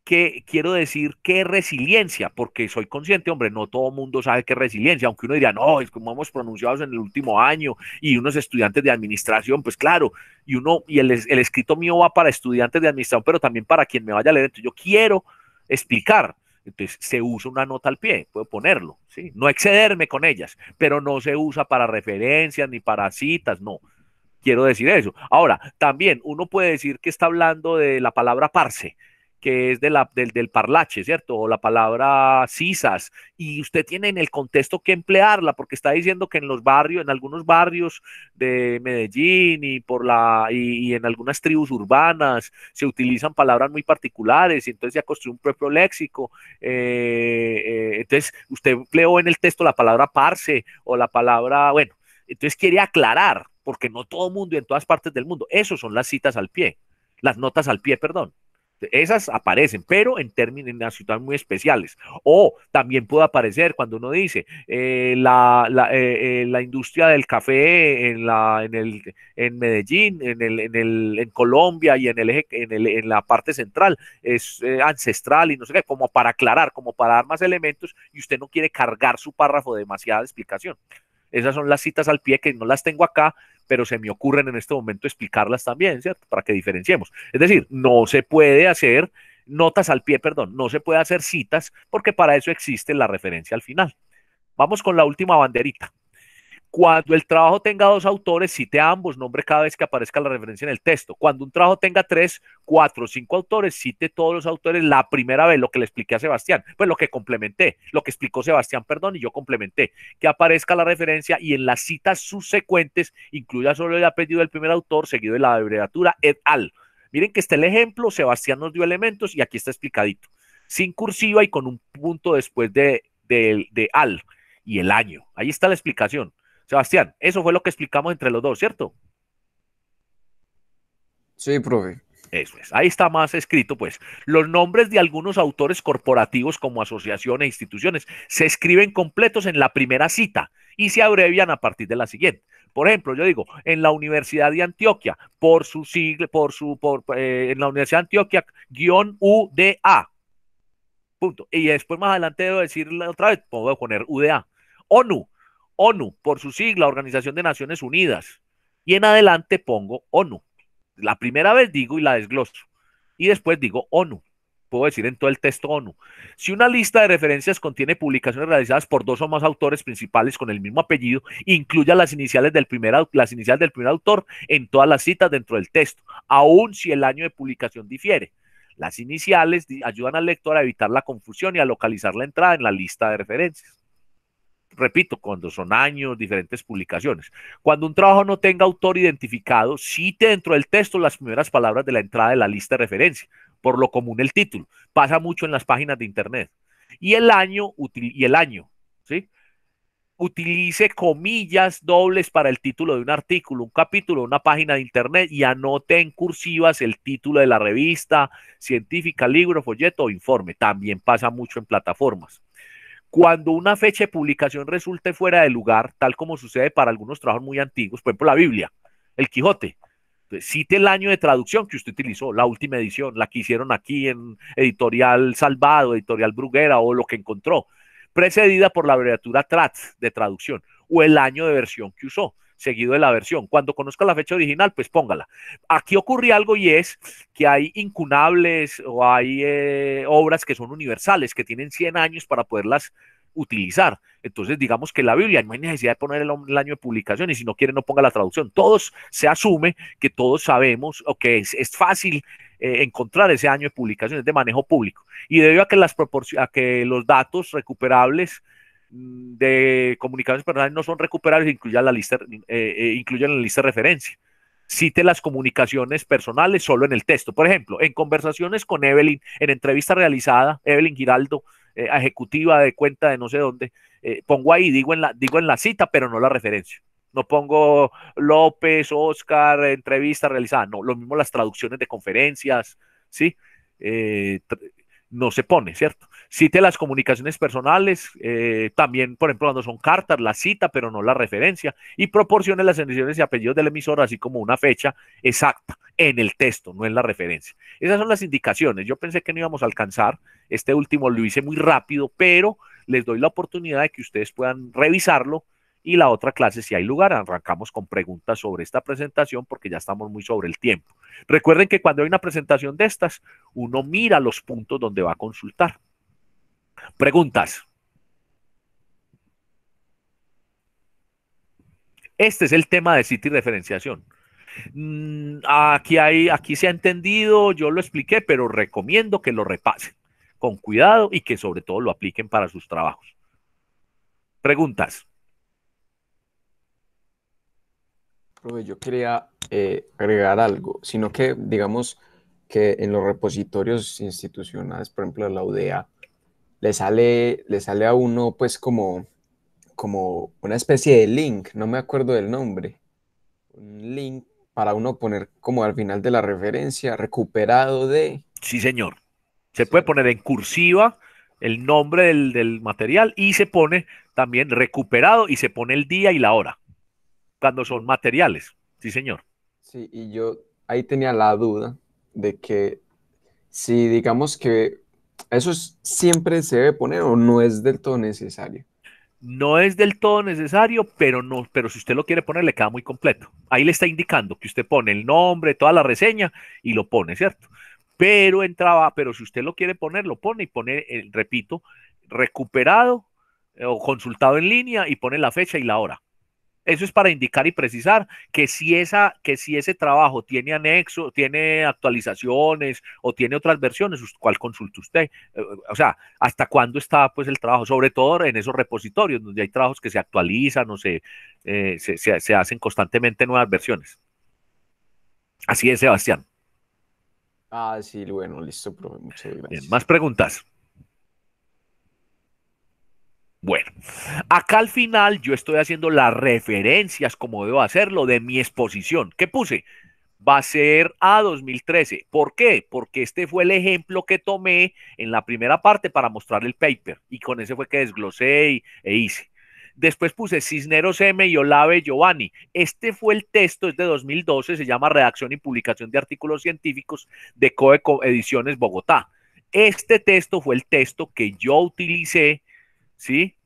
que es resiliencia, porque soy consciente, hombre, no todo mundo sabe qué es resiliencia, aunque uno diría, no, es como hemos pronunciado en el último año y unos estudiantes de administración, pues claro, y el escrito mío va para estudiantes de administración, pero también para quien me vaya a leer, entonces yo quiero explicar. Entonces se usa una nota al pie, puedo ponerlo, ¿sí? No excederme con ellas, pero no se usa para referencias ni para citas, no. Quiero decir eso. Ahora, también uno puede decir que está hablando de la palabra parce, que es del parlache, ¿cierto? O la palabra sisas, y usted tiene en el contexto que emplearla, porque está diciendo que en los barrios, en algunos barrios de Medellín y en algunas tribus urbanas se utilizan palabras muy particulares, y entonces ya construye un propio léxico. Entonces, usted empleó en el texto la palabra parce o la palabra, bueno, entonces quiere aclarar, porque no todo mundo y en todas partes del mundo. Esos son las citas al pie, las notas al pie, perdón. Esas aparecen, pero en términos en situaciones muy especiales. O también puede aparecer cuando uno dice la industria del café en Medellín, en Colombia y en la parte central es ancestral y no sé qué, como para aclarar, como para dar más elementos y usted no quiere cargar su párrafo de demasiada explicación. Esas son las citas al pie que no las tengo acá, pero se me ocurren en este momento explicarlas también, ¿cierto? Para que diferenciemos. Es decir, no se puede hacer notas al pie, perdón, no se puede hacer citas porque para eso existe la referencia al final. Vamos con la última banderita. Cuando el trabajo tenga dos autores, cite a ambos, nombre cada vez que aparezca la referencia en el texto. Cuando un trabajo tenga 3, 4, 5 autores, cite todos los autores la primera vez, lo que le expliqué a Sebastián, pues lo que complementé, lo que explicó Sebastián, perdón, y yo complementé, que aparezca la referencia y en las citas subsecuentes incluya solo el apellido del primer autor, seguido de la abreviatura et al. Miren que está el ejemplo, Sebastián nos dio elementos y aquí está explicadito, sin cursiva y con un punto después de al y el año. Ahí está la explicación. Sebastián, eso fue lo que explicamos entre los dos, ¿cierto? Sí, profe. Eso es, ahí está más escrito, pues. Los nombres de algunos autores corporativos como asociaciones e instituciones se escriben completos en la primera cita y se abrevian a partir de la siguiente. Por ejemplo, yo digo, en la Universidad de Antioquia, por su sigla, en la Universidad de Antioquia, _UDA. Punto. Y después más adelante debo decirle otra vez, puedo poner UDA. ONU, por su sigla, Organización de Naciones Unidas. Y en adelante pongo ONU. La primera vez digo y la desgloso. Y después digo ONU. Puedo decir en todo el texto ONU. Si una lista de referencias contiene publicaciones realizadas por 2 o más autores principales con el mismo apellido, incluya las iniciales del primer autor en todas las citas dentro del texto, aun si el año de publicación difiere. Las iniciales ayudan al lector a evitar la confusión y a localizar la entrada en la lista de referencias. Repito, cuando son años, diferentes publicaciones. Cuando un trabajo no tenga autor identificado, cite dentro del texto las primeras palabras de la entrada de la lista de referencia, por lo común el título. Pasa mucho en las páginas de internet. Y el año, ¿sí? Utilice comillas dobles para el título de un artículo, un capítulo, una página de internet y anote en cursivas el título de la revista científica, libro, folleto o informe. También pasa mucho en plataformas. Cuando una fecha de publicación resulte fuera de lugar, tal como sucede para algunos trabajos muy antiguos, por ejemplo la Biblia, el Quijote, entonces, cite el año de traducción que usted utilizó, la última edición, la que hicieron aquí en Editorial Salvado, Editorial Bruguera o lo que encontró, precedida por la abreviatura TRAT de traducción o el año de versión que usó, seguido de la versión. Cuando conozca la fecha original, pues póngala. Aquí ocurre algo y es que hay incunables o hay obras que son universales, que tienen 100 años para poderlas utilizar. Entonces, digamos que la Biblia no hay necesidad de poner el año de publicación y si no quiere no ponga la traducción. Todos se asume que todos sabemos o que es fácil encontrar ese año de publicación, es de manejo público. Y debido a que los datos recuperables de comunicaciones personales no son recuperables, incluyen la lista de referencia. Cite las comunicaciones personales solo en el texto. Por ejemplo, en conversaciones con Evelyn, en entrevista realizada, Evelyn Giraldo, ejecutiva de cuenta de no sé dónde, pongo ahí, digo en la cita, pero no la referencia. No pongo López, Oscar, entrevista realizada. No, lo mismo las traducciones de conferencias, ¿sí? No se pone, ¿cierto? Cite las comunicaciones personales, también, por ejemplo, cuando son cartas, la cita, pero no la referencia, y proporcione las iniciales y apellidos del emisor, así como una fecha exacta en el texto, no en la referencia. Esas son las indicaciones. Yo pensé que no íbamos a alcanzar. Este último lo hice muy rápido, pero les doy la oportunidad de que ustedes puedan revisarlo y la otra clase, si hay lugar, arrancamos con preguntas sobre esta presentación porque ya estamos muy sobre el tiempo. Recuerden que cuando hay una presentación de estas, uno mira los puntos donde va a consultar. Preguntas. Este es el tema de cita y referenciación. Aquí se ha entendido, yo lo expliqué, pero recomiendo que lo repasen con cuidado y que sobre todo lo apliquen para sus trabajos. Preguntas. Profe, yo quería agregar algo, sino que digamos que en los repositorios institucionales, por ejemplo de la UDA, le sale a uno pues como una especie de link, no me acuerdo del nombre, un link para uno poner como al final de la referencia, recuperado de... Sí, señor. Se puede poner en cursiva el nombre del material y se pone también recuperado y se pone el día y la hora, cuando son materiales. Sí, señor. Sí, y yo ahí tenía la duda de que si digamos que eso siempre se debe poner o no es del todo necesario. No es del todo necesario, pero si usted lo quiere poner, le queda muy completo. Ahí le está indicando que usted pone el nombre, toda la reseña y lo pone, ¿cierto? Pero si usted lo quiere poner, lo pone y pone, repito, recuperado o consultado en línea y pone la fecha y la hora. Eso es para indicar y precisar que si ese trabajo tiene anexo, tiene actualizaciones o tiene otras versiones, ¿cuál consulta usted? O sea, ¿hasta cuándo está pues el trabajo? Sobre todo en esos repositorios donde hay trabajos que se actualizan o se hacen constantemente nuevas versiones. Así es, Sebastián. Ah, sí, bueno, listo, profe, muchas Bien, gracias. más preguntas. Bueno, acá al final yo estoy haciendo las referencias como debo hacerlo de mi exposición. ¿Qué puse? Va a ser a 2013. ¿Por qué? Porque este fue el ejemplo que tomé en la primera parte para mostrar el paper y con ese fue que desglosé e hice. Después puse Cisneros M y Olave Giovanni. Este fue el texto, es de 2012, se llama Redacción y Publicación de Artículos Científicos de Coeco Ediciones Bogotá. Este texto fue el texto que yo utilicé, ¿sí?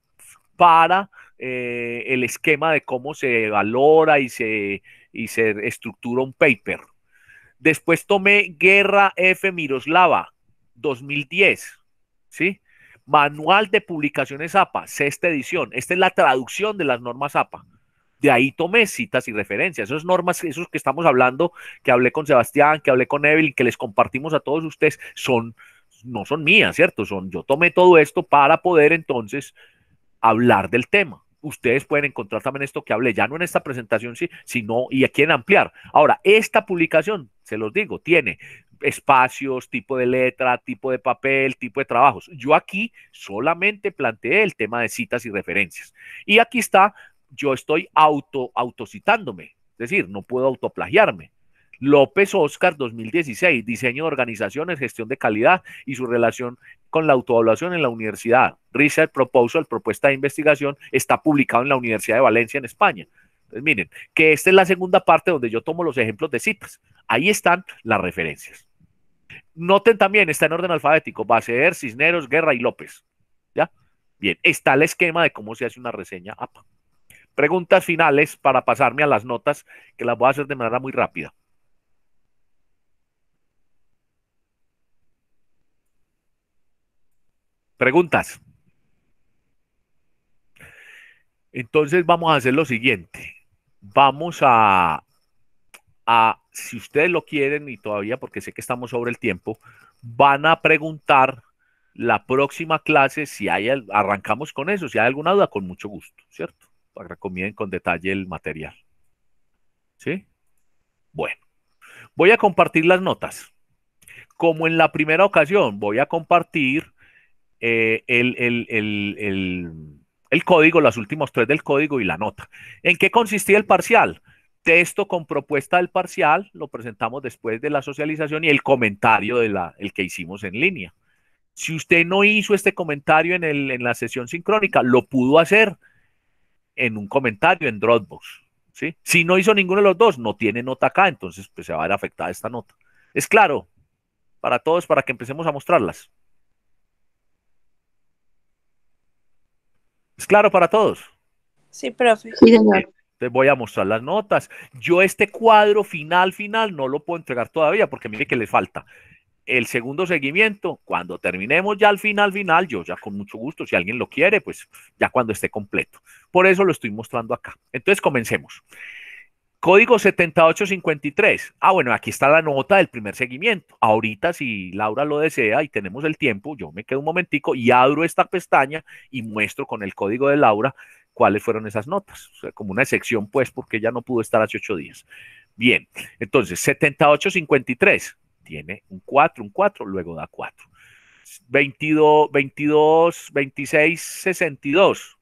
Para el esquema de cómo se valora y se estructura un paper. Después tomé Guerra F. Miroslava, 2010, ¿sí? Manual de Publicaciones APA, sexta edición. Esta es la traducción de las normas APA. De ahí tomé citas y referencias. Esas normas, esos que estamos hablando, que hablé con Sebastián, que hablé con Evelyn, que les compartimos a todos ustedes, no son mías, ¿cierto? Yo tomé todo esto para poder entonces hablar del tema. Ustedes pueden encontrar también esto que hablé, ya no en esta presentación, sí, sino y quieren ampliar. Ahora, esta publicación, se los digo, tiene espacios, tipo de letra, tipo de papel, tipo de trabajos. Yo aquí solamente planteé el tema de citas y referencias. Y aquí está, yo estoy autocitándome, es decir, no puedo autoplagiarme. López Oscar 2016, diseño de organizaciones, gestión de calidad y su relación con la autoevaluación en la universidad. Research Proposal, propuesta de investigación, está publicado en la Universidad de Valencia en España. Entonces miren, que esta es la segunda parte donde yo tomo los ejemplos de citas. Ahí están las referencias. Noten también, está en orden alfabético, Baseer, Cisneros, Guerra y López. ¿Ya? Bien, está el esquema de cómo se hace una reseña APA. Preguntas finales para pasarme a las notas, que las voy a hacer de manera muy rápida. Preguntas. Entonces vamos a hacer lo siguiente. Vamos si ustedes lo quieren y todavía, porque sé que estamos sobre el tiempo, van a preguntar la próxima clase si arrancamos con eso, si hay alguna duda, con mucho gusto, ¿cierto? Para que recomienden con detalle el material. ¿Sí? Bueno, voy a compartir las notas. Como en la primera ocasión, voy a compartir el código, los últimos 3 del código y la nota. ¿En qué consistía el parcial? Texto con propuesta del parcial, lo presentamos después de la socialización y el comentario el que hicimos en línea. Si usted no hizo este comentario en la sesión sincrónica, lo pudo hacer en un comentario en Dropbox, ¿sí? Si no hizo ninguno de los dos, no tiene nota acá, entonces pues se va a ver afectada esta nota. ¿Es claro? Para todos, para que empecemos a mostrarlas. ¿Es claro para todos? Sí, profe. Sí, señor. Te voy a mostrar las notas. Yo este cuadro final no lo puedo entregar todavía porque mire que le falta el segundo seguimiento. Cuando terminemos ya al final, yo ya con mucho gusto, si alguien lo quiere, pues ya cuando esté completo. Por eso lo estoy mostrando acá. Entonces comencemos. Código 7853. Bueno, aquí está la nota del primer seguimiento. Ahorita, si Laura lo desea y tenemos el tiempo, yo me quedo un momentico y abro esta pestaña y muestro con el código de Laura cuáles fueron esas notas. O sea, como una excepción, pues, porque ella no pudo estar hace 8 días. Bien, entonces, 7853 tiene un 4, luego da 4. 26, 62.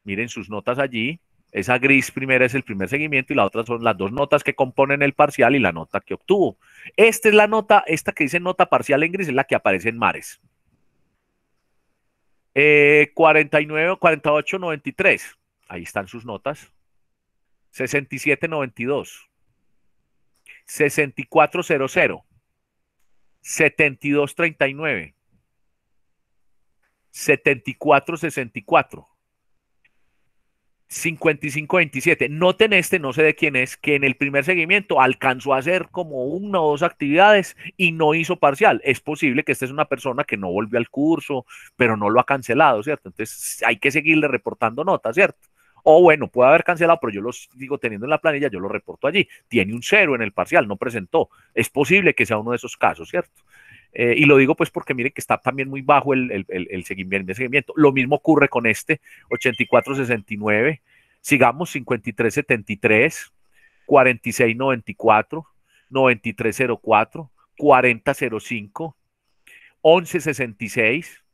Miren sus notas allí. Esa gris primera es el primer seguimiento y la otra son las 2 notas que componen el parcial y la nota que obtuvo. Esta es la nota, esta que dice nota parcial en gris es la que aparece en Mares. 49, 48, 93. Ahí están sus notas. 67, 92. 64, 00. 72, 39. 74, 64. 55-27. Noten no sé de quién es, que en el primer seguimiento alcanzó a hacer como 1 o 2 actividades y no hizo parcial. Es posible que esta es una persona que no volvió al curso, pero no lo ha cancelado, ¿cierto? Entonces hay que seguirle reportando notas, ¿cierto? O bueno, puede haber cancelado, pero yo los digo teniendo en la planilla, yo lo reporto allí. Tiene un 0 en el parcial, no presentó. Es posible que sea uno de esos casos, ¿cierto? Y lo digo pues porque miren que está también muy bajo el seguimiento. Lo mismo ocurre con este, 8469, sigamos 5373, 4694, 9304, 4005, 1166,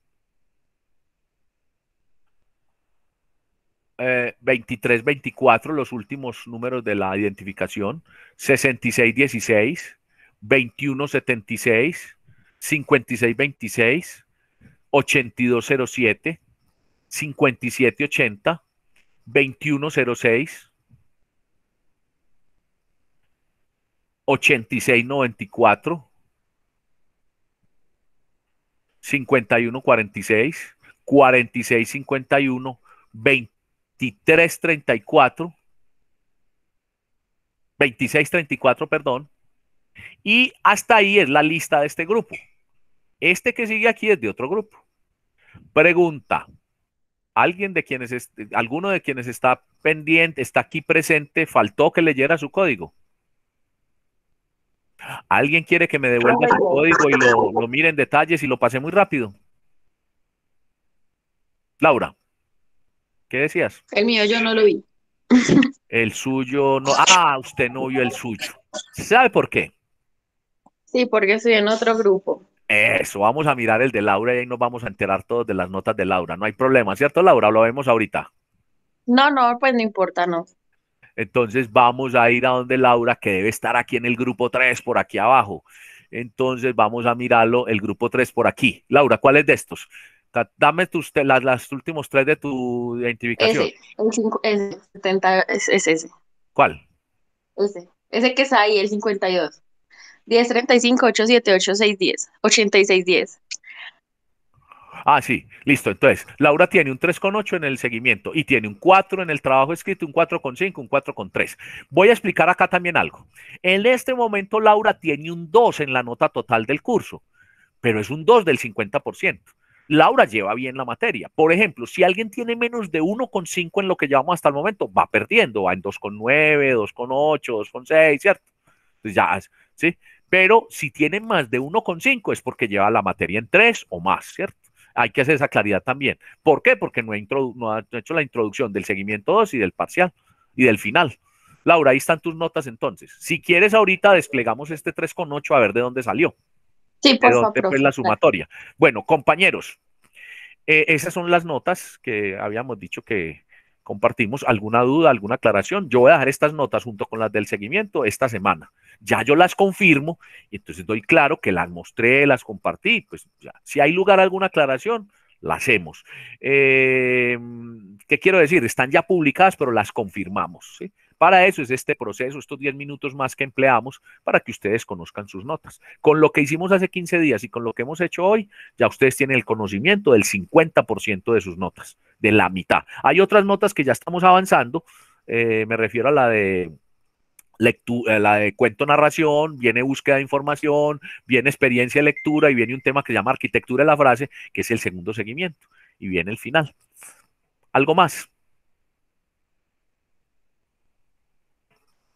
2324, los últimos números de la identificación, 6616, 2176, 5626, 8207, 5780, 2106, 8694, 5146, 4651, 2334, 2634, perdón, y hasta ahí es la lista de este grupo. Este que sigue aquí es de otro grupo. Pregunta, alguno de quienes está pendiente, está aquí presente, faltó que leyera su código? ¿Alguien quiere que me devuelva su código y lo mire en detalles y lo pase muy rápido? Laura, ¿qué decías? El mío yo no lo vi. El suyo no. Ah, usted no vio el suyo. ¿Sabe por qué? Sí, porque estoy en otro grupo. Eso, vamos a mirar el de Laura y ahí nos vamos a enterar todos de las notas de Laura. No hay problema, ¿cierto, Laura? Lo vemos ahorita. No, pues no importa, no. Entonces vamos a ir a donde Laura, que debe estar aquí en el grupo 3, por aquí abajo. Entonces vamos a mirarlo, el grupo 3 por aquí. Laura, ¿cuál es de estos? Dame las últimos 3 de tu identificación. Ese, 70, es ese. ¿Cuál? Ese que está ahí, el 52. 1035 878 610 8610. Ah, sí, listo. Entonces, Laura tiene un 3,8 en el seguimiento y tiene un 4 en el trabajo escrito, un 4,5, un 4,3. Voy a explicar acá también algo. En este momento, Laura tiene un 2 en la nota total del curso, pero es un 2 del 50%. Laura lleva bien la materia. Por ejemplo, si alguien tiene menos de 1,5 en lo que llevamos hasta el momento, va perdiendo, va en 2,9, 2,8, 2,6, ¿cierto? Entonces ya, ¿sí? Pero si tiene más de 1,5 es porque lleva la materia en 3 o más, ¿cierto? Hay que hacer esa claridad también. ¿Por qué? Porque no ha hecho la introducción del seguimiento 2 y del parcial y del final. Laura, ahí están tus notas entonces. Si quieres, ahorita desplegamos este 3,8 a ver de dónde salió. Sí, De por dónde favor. fue la sumatoria. Bueno, compañeros, esas son las notas que habíamos dicho que compartimos. ¿Alguna duda, alguna aclaración? Yo voy a dejar estas notas junto con las del seguimiento esta semana. Ya yo las confirmo y entonces doy claro que las mostré, las compartí. Pues ya, si hay lugar a alguna aclaración, la hacemos. ¿Qué quiero decir? Están ya publicadas, pero las confirmamos, ¿sí? Para eso es este proceso, estos 10 minutos más que empleamos para que ustedes conozcan sus notas. Con lo que hicimos hace 15 días y con lo que hemos hecho hoy, ya ustedes tienen el conocimiento del 50% de sus notas, de la mitad. Hay otras notas que ya estamos avanzando, me refiero a la de cuento narración, viene búsqueda de información, viene experiencia de lectura y viene un tema que se llama arquitectura de la frase, que es el segundo seguimiento, y viene el final. ¿Algo más?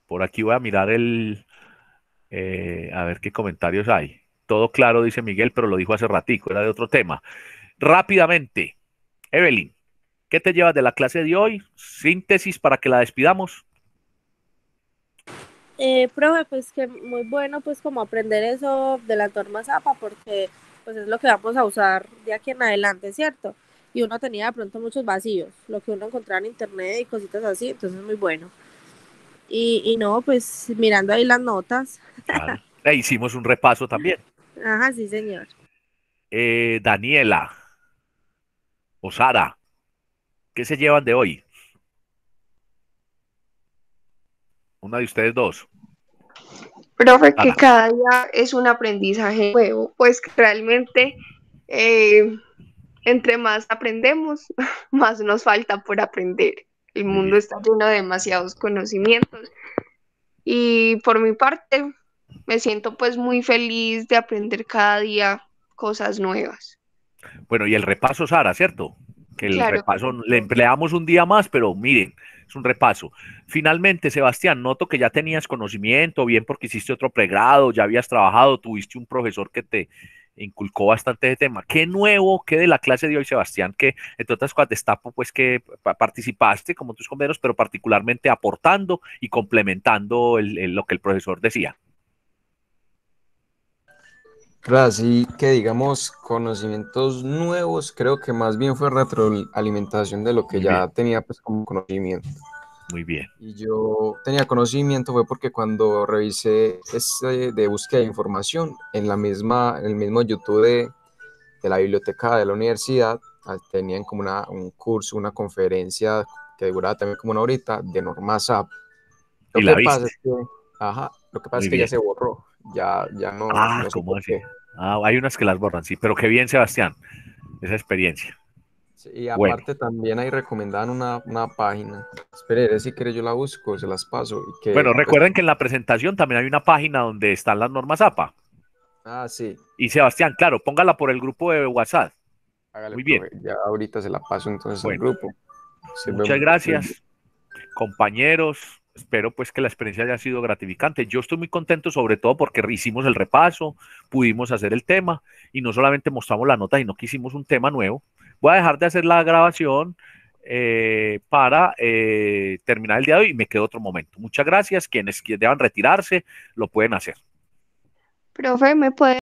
Por aquí voy a mirar a ver qué comentarios hay. Todo claro, dice Miguel, pero lo dijo hace ratico, era de otro tema. Rápidamente, Evelyn, ¿qué te llevas de la clase de hoy? Síntesis para que la despidamos. Profe, pues que muy bueno pues como aprender eso de la norma Zapa porque pues es lo que vamos a usar de aquí en adelante, ¿cierto? Y uno tenía de pronto muchos vacíos, lo que uno encontraba en internet y cositas así, entonces es muy bueno. Y no, pues mirando ahí las notas. Claro. E hicimos un repaso también. Ajá, sí, señor. Daniela o Sara, ¿qué se llevan de hoy? Una de ustedes dos. Profe, que Sara. cada día es un aprendizaje nuevo, pues que realmente entre más aprendemos, más nos falta por aprender. El Muy mundo bien. está lleno de demasiados conocimientos y por mi parte me siento pues muy feliz de aprender cada día cosas nuevas. Bueno, y el repaso, Sara, ¿cierto? que el Claro, repaso claro. le empleamos un día más, pero miren, es un repaso. Finalmente, Sebastián, noto que ya tenías conocimiento, bien porque hiciste otro pregrado, ya habías trabajado, tuviste un profesor que te inculcó bastante de tema. ¿Qué nuevo, qué de la clase de hoy, Sebastián, que entre otras cosas destapo, pues que participaste como tus compañeros, pero particularmente aportando y complementando lo que el profesor decía? Claro, así que digamos conocimientos nuevos, creo que más bien fue retroalimentación de lo que Muy bien, ya tenía pues como conocimiento. muy bien. Y yo tenía conocimiento fue porque cuando revisé este de búsqueda de información en el mismo YouTube de la biblioteca de la universidad, tenían como un curso, una conferencia que duraba también como una horita de normas SAP. Y Lo la que pasa viste, es que, ajá, lo que pasa muy es que ya bien. se borró, ya no, Ah, no sé ¿cómo por así? qué. Ah, hay unas que las borran, sí, pero qué bien, Sebastián, esa experiencia. Sí, y Bueno, aparte también ahí recomendaban una página. Espere, si quiere yo la busco, se las paso. Y que, bueno, pues, recuerden que en la presentación también hay una página donde están las normas APA. sí, Y Sebastián, claro, póngala por el grupo de WhatsApp. hágale, Muy bien. profe. Ya ahorita se la paso entonces al Bueno, grupo. Sirve muchas muy bien. gracias, compañeros. Espero pues que la experiencia haya sido gratificante. Yo estoy muy contento sobre todo porque hicimos el repaso, pudimos hacer el tema y no solamente mostramos la nota, sino que hicimos un tema nuevo. Voy a dejar de hacer la grabación para terminar el día de hoy y me quedo otro momento. Muchas gracias. Quienes deban retirarse lo pueden hacer. Profe, ¿me puede